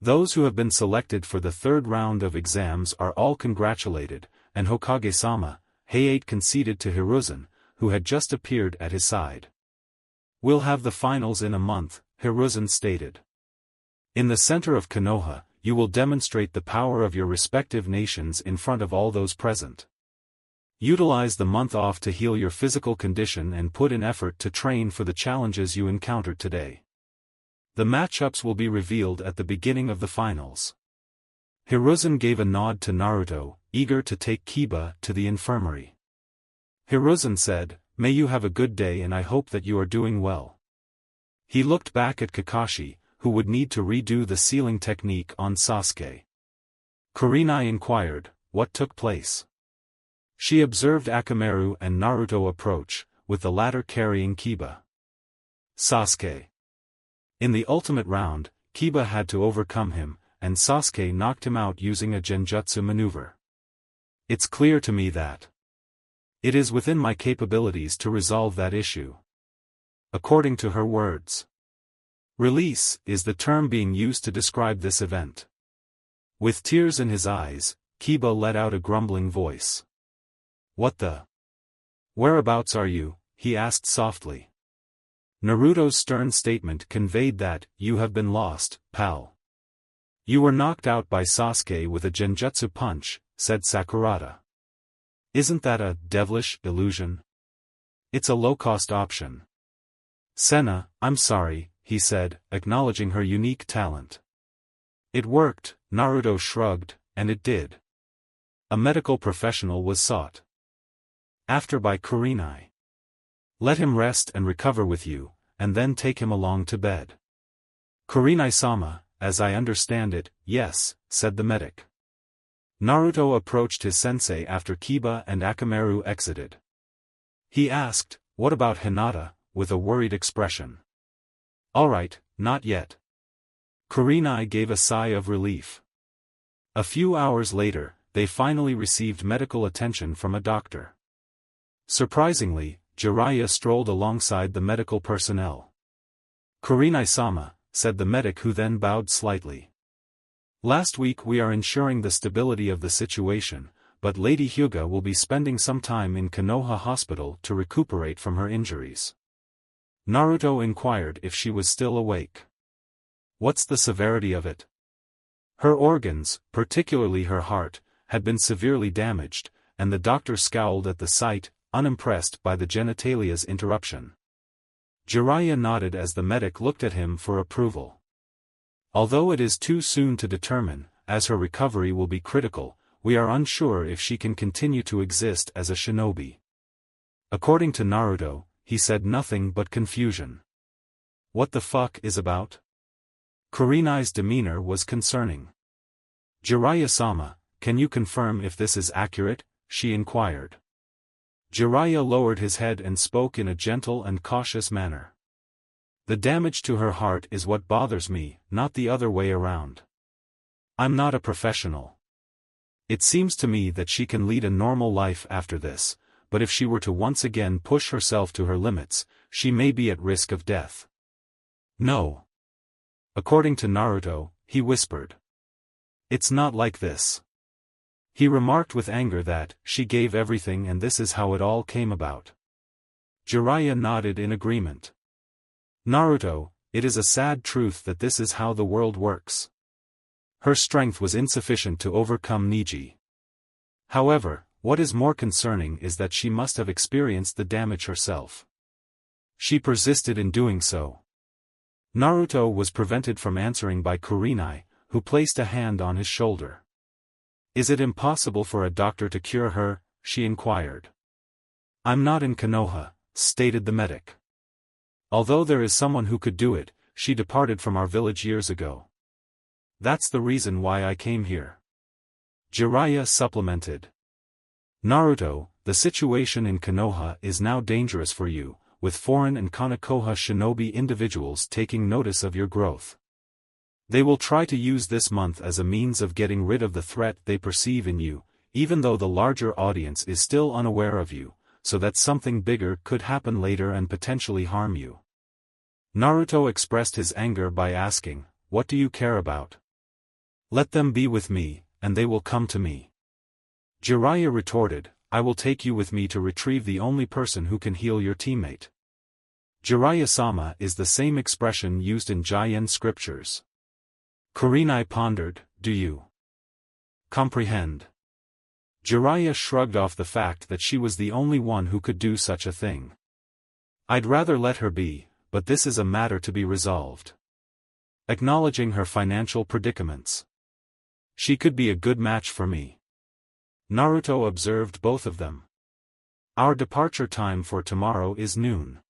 "Those who have been selected for the third round of exams are all congratulated," and Hokage-sama, Hayate conceded to Hiruzen, who had just appeared at his side. "We'll have the finals in a month," Hiruzen stated. "In the center of Konoha, you will demonstrate the power of your respective nations in front of all those present. Utilize the month off to heal your physical condition and put in effort to train for the challenges you encountered today. The matchups will be revealed at the beginning of the finals." Hiruzen gave a nod to Naruto, eager to take Kiba to the infirmary. Hiruzen said, "May you have a good day and I hope that you are doing well." He looked back at Kakashi, who would need to redo the sealing technique on Sasuke. Kurenai inquired, what took place? She observed Akamaru and Naruto approach, with the latter carrying Kiba. Sasuke. In the ultimate round, Kiba had to overcome him, and Sasuke knocked him out using a genjutsu maneuver. "It's clear to me that it is within my capabilities to resolve that issue." According to her words. Release is the term being used to describe this event. With tears in his eyes, Kiba let out a grumbling voice. "What the? Whereabouts are you?" he asked softly. Naruto's stern statement conveyed that, "You have been lost, pal. You were knocked out by Sasuke with a genjutsu punch," said Sakurada. "Isn't that a devilish illusion? It's a low-cost option." "Senna, I'm sorry," he said, acknowledging her unique talent. "It worked," Naruto shrugged, "and it did." A medical professional was sought after by Kurenai. "Let him rest and recover with you, and then take him along to bed." "Kurenai-sama, as I understand it, yes," said the medic. Naruto approached his sensei after Kiba and Akamaru exited. He asked, "What about Hinata?" with a worried expression. "Alright, not yet." Kurenai gave a sigh of relief. A few hours later, they finally received medical attention from a doctor. Surprisingly, Jiraiya strolled alongside the medical personnel. "Kurenai-sama," said the medic, who then bowed slightly. "Last week we are ensuring the stability of the situation, but Lady Hyuga will be spending some time in Konoha Hospital to recuperate from her injuries." Naruto inquired if she was still awake. "What's the severity of it?" "Her organs, particularly her heart, had been severely damaged, and the doctor scowled at the sight, unimpressed by the genitalia's interruption. Jiraiya nodded as the medic looked at him for approval. Although it is too soon to determine, as her recovery will be critical, we are unsure if she can continue to exist as a shinobi. According to Naruto, he said nothing but confusion. What the fuck is about? Kurenai's demeanor was concerning. Jiraiya-sama, can you confirm if this is accurate? She inquired. Jiraiya lowered his head and spoke in a gentle and cautious manner. The damage to her heart is what bothers me, not the other way around. I'm not a professional. It seems to me that she can lead a normal life after this, but if she were to once again push herself to her limits, she may be at risk of death. No. According to Naruto, he whispered. It's not like this. He remarked with anger that, she gave everything and this is how it all came about. Jiraiya nodded in agreement. Naruto, it is a sad truth that this is how the world works. Her strength was insufficient to overcome Neji. However, what is more concerning is that she must have experienced the damage herself. She persisted in doing so. Naruto was prevented from answering by Kurenai, who placed a hand on his shoulder. Is it impossible for a doctor to cure her? She inquired. I'm not in Konoha, stated the medic. Although there is someone who could do it, she departed from our village years ago. That's the reason why I came here. Jiraiya supplemented. Naruto, the situation in Konoha is now dangerous for you, with foreign and Konoha shinobi individuals taking notice of your growth. They will try to use this month as a means of getting rid of the threat they perceive in you, even though the larger audience is still unaware of you, so that something bigger could happen later and potentially harm you. Naruto expressed his anger by asking, what do you care about? Let them be with me, and they will come to me. Jiraiya retorted, I will take you with me to retrieve the only person who can heal your teammate. Jiraiya-sama is the same expression used in Jaien scriptures. Kurenai pondered, do you comprehend? Jiraiya shrugged off the fact that she was the only one who could do such a thing. I'd rather let her be, but this is a matter to be resolved. Acknowledging her financial predicaments. She could be a good match for me. Naruto observed both of them. Our departure time for tomorrow is noon.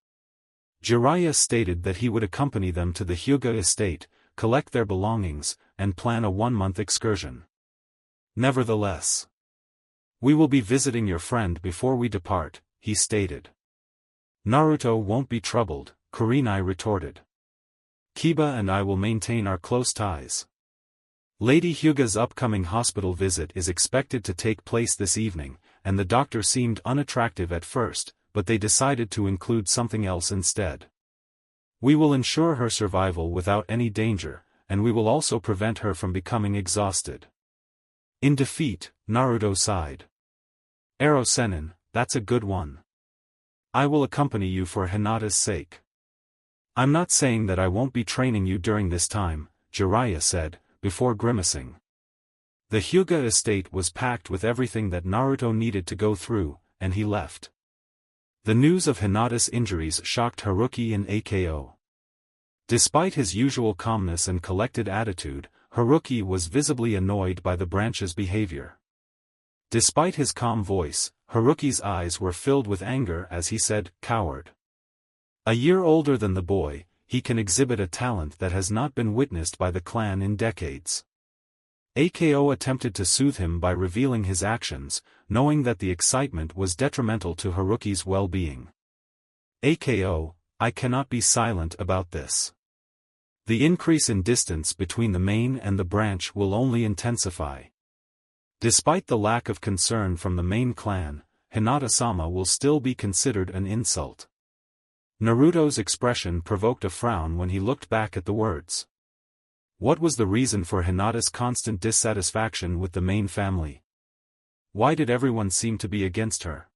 Jiraiya stated that he would accompany them to the Hyuga estate, collect their belongings, and plan a 1-month excursion. Nevertheless, we will be visiting your friend before we depart, he stated. Naruto won't be troubled, Kurenai retorted. Kiba and I will maintain our close ties. Lady Hyuga's upcoming hospital visit is expected to take place this evening, and the doctor seemed unattractive at first, but they decided to include something else instead. We will ensure her survival without any danger, and we will also prevent her from becoming exhausted. In defeat, Naruto sighed. Ero Sennin, that's a good one. I will accompany you for Hinata's sake. I'm not saying that I won't be training you during this time, Jiraiya said, before grimacing. The Hyuga estate was packed with everything that Naruto needed to go through, and he left. The news of Hinata's injuries shocked Haruki and Ako. Despite his usual calmness and collected attitude, Haruki was visibly annoyed by the branch's behavior. Despite his calm voice, Haruki's eyes were filled with anger as he said, "Coward." A year older than the boy, he can exhibit a talent that has not been witnessed by the clan in decades. Ako attempted to soothe him by revealing his actions, knowing that the excitement was detrimental to Haruki's well-being. Ako, I cannot be silent about this. The increase in distance between the main and the branch will only intensify. Despite the lack of concern from the main clan, Hinata-sama will still be considered an insult. Naruto's expression provoked a frown when he looked back at the words. What was the reason for Hinata's constant dissatisfaction with the main family? Why did everyone seem to be against her?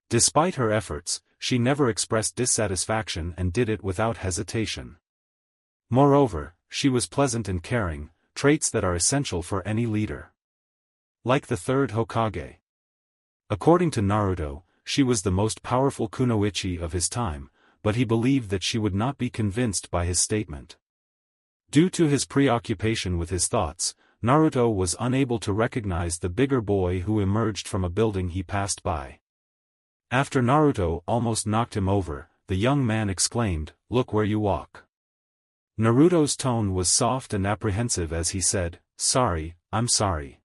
Despite her efforts, she never expressed dissatisfaction and did it without hesitation. Moreover, she was pleasant and caring, traits that are essential for any leader. Like the third Hokage. According to Naruto, she was the most powerful kunoichi of his time, but he believed that she would not be convinced by his statement. Due to his preoccupation with his thoughts, Naruto was unable to recognize the bigger boy who emerged from a building he passed by. After Naruto almost knocked him over, the young man exclaimed, "Look where you walk." Naruto's tone was soft and apprehensive as he said, "Sorry, I'm sorry."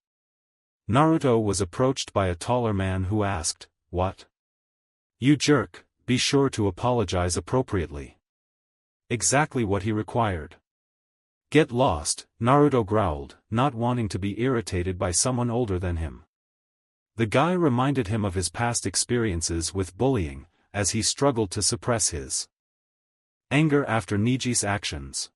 Naruto was approached by a taller man who asked, "What? You jerk, be sure to apologize appropriately." Exactly what he required. "Get lost," Naruto growled, not wanting to be irritated by someone older than him. The guy reminded him of his past experiences with bullying, as he struggled to suppress his anger after Niji's actions.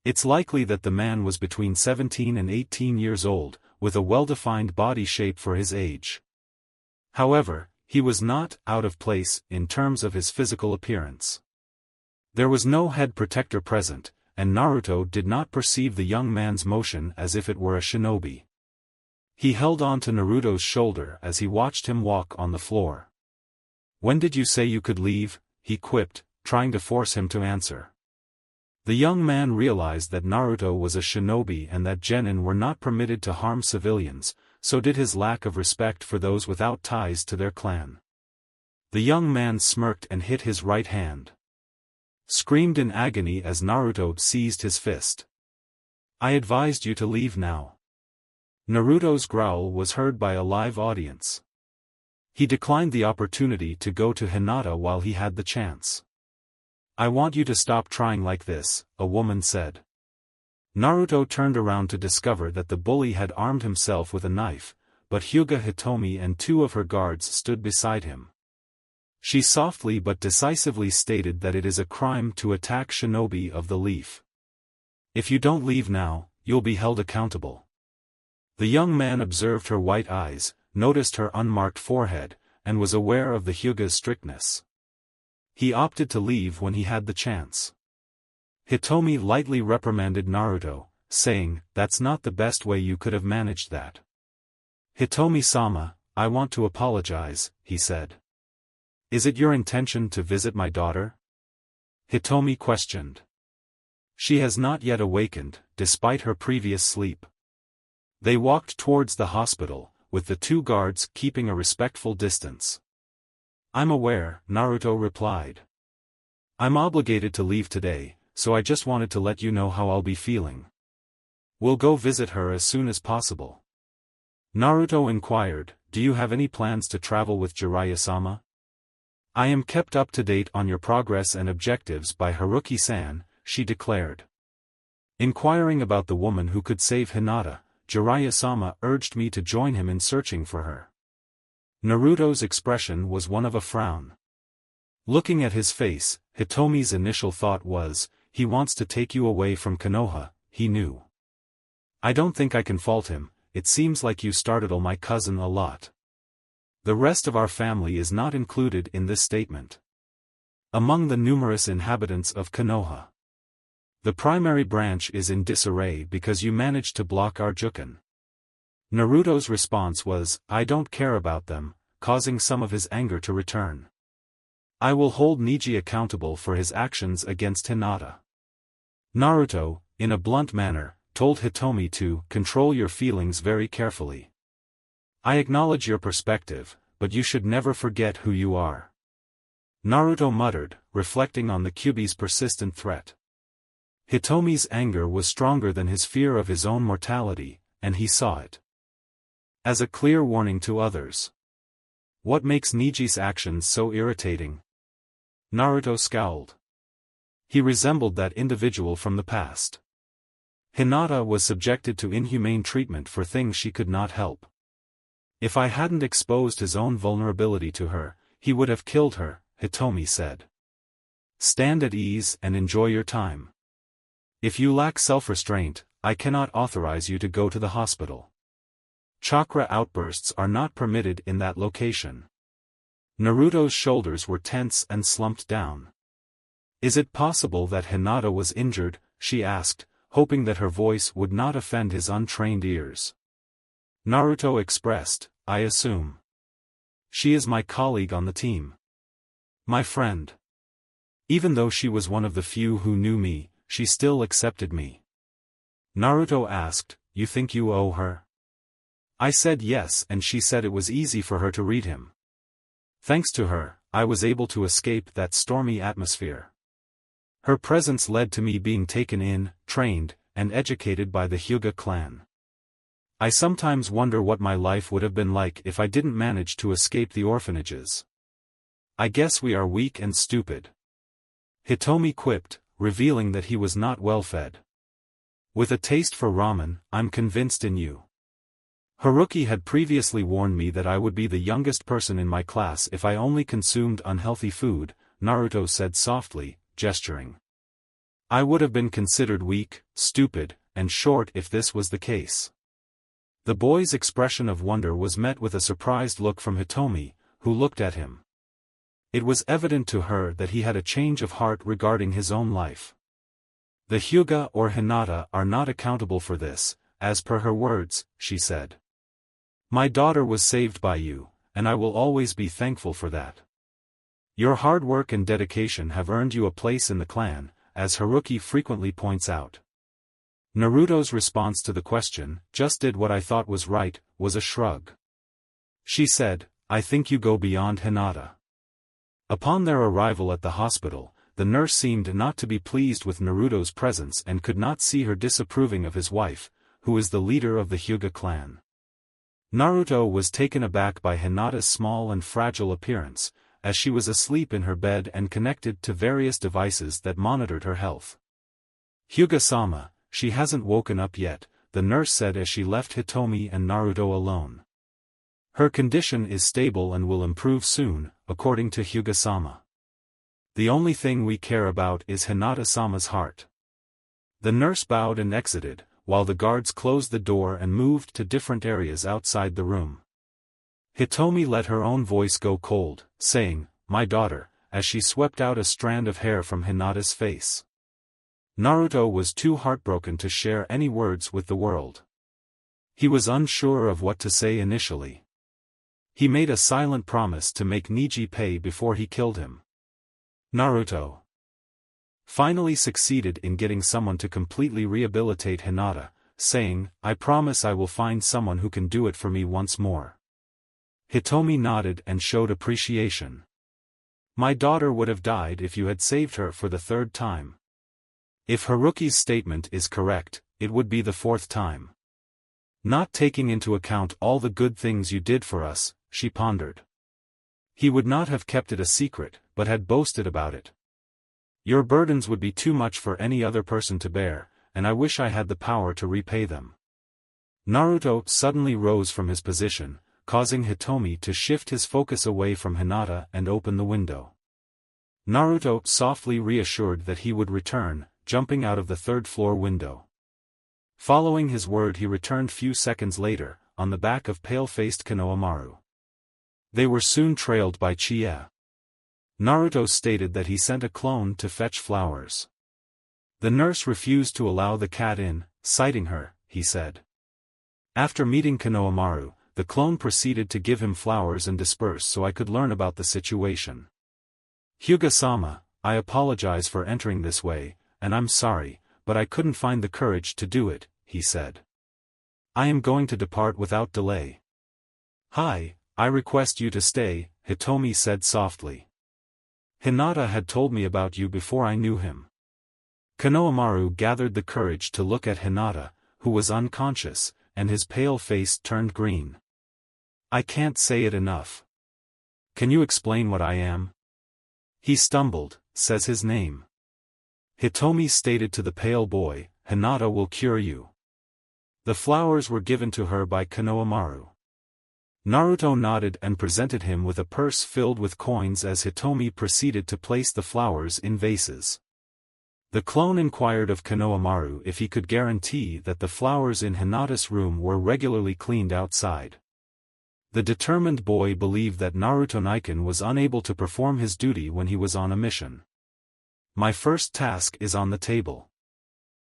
It's likely that the man was between 17 and 18 years old, with a well-defined body shape for his age. However, he was not out of place in terms of his physical appearance. There was no head protector present, and Naruto did not perceive the young man's motion as if it were a shinobi. He held on to Naruto's shoulder as he watched him walk on the floor. "When did you say you could leave?" he quipped, trying to force him to answer. The young man realized that Naruto was a shinobi and that genin were not permitted to harm civilians, so did his lack of respect for those without ties to their clan. The young man smirked and hit his right hand. Screamed in agony as Naruto seized his fist. "I advised you to leave now." Naruto's growl was heard by a live audience. He declined the opportunity to go to Hinata while he had the chance. "I want you to stop trying like this," a woman said. Naruto turned around to discover that the bully had armed himself with a knife, but Hyuga Hitomi and two of her guards stood beside him. She softly but decisively stated that it is a crime to attack shinobi of the leaf. "If you don't leave now, you'll be held accountable." The young man observed her white eyes, noticed her unmarked forehead, and was aware of the Hyuga's strictness. He opted to leave when he had the chance. Hitomi lightly reprimanded Naruto, saying, "That's not the best way you could have managed that." "Hitomi-sama, I want to apologize," he said. "Is it your intention to visit my daughter?" Hitomi questioned. "She has not yet awakened, despite her previous sleep." They walked towards the hospital, with the two guards keeping a respectful distance. "I'm aware," Naruto replied. "I'm obligated to leave today, so I just wanted to let you know how I'll be feeling." "We'll go visit her as soon as possible." Naruto inquired, "Do you have any plans to travel with Jiraiya-sama?" "I am kept up to date on your progress and objectives by Haruki-san," she declared. Inquiring about the woman who could save Hinata, Jiraiya-sama urged me to join him in searching for her. Naruto's expression was one of a frown. Looking at his face, Hitomi's initial thought was, "He wants to take you away from Konoha," he knew. "I don't think I can fault him, it seems like you startled my cousin a lot." The rest of our family is not included in this statement. Among the numerous inhabitants of Konoha, the primary branch is in disarray because you managed to block our Juken. Naruto's response was, "I don't care about them," causing some of his anger to return. "I will hold Niji accountable for his actions against Hinata." Naruto, in a blunt manner, told Hitomi to control your feelings very carefully. "I acknowledge your perspective, but you should never forget who you are." Naruto muttered, reflecting on the Kyuubi's persistent threat. Hitomi's anger was stronger than his fear of his own mortality, and he saw it as a clear warning to others. "What makes Niji's actions so irritating?" Naruto scowled. He resembled that individual from the past. Hinata was subjected to inhumane treatment for things she could not help. "If I hadn't exposed his own vulnerability to her, he would have killed her," Hitomi said. "Stand at ease and enjoy your time. If you lack self-restraint, I cannot authorize you to go to the hospital. Chakra outbursts are not permitted in that location." Naruto's shoulders were tense and slumped down. "Is it possible that Hinata was injured?" she asked, hoping that her voice would not offend his untrained ears. Naruto expressed, I assume. She is my colleague on the team. My friend. Even though she was one of the few who knew me, she still accepted me. Naruto asked, you think you owe her? I said yes, and she said it was easy for her to read him. Thanks to her, I was able to escape that stormy atmosphere. Her presence led to me being taken in, trained, and educated by the Hyuga clan. I sometimes wonder what my life would have been like if I didn't manage to escape the orphanages. I guess we are weak and stupid. Hitomi quipped, revealing that he was not well fed. With a taste for ramen, I'm convinced in you. Haruki had previously warned me that I would be the youngest person in my class if I only consumed unhealthy food, Naruto said softly, gesturing. I would have been considered weak, stupid, and short if this was the case. The boy's expression of wonder was met with a surprised look from Hitomi, who looked at him. It was evident to her that he had a change of heart regarding his own life. The Hyuga or Hinata are not accountable for this, as per her words, she said. My daughter was saved by you, and I will always be thankful for that. Your hard work and dedication have earned you a place in the clan, as Haruki frequently points out. Naruto's response to the question, just did what I thought was right, was a shrug. She said, I think you go beyond Hinata. Upon their arrival at the hospital, the nurse seemed not to be pleased with Naruto's presence and could not see her disapproving of his wife, who is the leader of the Hyuga clan. Naruto was taken aback by Hinata's small and fragile appearance, as she was asleep in her bed and connected to various devices that monitored her health. Hyuga-sama, she hasn't woken up yet, the nurse said as she left Hitomi and Naruto alone. Her condition is stable and will improve soon, according to Hyuga-sama. The only thing we care about is Hinata-sama's heart. The nurse bowed and exited, while the guards closed the door and moved to different areas outside the room. Hitomi let her own voice go cold, saying, my daughter, as she swept out a strand of hair from Hinata's face. Naruto was too heartbroken to share any words with the world. He was unsure of what to say initially. He made a silent promise to make Neji pay before he killed him. Naruto finally succeeded in getting someone to completely rehabilitate Hinata, saying, I promise I will find someone who can do it for me once more. Hitomi nodded and showed appreciation. My daughter would have died if you had saved her for the third time. If Haruki's statement is correct, it would be the fourth time. Not taking into account all the good things you did for us, she pondered. He would not have kept it a secret, but had boasted about it. Your burdens would be too much for any other person to bear, and I wish I had the power to repay them. Naruto suddenly rose from his position, causing Hitomi to shift his focus away from Hinata and open the window. Naruto softly reassured that he would return, jumping out of the third-floor window. Following his word, he returned few seconds later, on the back of pale-faced Konohamaru. They were soon trailed by Chie. Naruto stated that he sent a clone to fetch flowers. The nurse refused to allow the cat in, citing her, he said. After meeting Konohamaru, the clone proceeded to give him flowers and disperse so I could learn about the situation. Hyuga-sama, I apologize for entering this way, and I'm sorry, but I couldn't find the courage to do it, he said. I am going to depart without delay. Hi, I request you to stay, Hitomi said softly. Hinata had told me about you before I knew him. Konohamaru gathered the courage to look at Hinata, who was unconscious, and his pale face turned green. I can't say it enough. Can you explain what I am? He stumbled, says his name. Hitomi stated to the pale boy, Hinata will cure you. The flowers were given to her by Konohamaru. Naruto nodded and presented him with a purse filled with coins as Hitomi proceeded to place the flowers in vases. The clone inquired of Konohamaru if he could guarantee that the flowers in Hinata's room were regularly cleaned outside. The determined boy believed that Naruto Niken was unable to perform his duty when he was on a mission. My first task is on the table.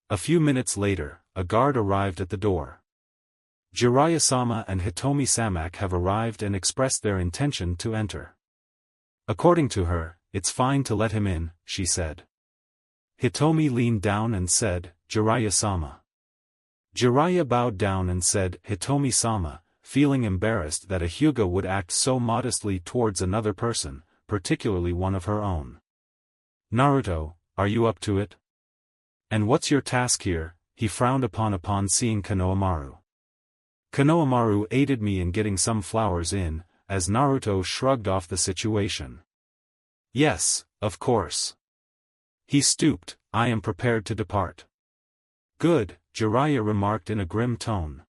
A few minutes later, a guard arrived at the door. Jiraiya-sama and Hitomi-sama have arrived and expressed their intention to enter. According to her, it's fine to let him in, she said. Hitomi leaned down and said, Jiraiya-sama. Jiraiya bowed down and said, Hitomi-sama, feeling embarrassed that a Hyuga would act so modestly towards another person, particularly one of her own. Naruto, are you up to it? And what's your task here? He frowned upon seeing Konohamaru. Konohamaru aided me in getting some flowers in, as Naruto shrugged off the situation. Yes, of course. He stooped, I am prepared to depart. Good, Jiraiya remarked in a grim tone.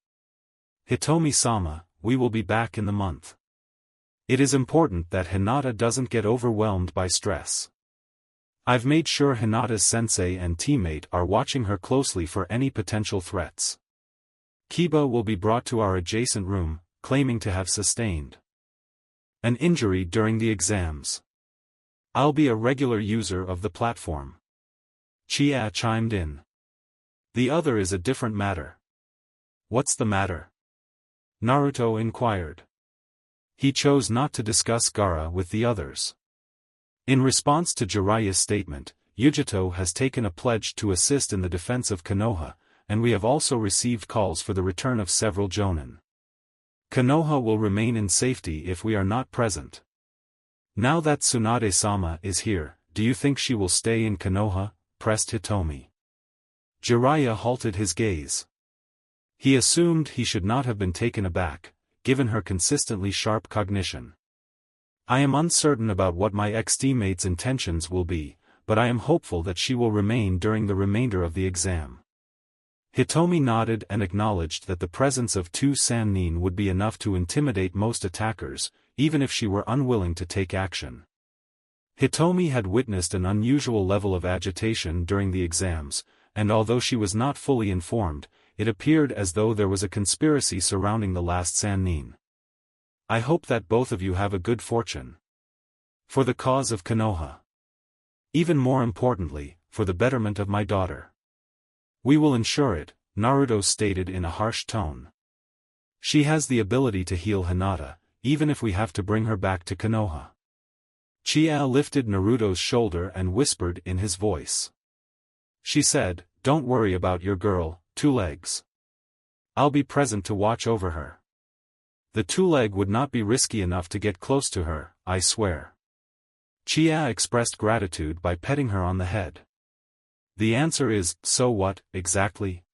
Hitomi-sama, we will be back in the month. It is important that Hinata doesn't get overwhelmed by stress. I've made sure Hinata's sensei and teammate are watching her closely for any potential threats. Kiba will be brought to our adjacent room, claiming to have sustained an injury during the exams. I'll be a regular user of the platform. Chia chimed in. The other is a different matter. What's the matter? Naruto inquired. He chose not to discuss Gaara with the others. In response to Jiraiya's statement, Yujito has taken a pledge to assist in the defense of Konoha, and we have also received calls for the return of several jonin. Konoha will remain in safety if we are not present. Now that Tsunade-sama is here, do you think she will stay in Konoha? Pressed Hitomi. Jiraiya halted his gaze. He assumed he should not have been taken aback, given her consistently sharp cognition. I am uncertain about what my ex-teammate's intentions will be, but I am hopeful that she will remain during the remainder of the exam. Hitomi nodded and acknowledged that the presence of two Sannin would be enough to intimidate most attackers, even if she were unwilling to take action. Hitomi had witnessed an unusual level of agitation during the exams, and although she was not fully informed, it appeared as though there was a conspiracy surrounding the last Sannin. I hope that both of you have a good fortune. For the cause of Konoha. Even more importantly, for the betterment of my daughter. We will ensure it, Naruto stated in a harsh tone. She has the ability to heal Hinata, even if we have to bring her back to Konoha. Chia lifted Naruto's shoulder and whispered in his voice. She said, don't worry about your girl, Two Legs. I'll be present to watch over her. The Two-Leg would not be risky enough to get close to her, I swear. Chia expressed gratitude by petting her on the head. The answer is, so what, exactly?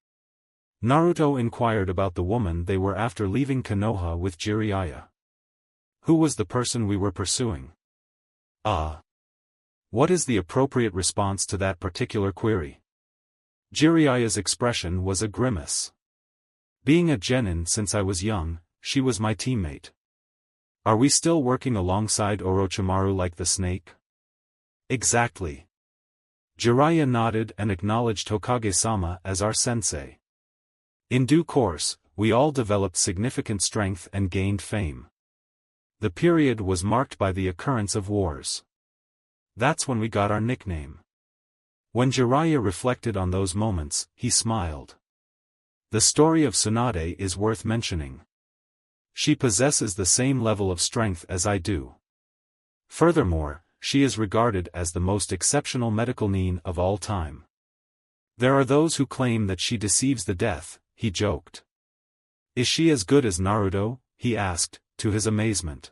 Naruto inquired about the woman they were after leaving Konoha with Jiraiya. Who was the person we were pursuing? What is the appropriate response to that particular query? Jiraiya's expression was a grimace. Being a genin since I was young, she was my teammate. Are we still working alongside Orochimaru like the snake? Exactly. Jiraiya nodded and acknowledged Hokage-sama as our sensei. In due course, we all developed significant strength and gained fame. The period was marked by the occurrence of wars. That's when we got our nickname. When Jiraiya reflected on those moments, he smiled. The story of Tsunade is worth mentioning. She possesses the same level of strength as I do. Furthermore, she is regarded as the most exceptional medical nin of all time. There are those who claim that she deceives the death, he joked. Is she as good as Naruto? He asked, to his amazement.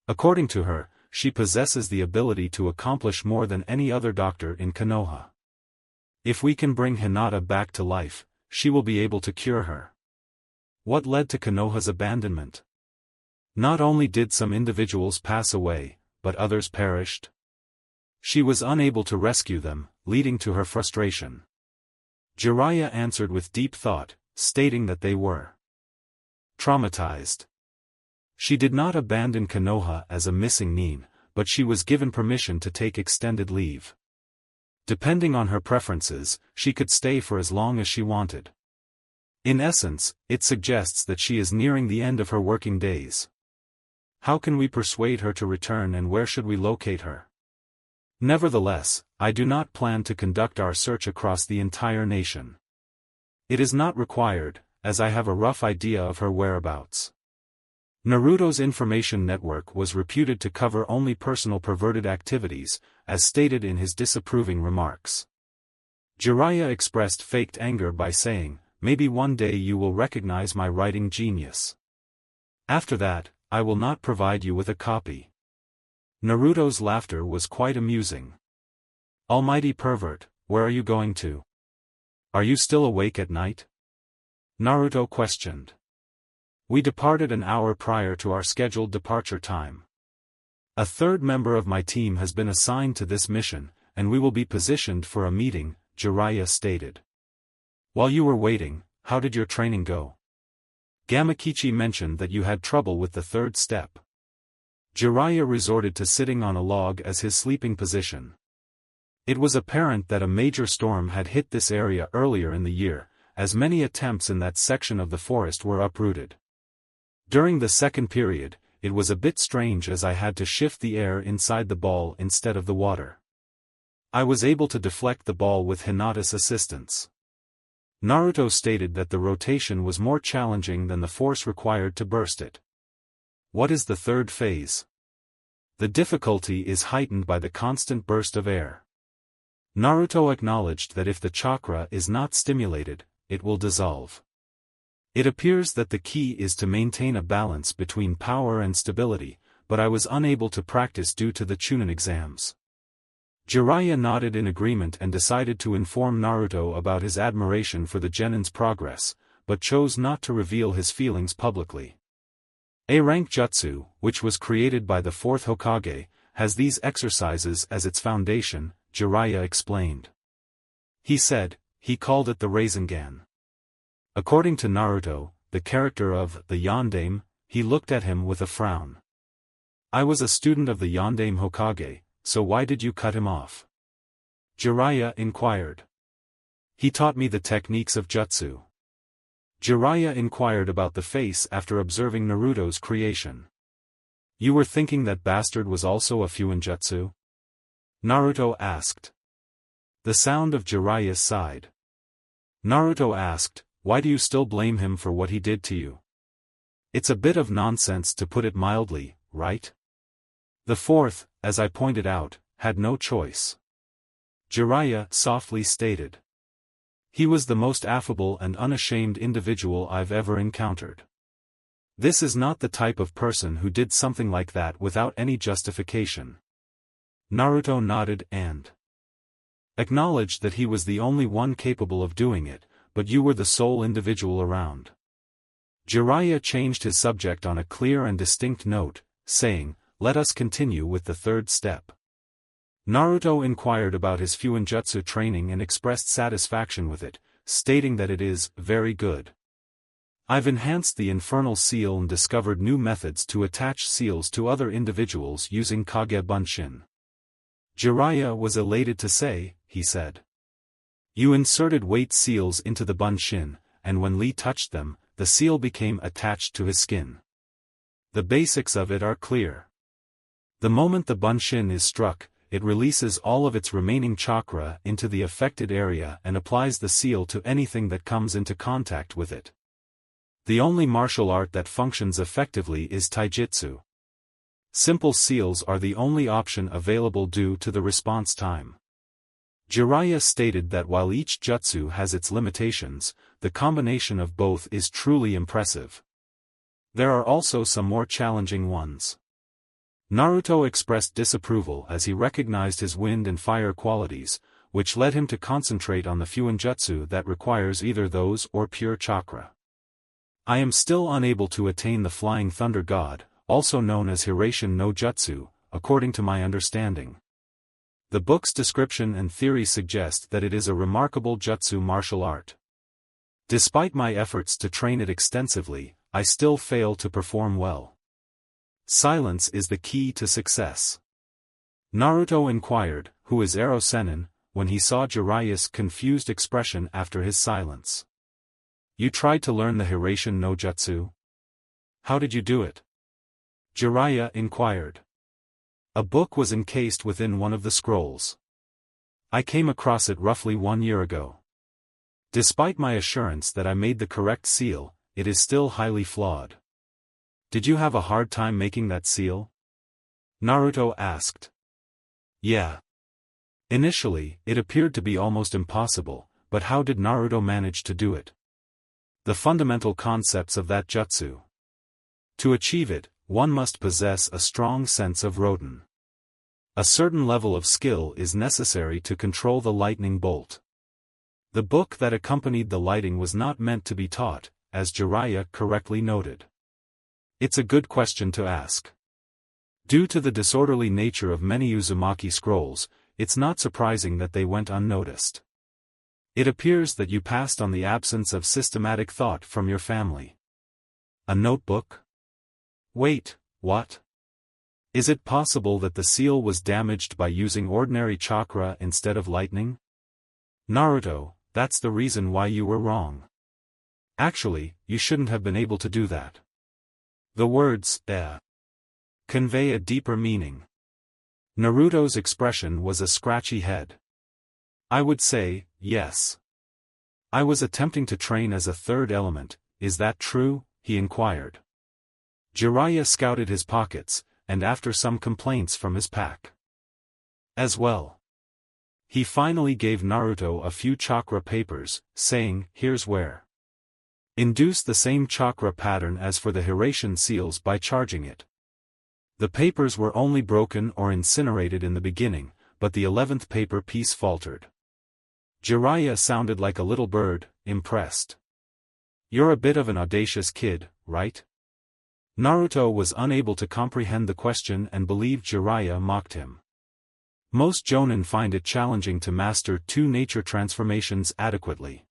According to her, she possesses the ability to accomplish more than any other doctor in Konoha. If we can bring Hinata back to life, she will be able to cure her. What led to Konoha's abandonment? Not only did some individuals pass away, but others perished. She was unable to rescue them, leading to her frustration. Jiraiya answered with deep thought, stating that they were traumatized. She did not abandon Konoha as a missing nin, but she was given permission to take extended leave. Depending on her preferences, she could stay for as long as she wanted. In essence, it suggests that she is nearing the end of her working days. How can we persuade her to return and where should we locate her? Nevertheless, I do not plan to conduct our search across the entire nation. It is not required, as I have a rough idea of her whereabouts. Naruto's information network was reputed to cover only personal perverted activities, as stated in his disapproving remarks. Jiraiya expressed faked anger by saying, "Maybe one day you will recognize my writing genius. After that, I will not provide you with a copy." Naruto's laughter was quite amusing. "Almighty pervert, where are you going to? Are you still awake at night?" Naruto questioned. "We departed an hour prior to our scheduled departure time. A third member of my team has been assigned to this mission, and we will be positioned for a meeting," Jiraiya stated. "While you were waiting, how did your training go? Gamakichi mentioned that you had trouble with the third step." Jiraiya resorted to sitting on a log as his sleeping position. It was apparent that a major storm had hit this area earlier in the year, as many attempts in that section of the forest were uprooted. During the second period, it was a bit strange as I had to shift the air inside the ball instead of the water. I was able to deflect the ball with Hinata's assistance. Naruto stated that the rotation was more challenging than the force required to burst it. What is the third phase? The difficulty is heightened by the constant burst of air. Naruto acknowledged that if the chakra is not stimulated, it will dissolve. It appears that the key is to maintain a balance between power and stability, but I was unable to practice due to the Chunin exams. Jiraiya nodded in agreement and decided to inform Naruto about his admiration for the genin's progress, but chose not to reveal his feelings publicly. A-rank jutsu, which was created by the fourth Hokage, has these exercises as its foundation, Jiraiya explained. He said, he called it the Rasengan. According to Naruto, the character of the Yondaime, he looked at him with a frown. "I was a student of the Yondaime Hokage, so why did you cut him off?" Jiraiya inquired. "He taught me the techniques of jutsu." Jiraiya inquired about the face after observing Naruto's creation. "You were thinking that bastard was also a fuinjutsu?" Naruto asked. The sound of Jiraiya's sighed. Naruto asked, "Why do you still blame him for what he did to you? It's a bit of nonsense to put it mildly, right? The fourth, as I pointed out, had no choice." Jiraiya softly stated. "He was the most affable and unashamed individual I've ever encountered. This is not the type of person who did something like that without any justification." Naruto nodded and acknowledged that he was the only one capable of doing it, but you were the sole individual around. Jiraiya changed his subject on a clear and distinct note, saying, "Let us continue with the third step." Naruto inquired about his fuinjutsu training and expressed satisfaction with it, stating that it is very good. "I've enhanced the infernal seal and discovered new methods to attach seals to other individuals using Kage Bunshin." Jiraiya was elated to say, he said. "You inserted weight seals into the Bunshin, and when Lee touched them, the seal became attached to his skin. The basics of it are clear. The moment the Bunshin is struck, it releases all of its remaining chakra into the affected area and applies the seal to anything that comes into contact with it. The only martial art that functions effectively is taijutsu. Simple seals are the only option available due to the response time." Jiraiya stated that while each jutsu has its limitations, the combination of both is truly impressive. There are also some more challenging ones. Naruto expressed disapproval as he recognized his wind and fire qualities, which led him to concentrate on the fuinjutsu that requires either those or pure chakra. "I am still unable to attain the Flying Thunder God, also known as Hiraishin no Jutsu, according to my understanding. The book's description and theory suggest that it is a remarkable jutsu martial art. Despite my efforts to train it extensively, I still fail to perform well. Silence is the key to success." Naruto inquired, "Who is Ero Sennin?" when he saw Jiraiya's confused expression after his silence. "You tried to learn the Hiraishin no Jutsu? How did you do it?" Jiraiya inquired. "A book was encased within one of the scrolls. I came across it roughly 1 year ago. Despite my assurance that I made the correct seal, it is still highly flawed. Did you have a hard time making that seal? Naruto asked. Yeah. Initially, it appeared to be almost impossible, but how did Naruto manage to do it? The fundamental concepts of that jutsu. To achieve it, one must possess a strong sense of roten. A certain level of skill is necessary to control the lightning bolt. The book that accompanied the lighting was not meant to be taught, as Jiraiya correctly noted. It's a good question to ask. Due to the disorderly nature of many Uzumaki scrolls, it's not surprising that they went unnoticed. It appears that you passed on the absence of systematic thought from your family. A notebook? Wait, what? Is it possible that the seal was damaged by using ordinary chakra instead of lightning? Naruto, that's the reason why you were wrong. Actually, you shouldn't have been able to do that. The words, convey a deeper meaning. Naruto's expression was a scratchy head. I would say, yes. I was attempting to train as a third element, is that true? He inquired. Jiraiya scouted his pockets, and after some complaints from his pack as well, he finally gave Naruto a few chakra papers, saying, here's where. Induce the same chakra pattern as for the Hiraishin seals by charging it. The papers were only broken or incinerated in the beginning, but the 11th paper piece faltered. Jiraiya sounded like a little bird, impressed. You're a bit of an audacious kid, right? Naruto was unable to comprehend the question and believed Jiraiya mocked him. Most jonin find it challenging to master two nature transformations adequately.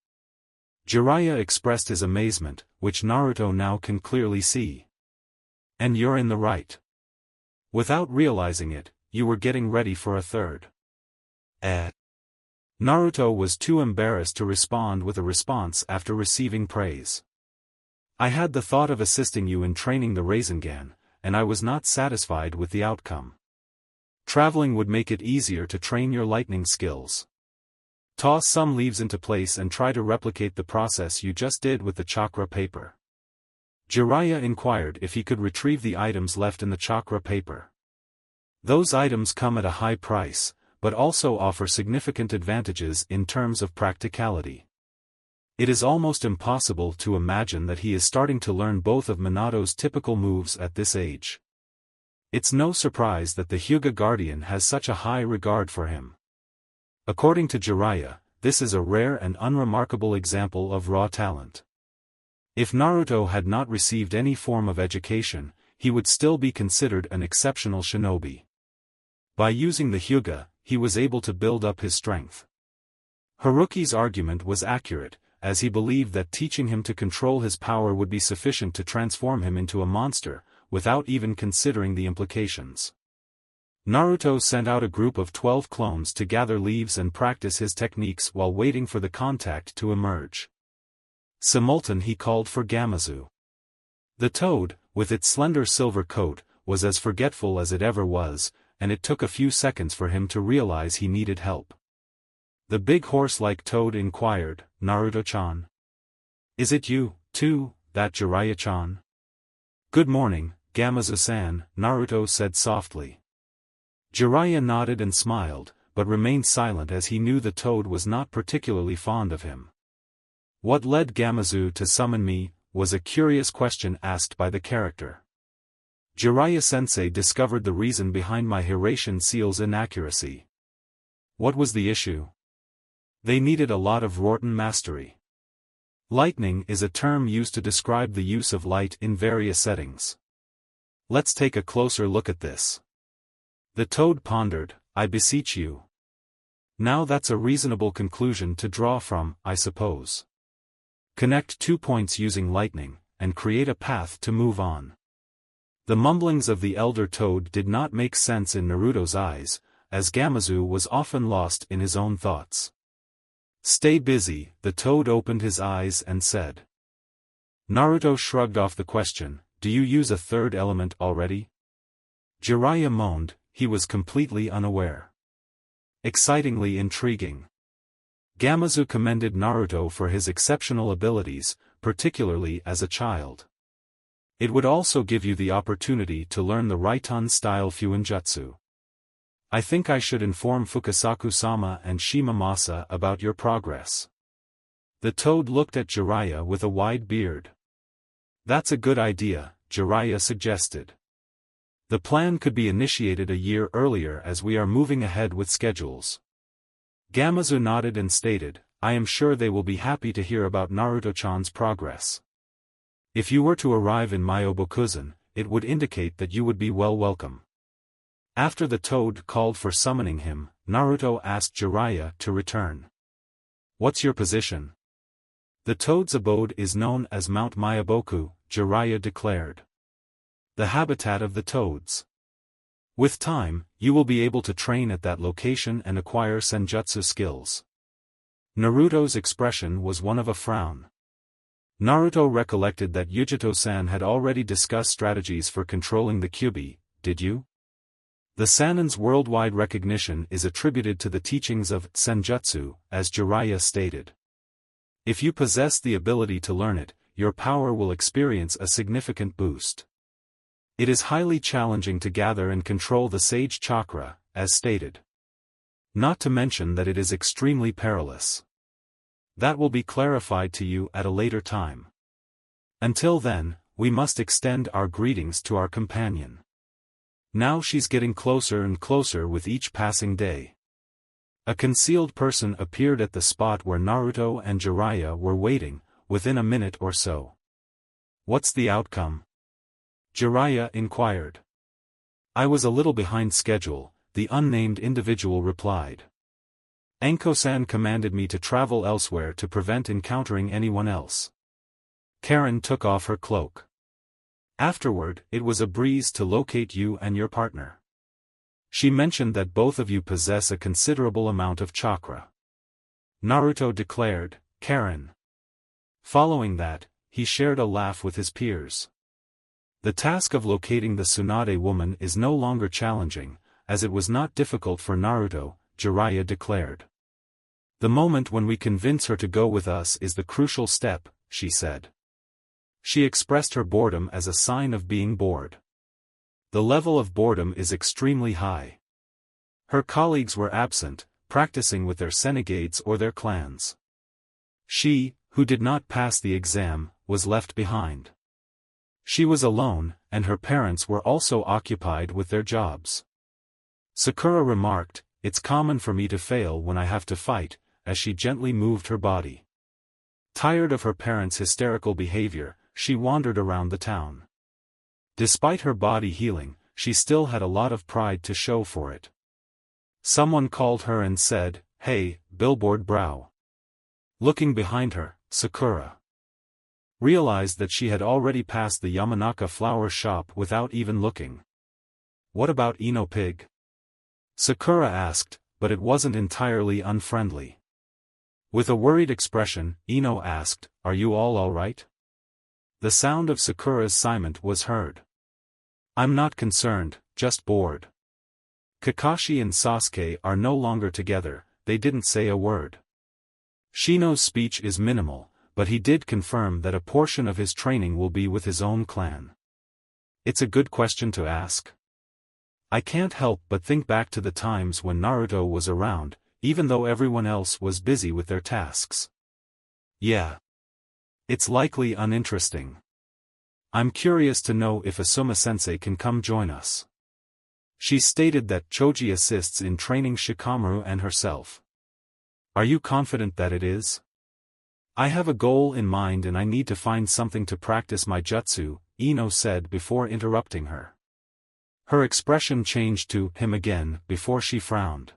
Jiraiya expressed his amazement, which Naruto now can clearly see. And you're in the right. Without realizing it, you were getting ready for a third. Naruto was too embarrassed to respond with a response after receiving praise. I had the thought of assisting you in training the Rasengan, and I was not satisfied with the outcome. Traveling would make it easier to train your lightning skills. Toss some leaves into place and try to replicate the process you just did with the chakra paper. Jiraiya inquired if he could retrieve the items left in the chakra paper. Those items come at a high price, but also offer significant advantages in terms of practicality. It is almost impossible to imagine that he is starting to learn both of Minato's typical moves at this age. It's no surprise that the Hyuga Guardian has such a high regard for him. According to Jiraiya, this is a rare and unremarkable example of raw talent. If Naruto had not received any form of education, he would still be considered an exceptional shinobi. By using the Hyuga, he was able to build up his strength. Haruki's argument was accurate, as he believed that teaching him to control his power would be sufficient to transform him into a monster, without even considering the implications. Naruto sent out a group of 12 clones to gather leaves and practice his techniques while waiting for the contact to emerge. Simultan he called for Gamazu. The toad, with its slender silver coat, was as forgetful as it ever was, and it took a few seconds for him to realize he needed help. The big horse-like toad inquired, Naruto-chan. Is it you, too, that Jiraiya-chan? Good morning, Gamazu-san, Naruto said softly. Jiraiya nodded and smiled, but remained silent as he knew the toad was not particularly fond of him. What led Gamazu to summon me, was a curious question asked by the character. Jiraiya-sensei discovered the reason behind my Hiraishin seal's inaccuracy. What was the issue? They needed a lot of Rorten mastery. Lightning is a term used to describe the use of light in various settings. Let's take a closer look at this. The toad pondered, I beseech you. Now that's a reasonable conclusion to draw from, I suppose. Connect 2 points using lightning, and create a path to move on. The mumblings of the elder toad did not make sense in Naruto's eyes, as Gamazu was often lost in his own thoughts. Stay busy, the toad opened his eyes and said. Naruto shrugged off the question, do you use a third element already? Jiraiya moaned, he was completely unaware. Excitingly intriguing. Gamezu commended Naruto for his exceptional abilities, particularly as a child. It would also give you the opportunity to learn the Raiton-style Fuinjutsu. I think I should inform Fukasaku-sama and Shimamasa about your progress. The toad looked at Jiraiya with a wide beard. That's a good idea, Jiraiya suggested. The plan could be initiated a year earlier as we are moving ahead with schedules. Gamezu nodded and stated, I am sure they will be happy to hear about Naruto-chan's progress. If you were to arrive in Myobokuzen, it would indicate that you would be well welcome. After the toad called for summoning him, Naruto asked Jiraiya to return. What's your position? The toad's abode is known as Mount Myoboku, Jiraiya declared. The habitat of the toads. With time, you will be able to train at that location and acquire senjutsu skills. Naruto's expression was one of a frown. Naruto recollected that Yujito-san had already discussed strategies for controlling the Kyuubi, did you? The Sanin's worldwide recognition is attributed to the teachings of senjutsu, as Jiraiya stated. If you possess the ability to learn it, your power will experience a significant boost. It is highly challenging to gather and control the Sage Chakra, as stated. Not to mention that it is extremely perilous. That will be clarified to you at a later time. Until then, we must extend our greetings to our companion. Now she's getting closer and closer with each passing day. A concealed person appeared at the spot where Naruto and Jiraiya were waiting, within a minute or so. What's the outcome? Jiraiya inquired. I was a little behind schedule, the unnamed individual replied. Enko-san commanded me to travel elsewhere to prevent encountering anyone else. Karen took off her cloak. Afterward, it was a breeze to locate you and your partner. She mentioned that both of you possess a considerable amount of chakra. Naruto declared, Karen. Following that, he shared a laugh with his peers. The task of locating the Tsunade woman is no longer challenging, as it was not difficult for Naruto, Jiraiya declared. The moment when we convince her to go with us is the crucial step, she said. She expressed her boredom as a sign of being bored. The level of boredom is extremely high. Her colleagues were absent, practicing with their senegades or their clans. She, who did not pass the exam, was left behind. She was alone, and her parents were also occupied with their jobs. Sakura remarked, it's common for me to fail when I have to fight, as she gently moved her body. Tired of her parents' hysterical behavior, she wandered around the town. Despite her body healing, she still had a lot of pride to show for it. Someone called her and said, Hey, billboard brow. Looking behind her, Sakura realized that she had already passed the Yamanaka flower shop without even looking. What about Ino Pig? Sakura asked, but it wasn't entirely unfriendly. With a worried expression, Ino asked, Are you all alright? The sound of Sakura's sighment was heard. I'm not concerned, just bored. Kakashi and Sasuke are no longer together, they didn't say a word. Shino's speech is minimal, but he did confirm that a portion of his training will be with his own clan. It's a good question to ask. I can't help but think back to the times when Naruto was around, even though everyone else was busy with their tasks. Yeah. It's likely uninteresting. I'm curious to know if Asuma-sensei can come join us. She stated that Choji assists in training Shikamaru and herself. Are you confident that it is? I have a goal in mind and I need to find something to practice my jutsu, Ino said before interrupting her. Her expression changed to him again before she frowned.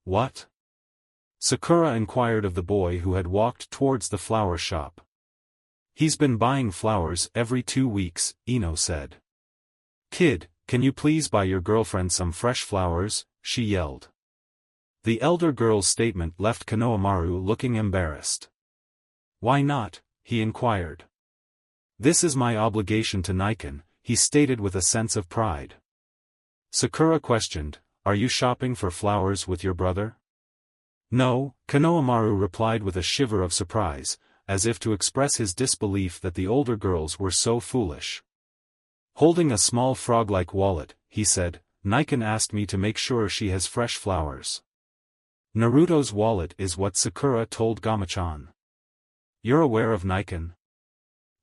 What? Sakura inquired of the boy who had walked towards the flower shop. He's been buying flowers every 2 weeks, Ino said. Kid, can you please buy your girlfriend some fresh flowers? She yelled. The elder girl's statement left Konohamaru looking embarrassed. Why not? He inquired. This is my obligation to Niken, he stated with a sense of pride. Sakura questioned, Are you shopping for flowers with your brother? No, Konohamaru replied with a shiver of surprise, as if to express his disbelief that the older girls were so foolish. Holding a small frog-like wallet, he said, Niken asked me to make sure she has fresh flowers. Naruto's wallet is what Sakura told Gamachan. You're aware of Niken?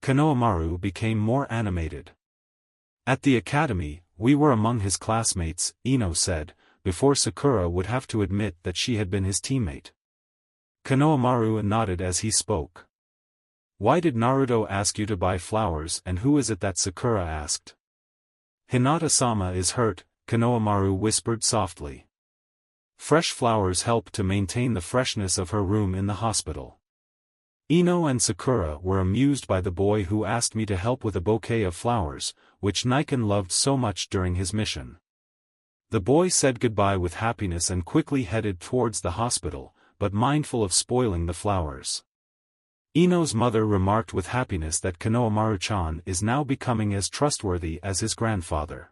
Konohamaru became more animated. At the academy, we were among his classmates, Ino said, before Sakura would have to admit that she had been his teammate. Konohamaru nodded as he spoke. Why did Naruto ask you to buy flowers and who is it that Sakura asked? Hinata-sama is hurt, Konohamaru whispered softly. Fresh flowers help to maintain the freshness of her room in the hospital. Ino and Sakura were amused by the boy who asked me to help with a bouquet of flowers, which Niken loved so much during his mission. The boy said goodbye with happiness and quickly headed towards the hospital, but mindful of spoiling the flowers. Ino's mother remarked with happiness that Konohamaru-chan is now becoming as trustworthy as his grandfather.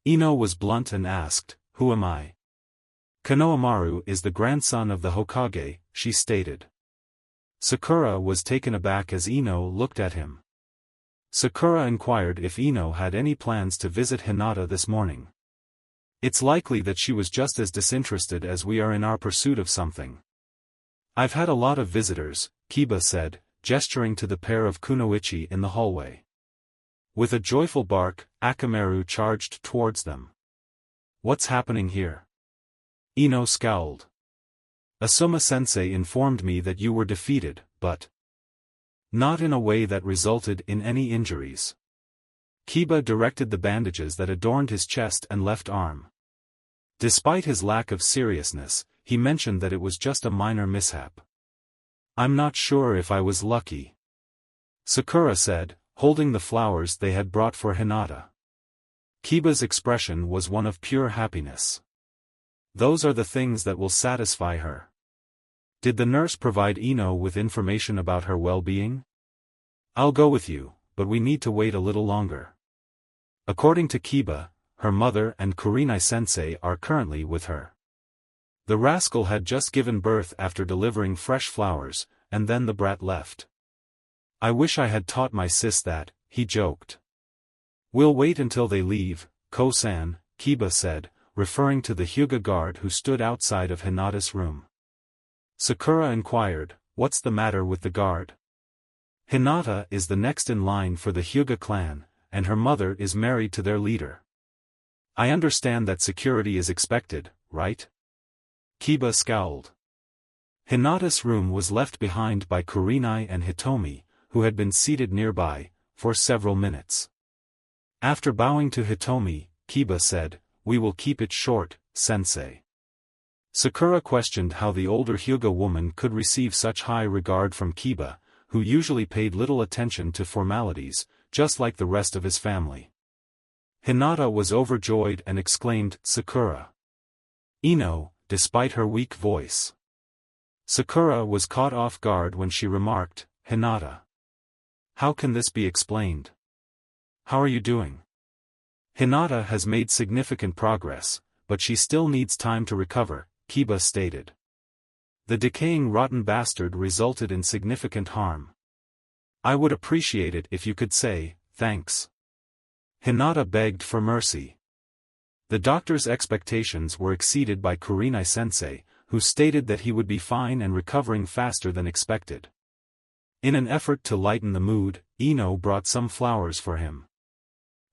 Ino was blunt and asked, Who am I? Konohamaru is the grandson of the Hokage, she stated. Sakura was taken aback as Ino looked at him. Sakura inquired if Ino had any plans to visit Hinata this morning. It's likely that she was just as disinterested as we are in our pursuit of something. I've had a lot of visitors, Kiba said, gesturing to the pair of kunoichi in the hallway. With a joyful bark, Akamaru charged towards them. What's happening here? Ino scowled. Asuma-sensei informed me that you were defeated, but not in a way that resulted in any injuries. Kiba directed the bandages that adorned his chest and left arm. Despite his lack of seriousness, he mentioned that it was just a minor mishap. I'm not sure if I was lucky. Sakura said, holding the flowers they had brought for Hinata. Kiba's expression was one of pure happiness. Those are the things that will satisfy her. Did the nurse provide Ino with information about her well-being? I'll go with you, but we need to wait a little longer. According to Kiba, her mother and Kurinai-sensei are currently with her. The rascal had just given birth after delivering fresh flowers, and then the brat left. I wish I had taught my sis that, he joked. We'll wait until they leave, Ko-san, Kiba said, referring to the Hyuga guard who stood outside of Hinata's room. Sakura inquired, what's the matter with the guard? Hinata is the next in line for the Hyuga clan, and her mother is married to their leader. I understand that security is expected, right? Kiba scowled. Hinata's room was left behind by Kurinai and Hitomi, who had been seated nearby, for several minutes. After bowing to Hitomi, Kiba said, We will keep it short, sensei. Sakura questioned how the older Hyuga woman could receive such high regard from Kiba, who usually paid little attention to formalities, just like the rest of his family. Hinata was overjoyed and exclaimed, Sakura. Ino, despite her weak voice. Sakura was caught off guard when she remarked, Hinata. How can this be explained? How are you doing? Hinata has made significant progress, but she still needs time to recover, Kiba stated. The decaying rotten bastard resulted in significant harm. I would appreciate it if you could say, thanks. Hinata begged for mercy. The doctor's expectations were exceeded by Kurinai-sensei, who stated that he would be fine and recovering faster than expected. In an effort to lighten the mood, Ino brought some flowers for him.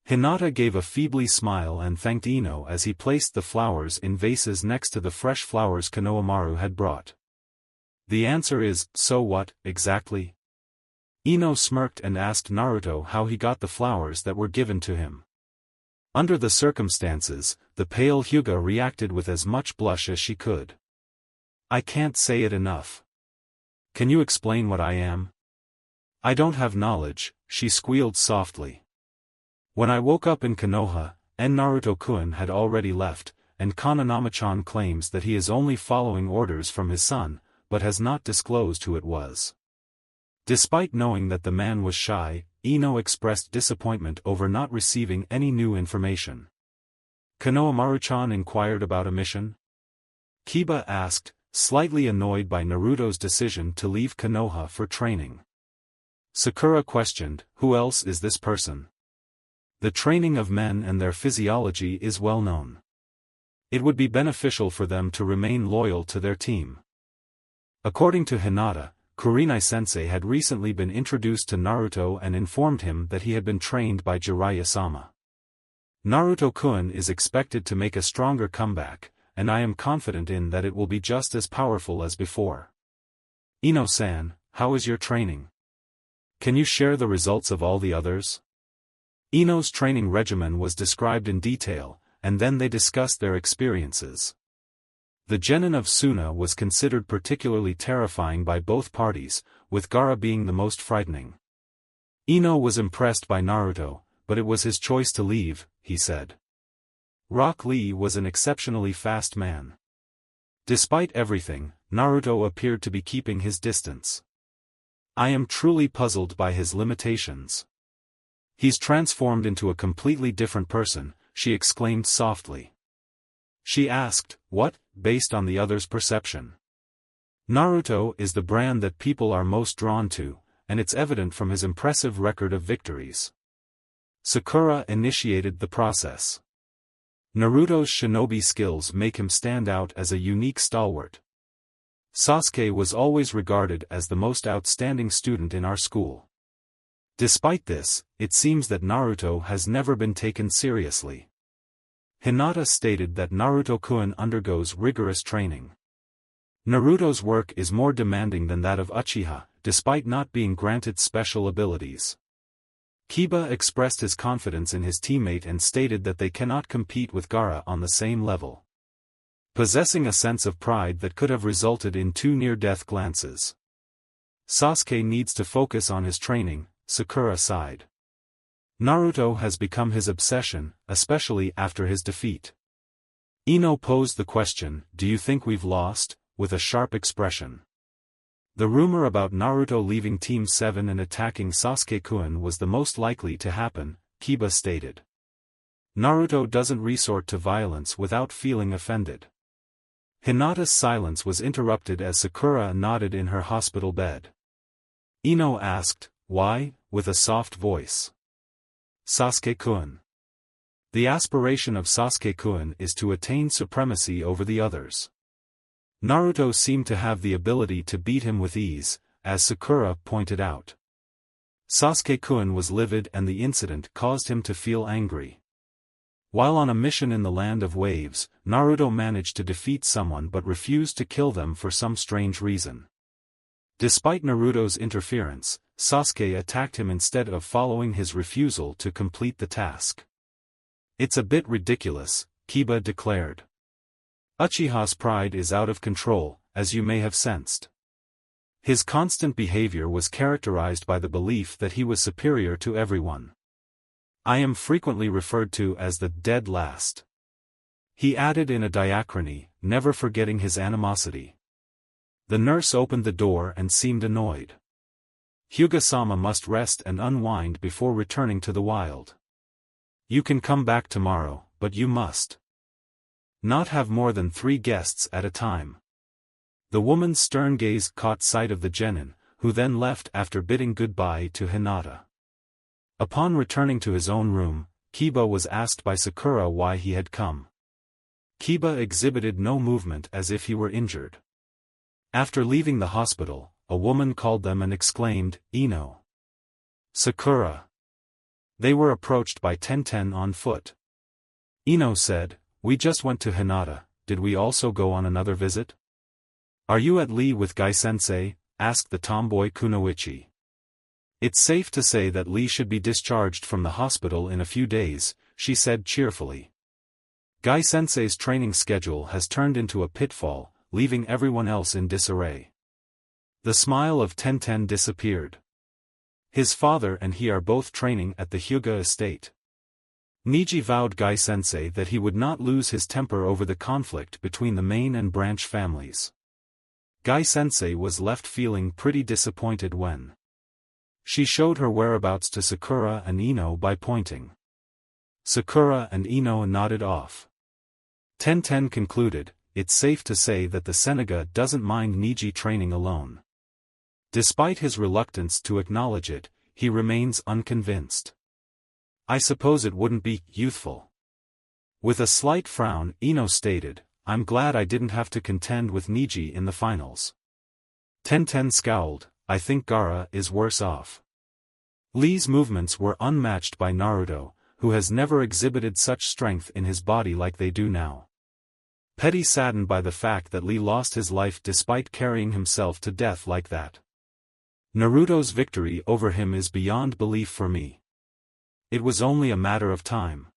Hinata gave a feeble smile and thanked Ino as he placed the flowers in vases next to the fresh flowers Konohamaru had brought. The answer is, so what, exactly? Ino smirked and asked Naruto how he got the flowers that were given to him. Under the circumstances, the pale Hyuga reacted with as much blush as she could. I can't say it enough. Can you explain what I am? I don't have knowledge, she squealed softly. When I woke up in Konoha, Naruto-kun had already left, and Kananama-chan claims that he is only following orders from his son, but has not disclosed who it was. Despite knowing that the man was shy, Ino expressed disappointment over not receiving any new information. Konohamaru-chan inquired about a mission? Kiba asked, slightly annoyed by Naruto's decision to leave Konoha for training. Sakura questioned, "Who else is this person? The training of men and their physiology is well known. It would be beneficial for them to remain loyal to their team." According to Hinata, Kurenai-sensei had recently been introduced to Naruto and informed him that he had been trained by Jiraiya-sama. Naruto-kun is expected to make a stronger comeback, and I am confident in that it will be just as powerful as before. Ino-san, how is your training? Can you share the results of all the others? Ino's training regimen was described in detail, and then they discussed their experiences. The genin of Suna was considered particularly terrifying by both parties, with Gaara being the most frightening. Ino was impressed by Naruto, but it was his choice to leave, he said. Rock Lee was an exceptionally fast man. Despite everything, Naruto appeared to be keeping his distance. I am truly puzzled by his limitations. He's transformed into a completely different person, she exclaimed softly. She asked, what, based on the other's perception? Naruto is the brand that people are most drawn to, and it's evident from his impressive record of victories. Sakura initiated the process. Naruto's shinobi skills make him stand out as a unique stalwart. Sasuke was always regarded as the most outstanding student in our school. Despite this, it seems that Naruto has never been taken seriously. Hinata stated that Naruto-kun undergoes rigorous training. Naruto's work is more demanding than that of Uchiha, despite not being granted special abilities. Kiba expressed his confidence in his teammate and stated that they cannot compete with Gaara on the same level. Possessing a sense of pride that could have resulted in 2 near-death glances. Sasuke needs to focus on his training, Sakura sighed. Naruto has become his obsession, especially after his defeat. Ino posed the question, do you think we've lost, with a sharp expression. The rumor about Naruto leaving Team 7 and attacking Sasuke-kun was the most likely to happen, Kiba stated. Naruto doesn't resort to violence without feeling offended. Hinata's silence was interrupted as Sakura nodded in her hospital bed. Ino asked, why, with a soft voice. Sasuke-kun. The aspiration of Sasuke-kun is to attain supremacy over the others. Naruto seemed to have the ability to beat him with ease, as Sakura pointed out. Sasuke-kun was livid and the incident caused him to feel angry. While on a mission in the Land of Waves, Naruto managed to defeat someone but refused to kill them for some strange reason. Despite Naruto's interference, Sasuke attacked him instead of following his refusal to complete the task. It's a bit ridiculous, Kiba declared. Uchiha's pride is out of control, as you may have sensed. His constant behavior was characterized by the belief that he was superior to everyone. I am frequently referred to as the dead last. He added in a diachrony, never forgetting his animosity. The nurse opened the door and seemed annoyed. Hyuga-sama must rest and unwind before returning to the wild. You can come back tomorrow, but you must not have more than 3 guests at a time. The woman's stern gaze caught sight of the genin, who then left after bidding goodbye to Hinata. Upon returning to his own room, Kiba was asked by Sakura why he had come. Kiba exhibited no movement as if he were injured. After leaving the hospital, a woman called them and exclaimed, Ino. Sakura. They were approached by Tenten on foot. Ino said, we just went to Hinata, did we also go on another visit? Are you at Lee with Gai-sensei? Asked the tomboy Kunoichi. It's safe to say that Lee should be discharged from the hospital in a few days, she said cheerfully. Gai-sensei's training schedule has turned into a pitfall, leaving everyone else in disarray. The smile of Tenten disappeared. His father and he are both training at the Hyuga estate. Niji vowed Gai-sensei that he would not lose his temper over the conflict between the main and branch families. Gai-sensei was left feeling pretty disappointed when she showed her whereabouts to Sakura and Ino by pointing. Sakura and Ino nodded off. Tenten concluded, it's safe to say that the Senega doesn't mind Niji training alone. Despite his reluctance to acknowledge it, he remains unconvinced. I suppose it wouldn't be youthful. With a slight frown, Ino stated, I'm glad I didn't have to contend with Niji in the finals. Tenten scowled, I think Gaara is worse off. Lee's movements were unmatched by Naruto, who has never exhibited such strength in his body like they do now. Petty saddened by the fact that Lee lost his life despite carrying himself to death like that. Naruto's victory over him is beyond belief for me. It was only a matter of time.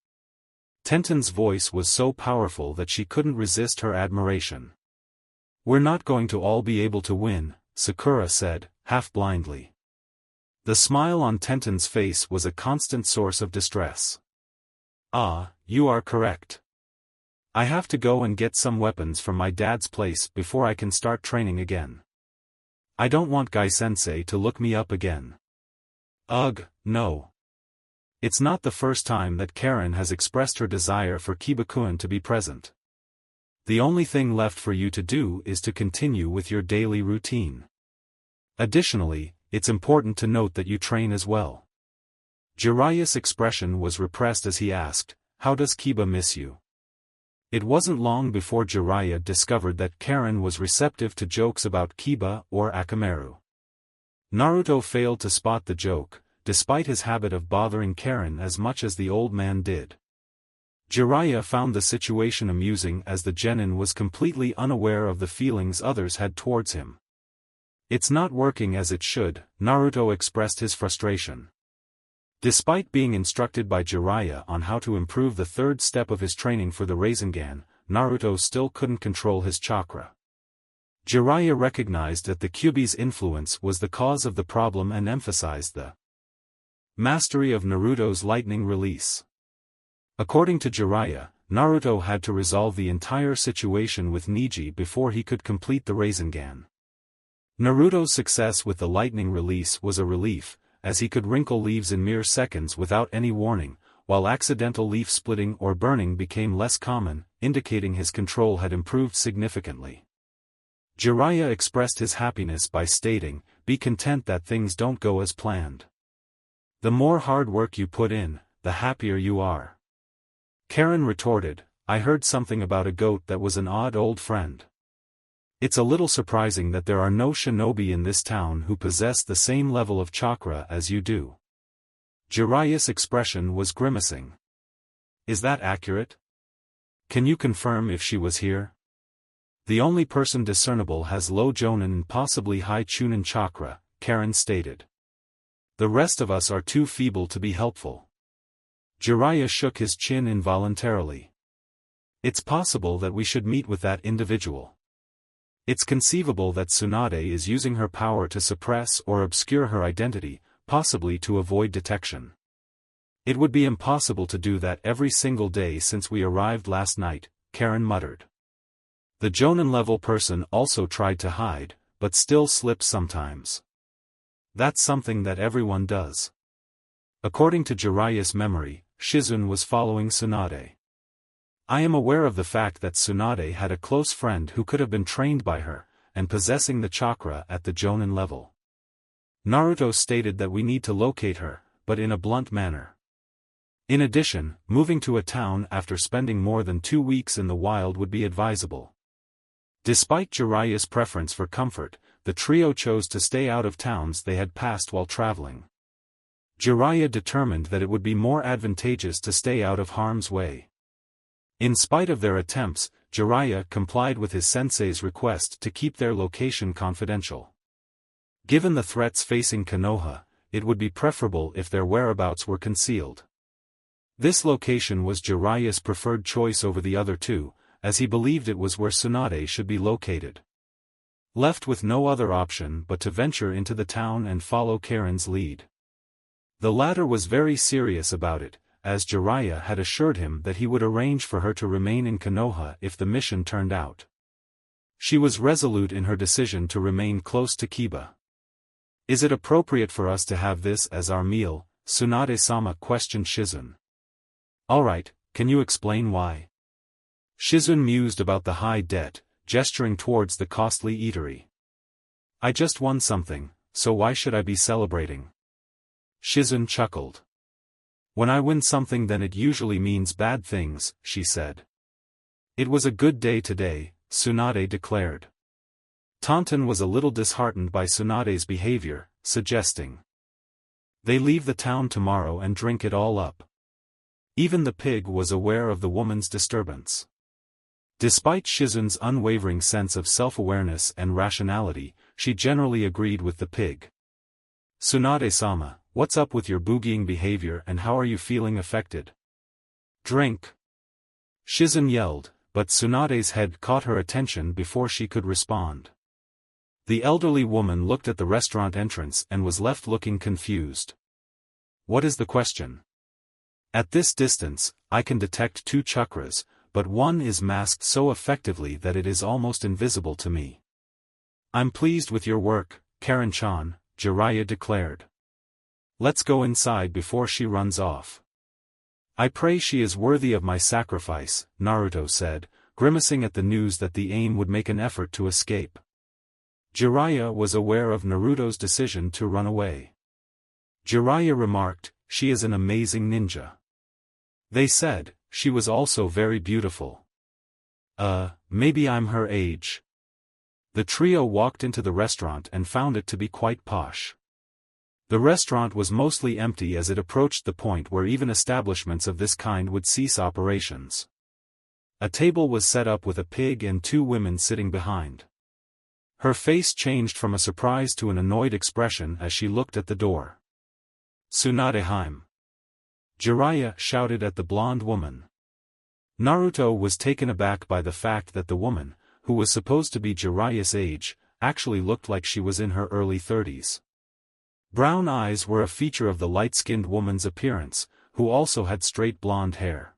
Tenten's voice was so powerful that she couldn't resist her admiration. We're not going to all be able to win, Sakura said, half blindly. The smile on Tenten's face was a constant source of distress. Ah, you are correct. I have to go and get some weapons from my dad's place before I can start training again. I don't want Gai-sensei to look me up again. Ugh, no. It's not the first time that Karen has expressed her desire for Kiba-kun to be present. The only thing left for you to do is to continue with your daily routine. Additionally, it's important to note that you train as well. Jiraiya's expression was repressed as he asked, how does Kiba miss you? It wasn't long before Jiraiya discovered that Karen was receptive to jokes about Kiba or Akamaru. Naruto failed to spot the joke, despite his habit of bothering Karen as much as the old man did. Jiraiya found the situation amusing as the genin was completely unaware of the feelings others had towards him. It's not working as it should, Naruto expressed his frustration. Despite being instructed by Jiraiya on how to improve the third step of his training for the Rasengan, Naruto still couldn't control his chakra. Jiraiya recognized that the Kyuubi's influence was the cause of the problem and emphasized the mastery of Naruto's lightning release. According to Jiraiya, Naruto had to resolve the entire situation with Niji before he could complete the Rasengan. Naruto's success with the lightning release was a relief, as he could wrinkle leaves in mere seconds without any warning, while accidental leaf splitting or burning became less common, indicating his control had improved significantly. Jiraiya expressed his happiness by stating, be content that things don't go as planned. The more hard work you put in, the happier you are. Karen retorted, I heard something about a goat that was an odd old friend. It's a little surprising that there are no shinobi in this town who possess the same level of chakra as you do. Jiraiya's expression was grimacing. Is that accurate? Can you confirm if she was here? The only person discernible has low jonin and possibly high chunin chakra, Karen stated. The rest of us are too feeble to be helpful. Jiraiya shook his chin involuntarily. It's possible that we should meet with that individual. It's conceivable that Tsunade is using her power to suppress or obscure her identity, possibly to avoid detection. It would be impossible to do that every single day since we arrived last night, Karen muttered. The Jonin-level person also tried to hide, but still slips sometimes. That's something that everyone does. According to Jiraiya's memory, Shizune was following Tsunade. I am aware of the fact that Tsunade had a close friend who could have been trained by her, and possessing the chakra at the Jonin level. Naruto stated that we need to locate her, but in a blunt manner. In addition, moving to a town after spending more than 2 weeks in the wild would be advisable. Despite Jiraiya's preference for comfort, the trio chose to stay out of towns they had passed while traveling. Jiraiya determined that it would be more advantageous to stay out of harm's way. In spite of their attempts, Jiraiya complied with his sensei's request to keep their location confidential. Given the threats facing Konoha, it would be preferable if their whereabouts were concealed. This location was Jiraiya's preferred choice over the other two, as he believed it was where Tsunade should be located. Left with no other option but to venture into the town and follow Karen's lead. The latter was very serious about it, as Jiraiya had assured him that he would arrange for her to remain in Konoha if the mission turned out. She was resolute in her decision to remain close to Kiba. Is it appropriate for us to have this as our meal? Tsunade-sama questioned Shizune. Alright, can you explain why? Shizun mused about the high debt, gesturing towards the costly eatery. I just won something, so why should I be celebrating? Shizun chuckled. When I win something then it usually means bad things, she said. It was a good day today, Tsunade declared. Taunton was a little disheartened by Tsunade's behavior, suggesting. They leave the town tomorrow and drink it all up. Even the pig was aware of the woman's disturbance. Despite Shizun's unwavering sense of self-awareness and rationality, she generally agreed with the pig. Tsunade-sama, what's up with your boogieing behavior and how are you feeling affected? Drink! Shizun yelled, but Tsunade's head caught her attention before she could respond. The elderly woman looked at the restaurant entrance and was left looking confused. What is the question? At this distance, I can detect 2 chakras, but one is masked so effectively that it is almost invisible to me. I'm pleased with your work, Karen-chan, Jiraiya declared. Let's go inside before she runs off. I pray she is worthy of my sacrifice, Naruto said, grimacing at the news that the aim would make an effort to escape. Jiraiya was aware of Naruto's decision to run away. Jiraiya remarked, she is an amazing ninja. They said, she was also very beautiful. Maybe I'm her age. The trio walked into the restaurant and found it to be quite posh. The restaurant was mostly empty as it approached the point where even establishments of this kind would cease operations. A table was set up with a pig and 2 women sitting behind. Her face changed from a surprise to an annoyed expression as she looked at the door. Tsunade-heim! Jiraiya shouted at the blonde woman. Naruto was taken aback by the fact that the woman, who was supposed to be Jiraiya's age, actually looked like she was in her early 30s. Brown eyes were a feature of the light-skinned woman's appearance, who also had straight blonde hair.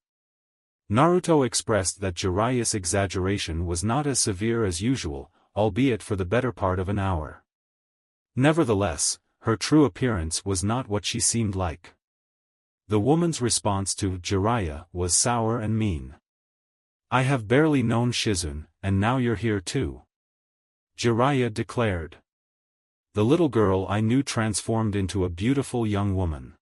Naruto expressed that Jiraiya's exaggeration was not as severe as usual, albeit for the better part of an hour. Nevertheless, her true appearance was not what she seemed like. The woman's response to Jiraiya was sour and mean. I have barely known Shizun, and now you're here too. Jiraiya declared. The little girl I knew transformed into a beautiful young woman.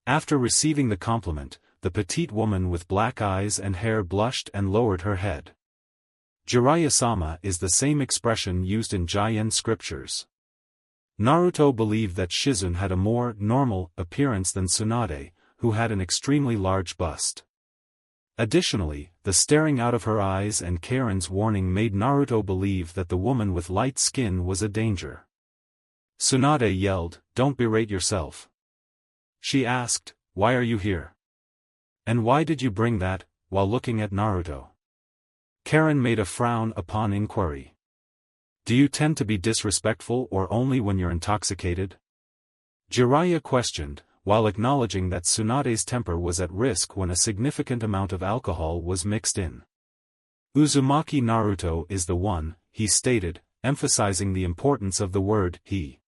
After receiving the compliment, the petite woman with black eyes and hair blushed and lowered her head. Jiraiya-sama is the same expression used in Jaien scriptures. Naruto believed that Shizun had a more normal appearance than Tsunade, who had an extremely large bust. Additionally, the staring out of her eyes and Karen's warning made Naruto believe that the woman with light skin was a danger. Tsunade yelled, "Don't berate yourself." She asked, "Why are you here? And why did you bring that?" while looking at Naruto. Karen made a frown upon inquiry. Do you tend to be disrespectful or only when you're intoxicated? Jiraiya questioned, while acknowledging that Tsunade's temper was at risk when a significant amount of alcohol was mixed in. Uzumaki Naruto is the one, he stated, emphasizing the importance of the word he.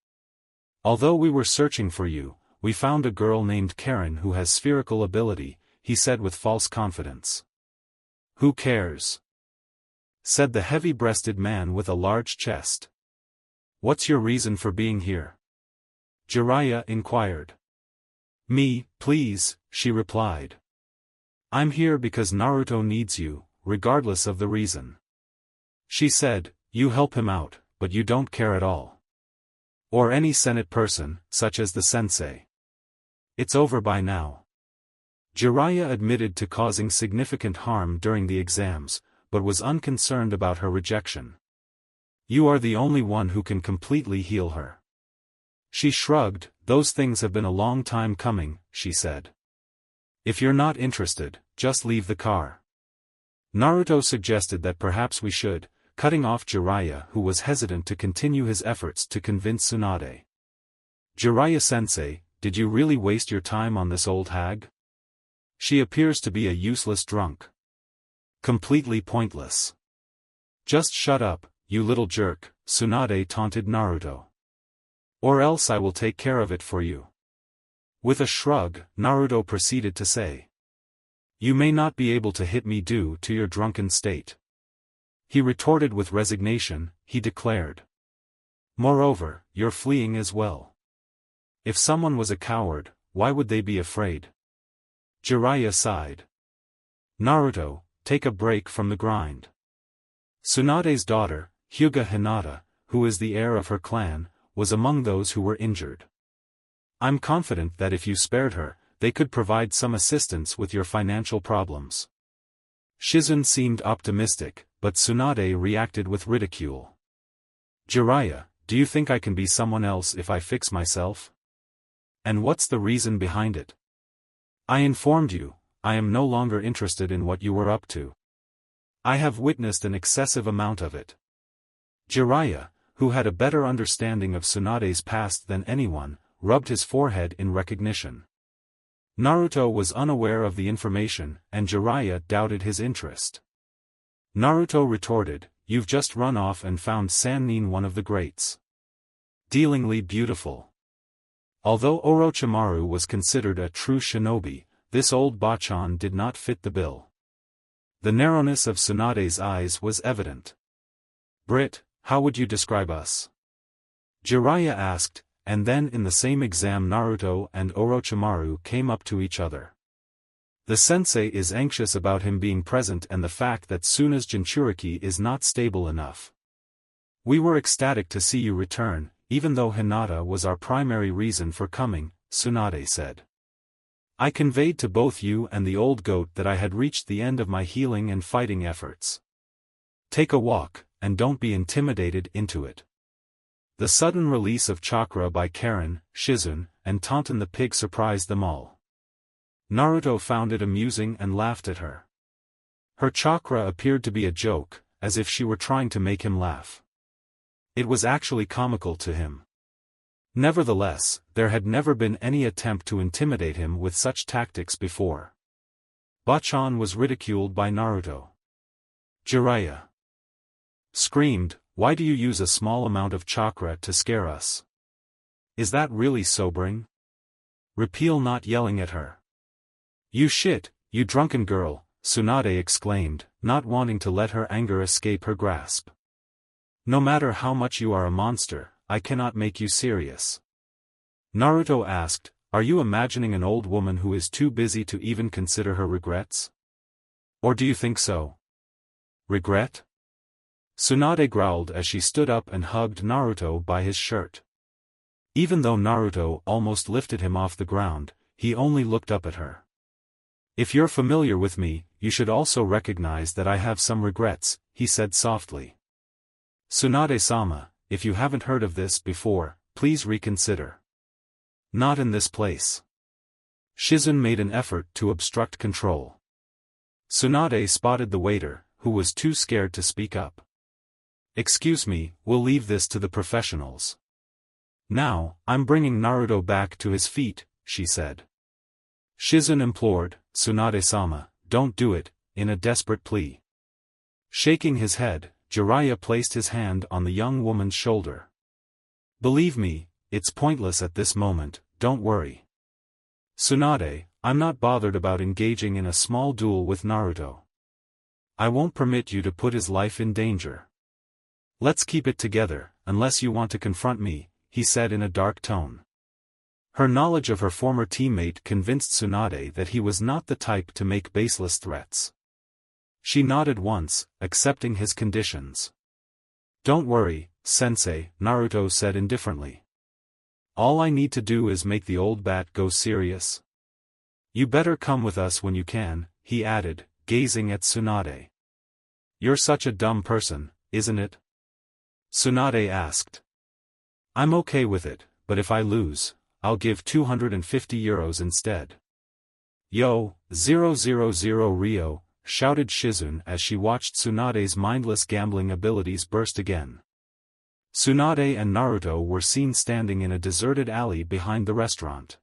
Although we were searching for you, we found a girl named Karen who has spherical ability, he said with false confidence. Who cares? Said the heavy-breasted man with a large chest. What's your reason for being here? Jiraiya inquired. Me, please, she replied. I'm here because Naruto needs you, regardless of the reason. She said, you help him out, but you don't care at all. Or any Senate person, such as the sensei. It's over by now. Jiraiya admitted to causing significant harm during the exams, but was unconcerned about her rejection. You are the only one who can completely heal her. She shrugged, those things have been a long time coming, she said. If you're not interested, just leave the car. Naruto suggested that perhaps we should, cutting off Jiraiya who was hesitant to continue his efforts to convince Tsunade. Jiraiya-sensei, did you really waste your time on this old hag? She appears to be a useless drunk. Completely pointless. Just shut up, you little jerk, Tsunade taunted Naruto. Or else I will take care of it for you. With a shrug, Naruto proceeded to say. You may not be able to hit me due to your drunken state. He retorted with resignation, he declared. Moreover, you're fleeing as well. If someone was a coward, why would they be afraid? Jiraiya sighed. Naruto, take a break from the grind. Tsunade's daughter, Hyuga Hinata, who is the heir of her clan, was among those who were injured. I'm confident that if you spared her, they could provide some assistance with your financial problems. Shizun seemed optimistic, but Tsunade reacted with ridicule. Jiraiya, do you think I can be someone else if I fix myself? And what's the reason behind it? I informed you, I am no longer interested in what you were up to. I have witnessed an excessive amount of it. Jiraiya, who had a better understanding of Tsunade's past than anyone, rubbed his forehead in recognition. Naruto was unaware of the information, and Jiraiya doubted his interest. Naruto retorted, you've just run off and found Sannin one of the greats. Dealingly beautiful. Although Orochimaru was considered a true shinobi, this old Bachan did not fit the bill. The narrowness of Tsunade's eyes was evident. Brit, how would you describe us? Jiraiya asked, and then in the same exam Naruto and Orochimaru came up to each other. The sensei is anxious about him being present and the fact that Tsuna's Jinchuriki is not stable enough. We were ecstatic to see you return, even though Hinata was our primary reason for coming, Tsunade said. I conveyed to both you and the old goat that I had reached the end of my healing and fighting efforts. Take a walk, and don't be intimidated into it. The sudden release of chakra by Karen, Shizun, and Taunton the pig surprised them all. Naruto found it amusing and laughed at her. Her chakra appeared to be a joke, as if she were trying to make him laugh. It was actually comical to him. Nevertheless, there had never been any attempt to intimidate him with such tactics before. Bachan was ridiculed by Naruto. Jiraiya screamed, why do you use a small amount of chakra to scare us? Is that really sobering? Repeal not yelling at her. You shit, you drunken girl, Tsunade exclaimed, not wanting to let her anger escape her grasp. No matter how much you are a monster, I cannot make you serious. Naruto asked, are you imagining an old woman who is too busy to even consider her regrets? Or do you think so? Regret? Tsunade growled as she stood up and hugged Naruto by his shirt. Even though Naruto almost lifted him off the ground, he only looked up at her. If you're familiar with me, you should also recognize that I have some regrets, he said softly. Tsunade-sama, if you haven't heard of this before, please reconsider. Not in this place. Shizun made an effort to obstruct control. Tsunade spotted the waiter, who was too scared to speak up. Excuse me, we'll leave this to the professionals. Now, I'm bringing Naruto back to his feet, she said. Shizun implored, Tsunade-sama, don't do it, in a desperate plea. Shaking his head, Jiraiya placed his hand on the young woman's shoulder. Believe me, it's pointless at this moment, don't worry. Tsunade, I'm not bothered about engaging in a small duel with Naruto. I won't permit you to put his life in danger. Let's keep it together, unless you want to confront me, he said in a dark tone. Her knowledge of her former teammate convinced Tsunade that he was not the type to make baseless threats. She nodded once, accepting his conditions. Don't worry, sensei, Naruto said indifferently. All I need to do is make the old bat go serious. You better come with us when you can, he added, gazing at Tsunade. You're such a dumb person, isn't it? Tsunade asked. I'm okay with it, but if I lose, I'll give 250 euros instead. Yo, 000 Rio, shouted Shizun as she watched Tsunade's mindless gambling abilities burst again. Tsunade and Naruto were seen standing in a deserted alley behind the restaurant.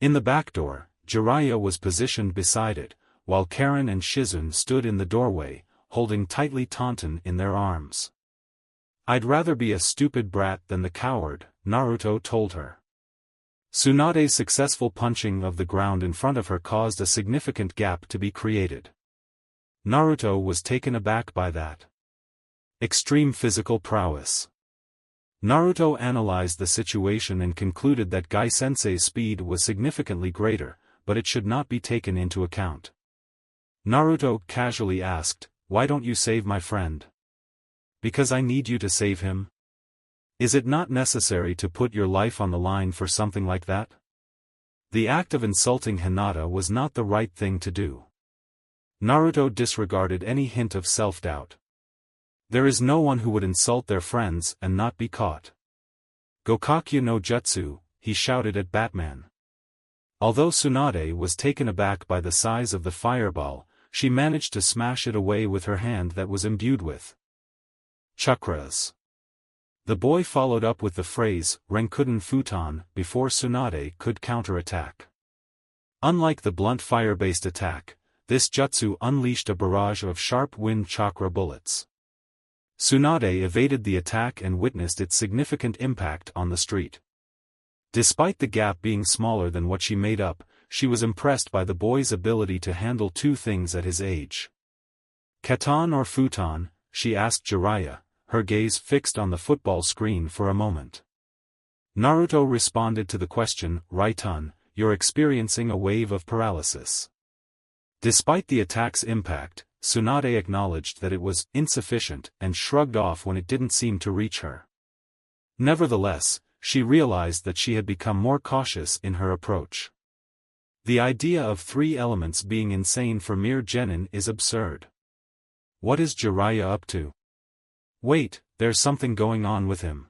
In the back door, Jiraiya was positioned beside it, while Karen and Shizun stood in the doorway, holding tightly Taunton in their arms. I'd rather be a stupid brat than the coward, Naruto told her. Tsunade's successful punching of the ground in front of her caused a significant gap to be created. Naruto was taken aback by that. Extreme physical prowess. Naruto analyzed the situation and concluded that Gai-sensei's speed was significantly greater, but it should not be taken into account. Naruto casually asked, "Why don't you save my friend?" "Because I need you to save him." "Is it not necessary to put your life on the line for something like that?" The act of insulting Hinata was not the right thing to do. Naruto disregarded any hint of self-doubt. There is no one who would insult their friends and not be caught. "Gokakyu no Jutsu," he shouted at Batman. Although Tsunade was taken aback by the size of the fireball, she managed to smash it away with her hand that was imbued with chakras. The boy followed up with the phrase, Renkuden Futon, before Tsunade could counterattack. Unlike the blunt fire-based attack, this jutsu unleashed a barrage of sharp wind chakra bullets. Tsunade evaded the attack and witnessed its significant impact on the street. Despite the gap being smaller than what she made up, she was impressed by the boy's ability to handle two things at his age. "Katon or futon?" she asked Jiraiya, her gaze fixed on the football screen for a moment. Naruto responded to the question, "Raitun, you're experiencing a wave of paralysis." Despite the attack's impact, Tsunade acknowledged that it was insufficient and shrugged off when it didn't seem to reach her. Nevertheless, she realized that she had become more cautious in her approach. The idea of three elements being insane for mere genin is absurd. What is Jiraiya up to? Wait, there's something going on with him.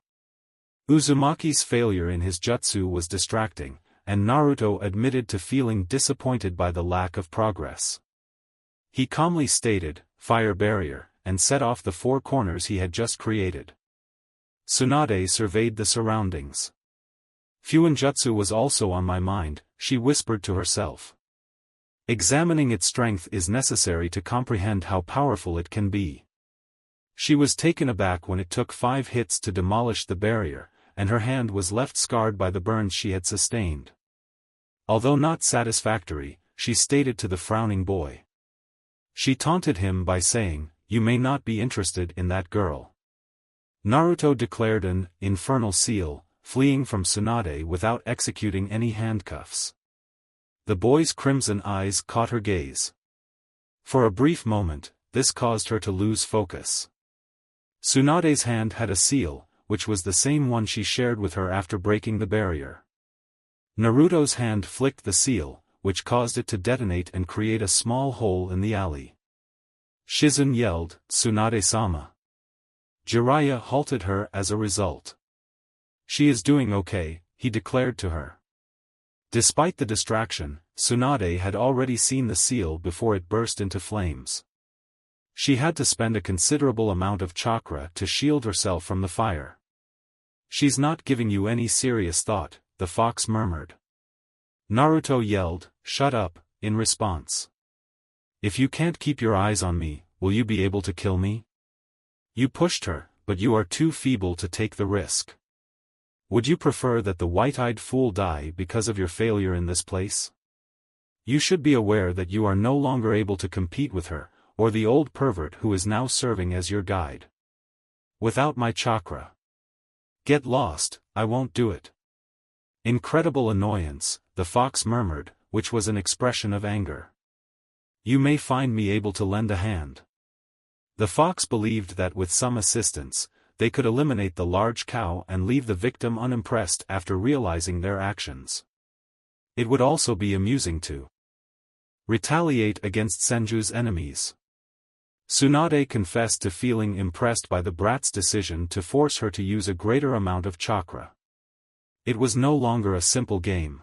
Uzumaki's failure in his jutsu was distracting, and Naruto admitted to feeling disappointed by the lack of progress. He calmly stated, "Fire barrier," and set off the four corners he had just created. Tsunade surveyed the surroundings. "Fuinjutsu was also on my mind," she whispered to herself. Examining its strength is necessary to comprehend how powerful it can be. She was taken aback when it took 5 hits to demolish the barrier, and her hand was left scarred by the burns she had sustained. Although not satisfactory, she stated to the frowning boy. She taunted him by saying, "You may not be interested in that girl." Naruto declared an infernal seal, fleeing from Tsunade without executing any handcuffs. The boy's crimson eyes caught her gaze. For a brief moment, this caused her to lose focus. Tsunade's hand had a seal, which was the same one she shared with her after breaking the barrier. Naruto's hand flicked the seal, which caused it to detonate and create a small hole in the alley. Shizun yelled, "Tsunade-sama." Jiraiya halted her as a result. "She is doing okay," he declared to her. Despite the distraction, Tsunade had already seen the seal before it burst into flames. She had to spend a considerable amount of chakra to shield herself from the fire. "She's not giving you any serious thought," the fox murmured. Naruto yelled, "Shut up," in response. "If you can't keep your eyes on me, will you be able to kill me? You pushed her, but you are too feeble to take the risk. Would you prefer that the white-eyed fool die because of your failure in this place? You should be aware that you are no longer able to compete with her, or the old pervert who is now serving as your guide. Without my chakra. Get lost, I won't do it." Incredible annoyance, the fox murmured, which was an expression of anger. "You may find me able to lend a hand." The fox believed that with some assistance, they could eliminate the large cow and leave the victim unimpressed after realizing their actions. It would also be amusing to retaliate against Senju's enemies. Tsunade confessed to feeling impressed by the brat's decision to force her to use a greater amount of chakra. It was no longer a simple game.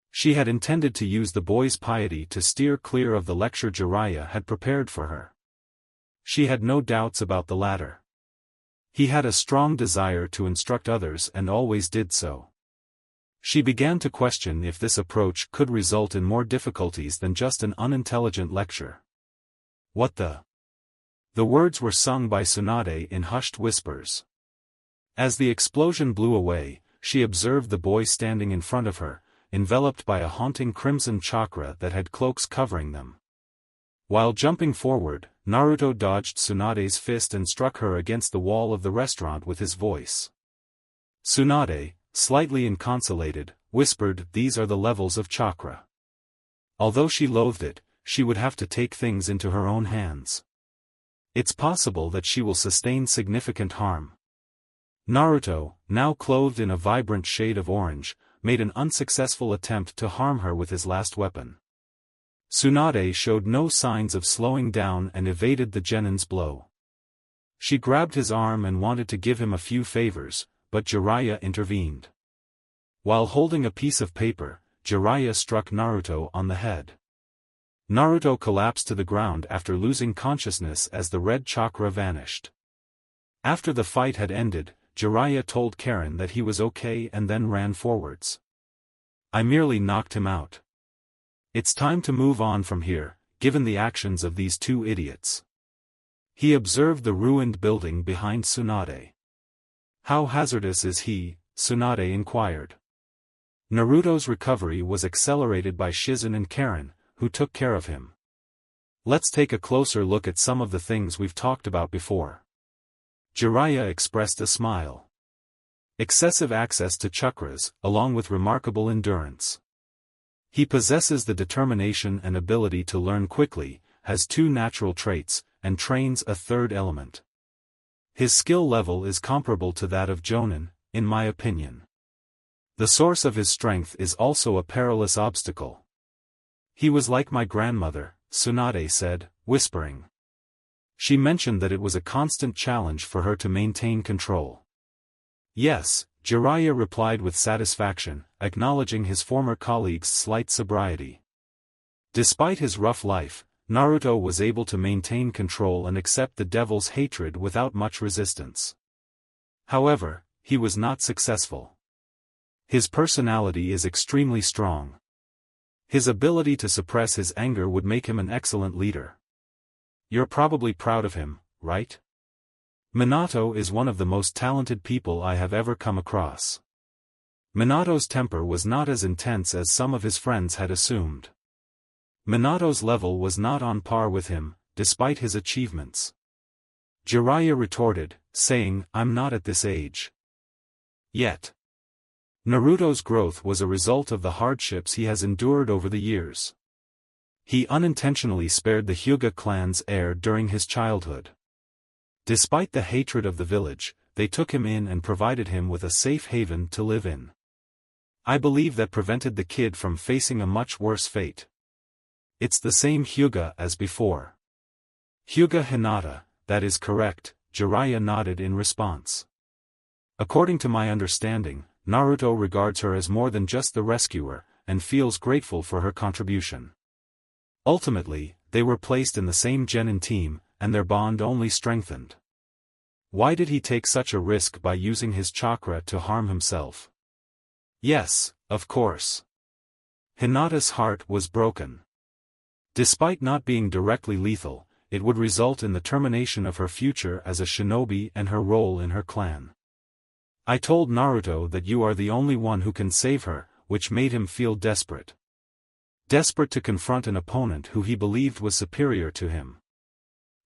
She had intended to use the boy's piety to steer clear of the lecture Jiraiya had prepared for her. She had no doubts about the latter. He had a strong desire to instruct others and always did so. She began to question if this approach could result in more difficulties than just an unintelligent lecture. "What the?" The words were sung by Tsunade in hushed whispers. As the explosion blew away, she observed the boy standing in front of her, enveloped by a haunting crimson chakra that had cloaks covering them. While jumping forward, Naruto dodged Tsunade's fist and struck her against the wall of the restaurant with his voice. Tsunade, slightly inconsolated, whispered, "These are the levels of chakra." Although she loathed it, she would have to take things into her own hands. It's possible that she will sustain significant harm. Naruto, now clothed in a vibrant shade of orange, made an unsuccessful attempt to harm her with his last weapon. Tsunade showed no signs of slowing down and evaded the genin's blow. She grabbed his arm and wanted to give him a few favors, but Jiraiya intervened. While holding a piece of paper, Jiraiya struck Naruto on the head. Naruto collapsed to the ground after losing consciousness as the red chakra vanished. After the fight had ended, Jiraiya told Karen that he was okay and then ran forwards. "I merely knocked him out. It's time to move on from here, given the actions of these two idiots." He observed the ruined building behind Tsunade. "How hazardous is he?" Tsunade inquired. Naruto's recovery was accelerated by Shizen and Karen, who took care of him. "Let's take a closer look at some of the things we've talked about before." Jiraiya expressed a smile. Excessive access to chakras, along with remarkable endurance. He possesses the determination and ability to learn quickly, has 2 natural traits, and trains a 3rd element. His skill level is comparable to that of Jonin, in my opinion. The source of his strength is also a perilous obstacle. "He was like my grandmother," Tsunade said, whispering. She mentioned that it was a constant challenge for her to maintain control. "Yes," Jiraiya replied with satisfaction, acknowledging his former colleague's slight sobriety. Despite his rough life, Naruto was able to maintain control and accept the devil's hatred without much resistance. However, he was not successful. His personality is extremely strong. His ability to suppress his anger would make him an excellent leader. You're probably proud of him, right? Minato is one of the most talented people I have ever come across. Minato's temper was not as intense as some of his friends had assumed. Minato's level was not on par with him, despite his achievements. Jiraiya retorted, saying, "I'm not at this age yet." Naruto's growth was a result of the hardships he has endured over the years. He unintentionally spared the Hyuga clan's heir during his childhood. Despite the hatred of the village, they took him in and provided him with a safe haven to live in. I believe that prevented the kid from facing a much worse fate. It's the same Hyuga as before. Hyuga Hinata, that is correct, Jiraiya nodded in response. According to my understanding, Naruto regards her as more than just the rescuer, and feels grateful for her contribution. Ultimately, they were placed in the same genin team, and their bond only strengthened. Why did he take such a risk by using his chakra to harm himself? Yes, of course. Hinata's heart was broken. Despite not being directly lethal, it would result in the termination of her future as a shinobi and her role in her clan. I told Naruto that you are the only one who can save her, which made him feel desperate. Desperate to confront an opponent who he believed was superior to him.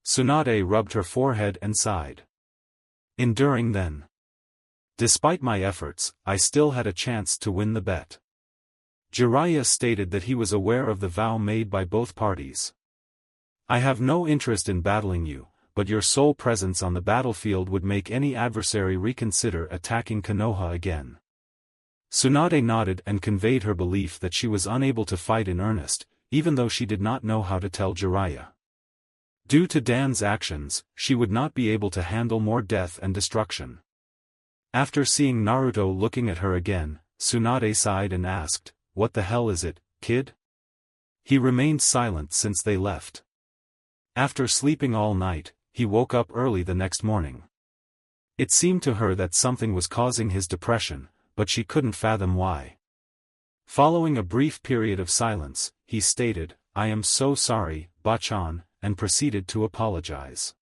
Tsunade rubbed her forehead and sighed. Enduring then. Despite my efforts, I still had a chance to win the bet. Jiraiya stated that he was aware of the vow made by both parties. I have no interest in battling you, but your sole presence on the battlefield would make any adversary reconsider attacking Konoha again. Tsunade nodded and conveyed her belief that she was unable to fight in earnest, even though she did not know how to tell Jiraiya. Due to Dan's actions, she would not be able to handle more death and destruction. After seeing Naruto looking at her again, Tsunade sighed and asked, "What the hell is it, kid?" He remained silent since they left. After sleeping all night, he woke up early the next morning. It seemed to her that something was causing his depression, but she couldn't fathom why. Following a brief period of silence, he stated, "I am so sorry, Bachan," and proceeded to apologize.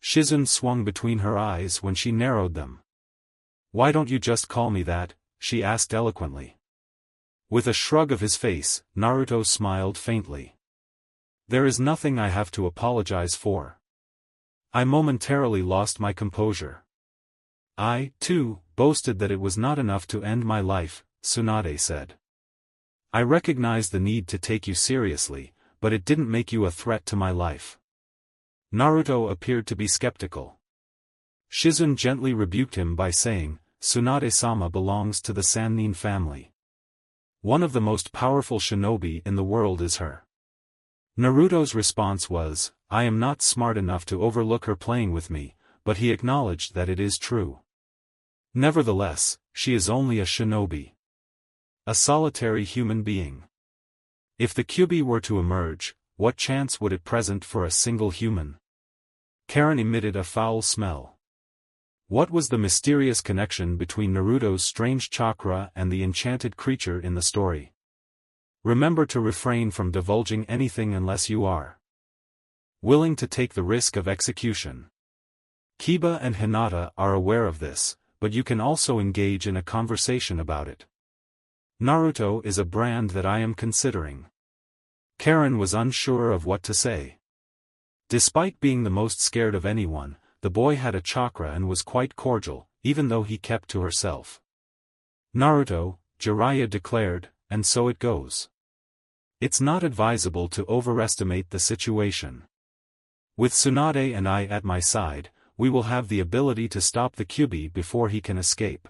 Shizen swung between her eyes when she narrowed them. Why don't you just call me that? She asked eloquently. With a shrug of his face, Naruto smiled faintly. There is nothing I have to apologize for. I momentarily lost my composure. I, too, boasted that it was not enough to end my life, Tsunade said. I recognize the need to take you seriously, but it didn't make you a threat to my life. Naruto appeared to be skeptical. Shizune gently rebuked him by saying, Tsunade-sama belongs to the Sannin family. One of the most powerful shinobi in the world is her. Naruto's response was, I am not smart enough to overlook her playing with me, but he acknowledged that it is true. Nevertheless, she is only a shinobi. A solitary human being. If the Kyuubi were to emerge, what chance would it present for a single human? Karen emitted a foul smell. What was the mysterious connection between Naruto's strange chakra and the enchanted creature in the story? Remember to refrain from divulging anything unless you are willing to take the risk of execution. Kiba and Hinata are aware of this, but you can also engage in a conversation about it. Naruto is a brand that I am considering. Karen was unsure of what to say. Despite being the most scared of anyone, the boy had a chakra and was quite cordial, even though he kept to herself. Naruto, Jiraiya declared, and so it goes. It's not advisable to overestimate the situation. With Tsunade and I at my side, we will have the ability to stop the Kyuubi before he can escape.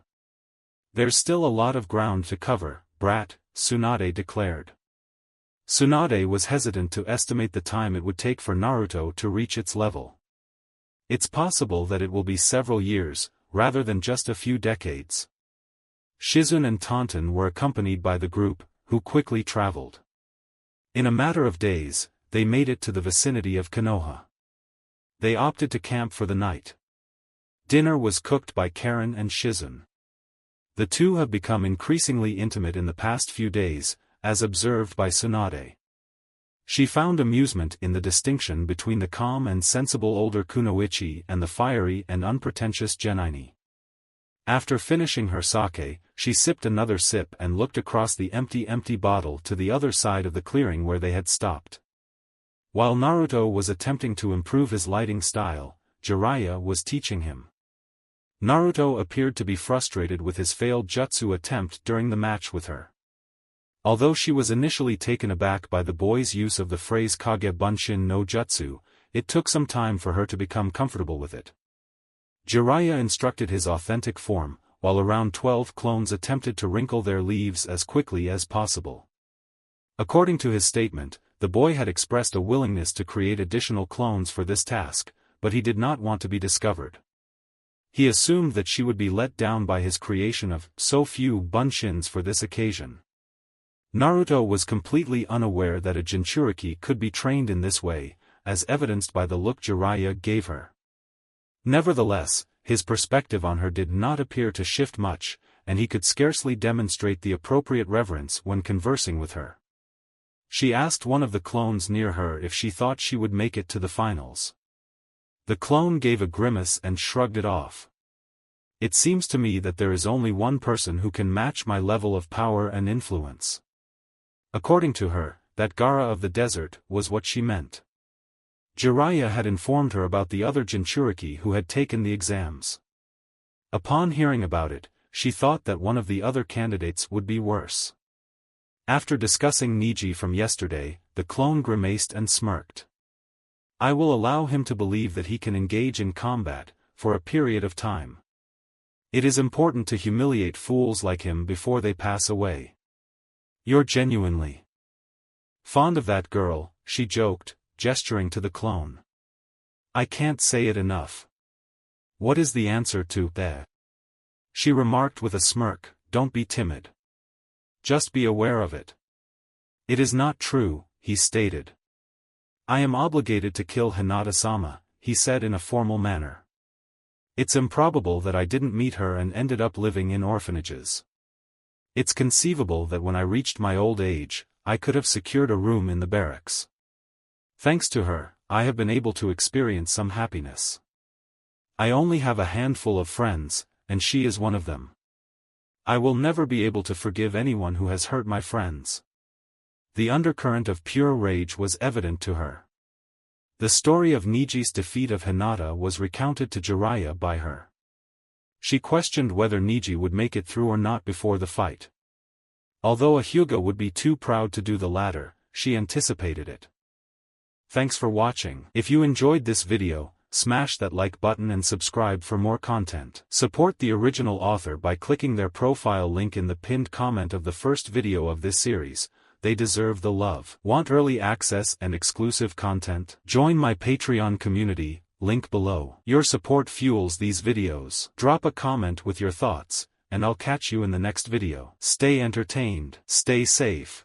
There's still a lot of ground to cover, brat, Tsunade declared. Tsunade was hesitant to estimate the time it would take for Naruto to reach its level. It's possible that it will be several years, rather than just a few decades. Shizune and Taunton were accompanied by the group, who quickly traveled. In a matter of days, they made it to the vicinity of Konoha. They opted to camp for the night. Dinner was cooked by Karen and Shizune. The two have become increasingly intimate in the past few days, as observed by Tsunade. She found amusement in the distinction between the calm and sensible older Kunoichi and the fiery and unpretentious Genini. After finishing her sake, she sipped another sip and looked across the empty bottle to the other side of the clearing where they had stopped. While Naruto was attempting to improve his lighting style, Jiraiya was teaching him. Naruto appeared to be frustrated with his failed jutsu attempt during the match with her. Although she was initially taken aback by the boy's use of the phrase Kage Bunshin no Jutsu, it took some time for her to become comfortable with it. Jiraiya instructed his authentic form, while around 12 clones attempted to wrinkle their leaves as quickly as possible. According to his statement, the boy had expressed a willingness to create additional clones for this task, but he did not want to be discovered. He assumed that she would be let down by his creation of so few bunshins for this occasion. Naruto was completely unaware that a Jinchuriki could be trained in this way, as evidenced by the look Jiraiya gave her. Nevertheless, his perspective on her did not appear to shift much, and he could scarcely demonstrate the appropriate reverence when conversing with her. She asked one of the clones near her if she thought she would make it to the finals. The clone gave a grimace and shrugged it off. It seems to me that there is only one person who can match my level of power and influence. According to her, that Gaara of the desert was what she meant. Jiraiya had informed her about the other Jinchuriki who had taken the exams. Upon hearing about it, she thought that one of the other candidates would be worse. After discussing Niji from yesterday, the clone grimaced and smirked. I will allow him to believe that he can engage in combat, for a period of time. It is important to humiliate fools like him before they pass away. You're genuinely fond of that girl, she joked, gesturing to the clone. I can't say it enough. What is the answer to that? She remarked with a smirk, don't be timid. Just be aware of it. It is not true, he stated. I am obligated to kill Hinata-sama, he said in a formal manner. It's improbable that I didn't meet her and ended up living in orphanages. It's conceivable that when I reached my old age, I could have secured a room in the barracks. Thanks to her, I have been able to experience some happiness. I only have a handful of friends, and she is one of them. I will never be able to forgive anyone who has hurt my friends. The undercurrent of pure rage was evident to her. The story of Niji's defeat of Hinata was recounted to Jiraiya by her. She questioned whether Niji would make it through or not before the fight. Although a Hyuga would be too proud to do the latter, she anticipated it. Thanks for watching. If you enjoyed this video, smash that like button and subscribe for more content. Support the original author by clicking their profile link in the pinned comment of the first video of this series. They deserve the love. Want early access and exclusive content? Join my Patreon community, link below. Your support fuels these videos. Drop a comment with your thoughts, and I'll catch you in the next video. Stay entertained, stay safe.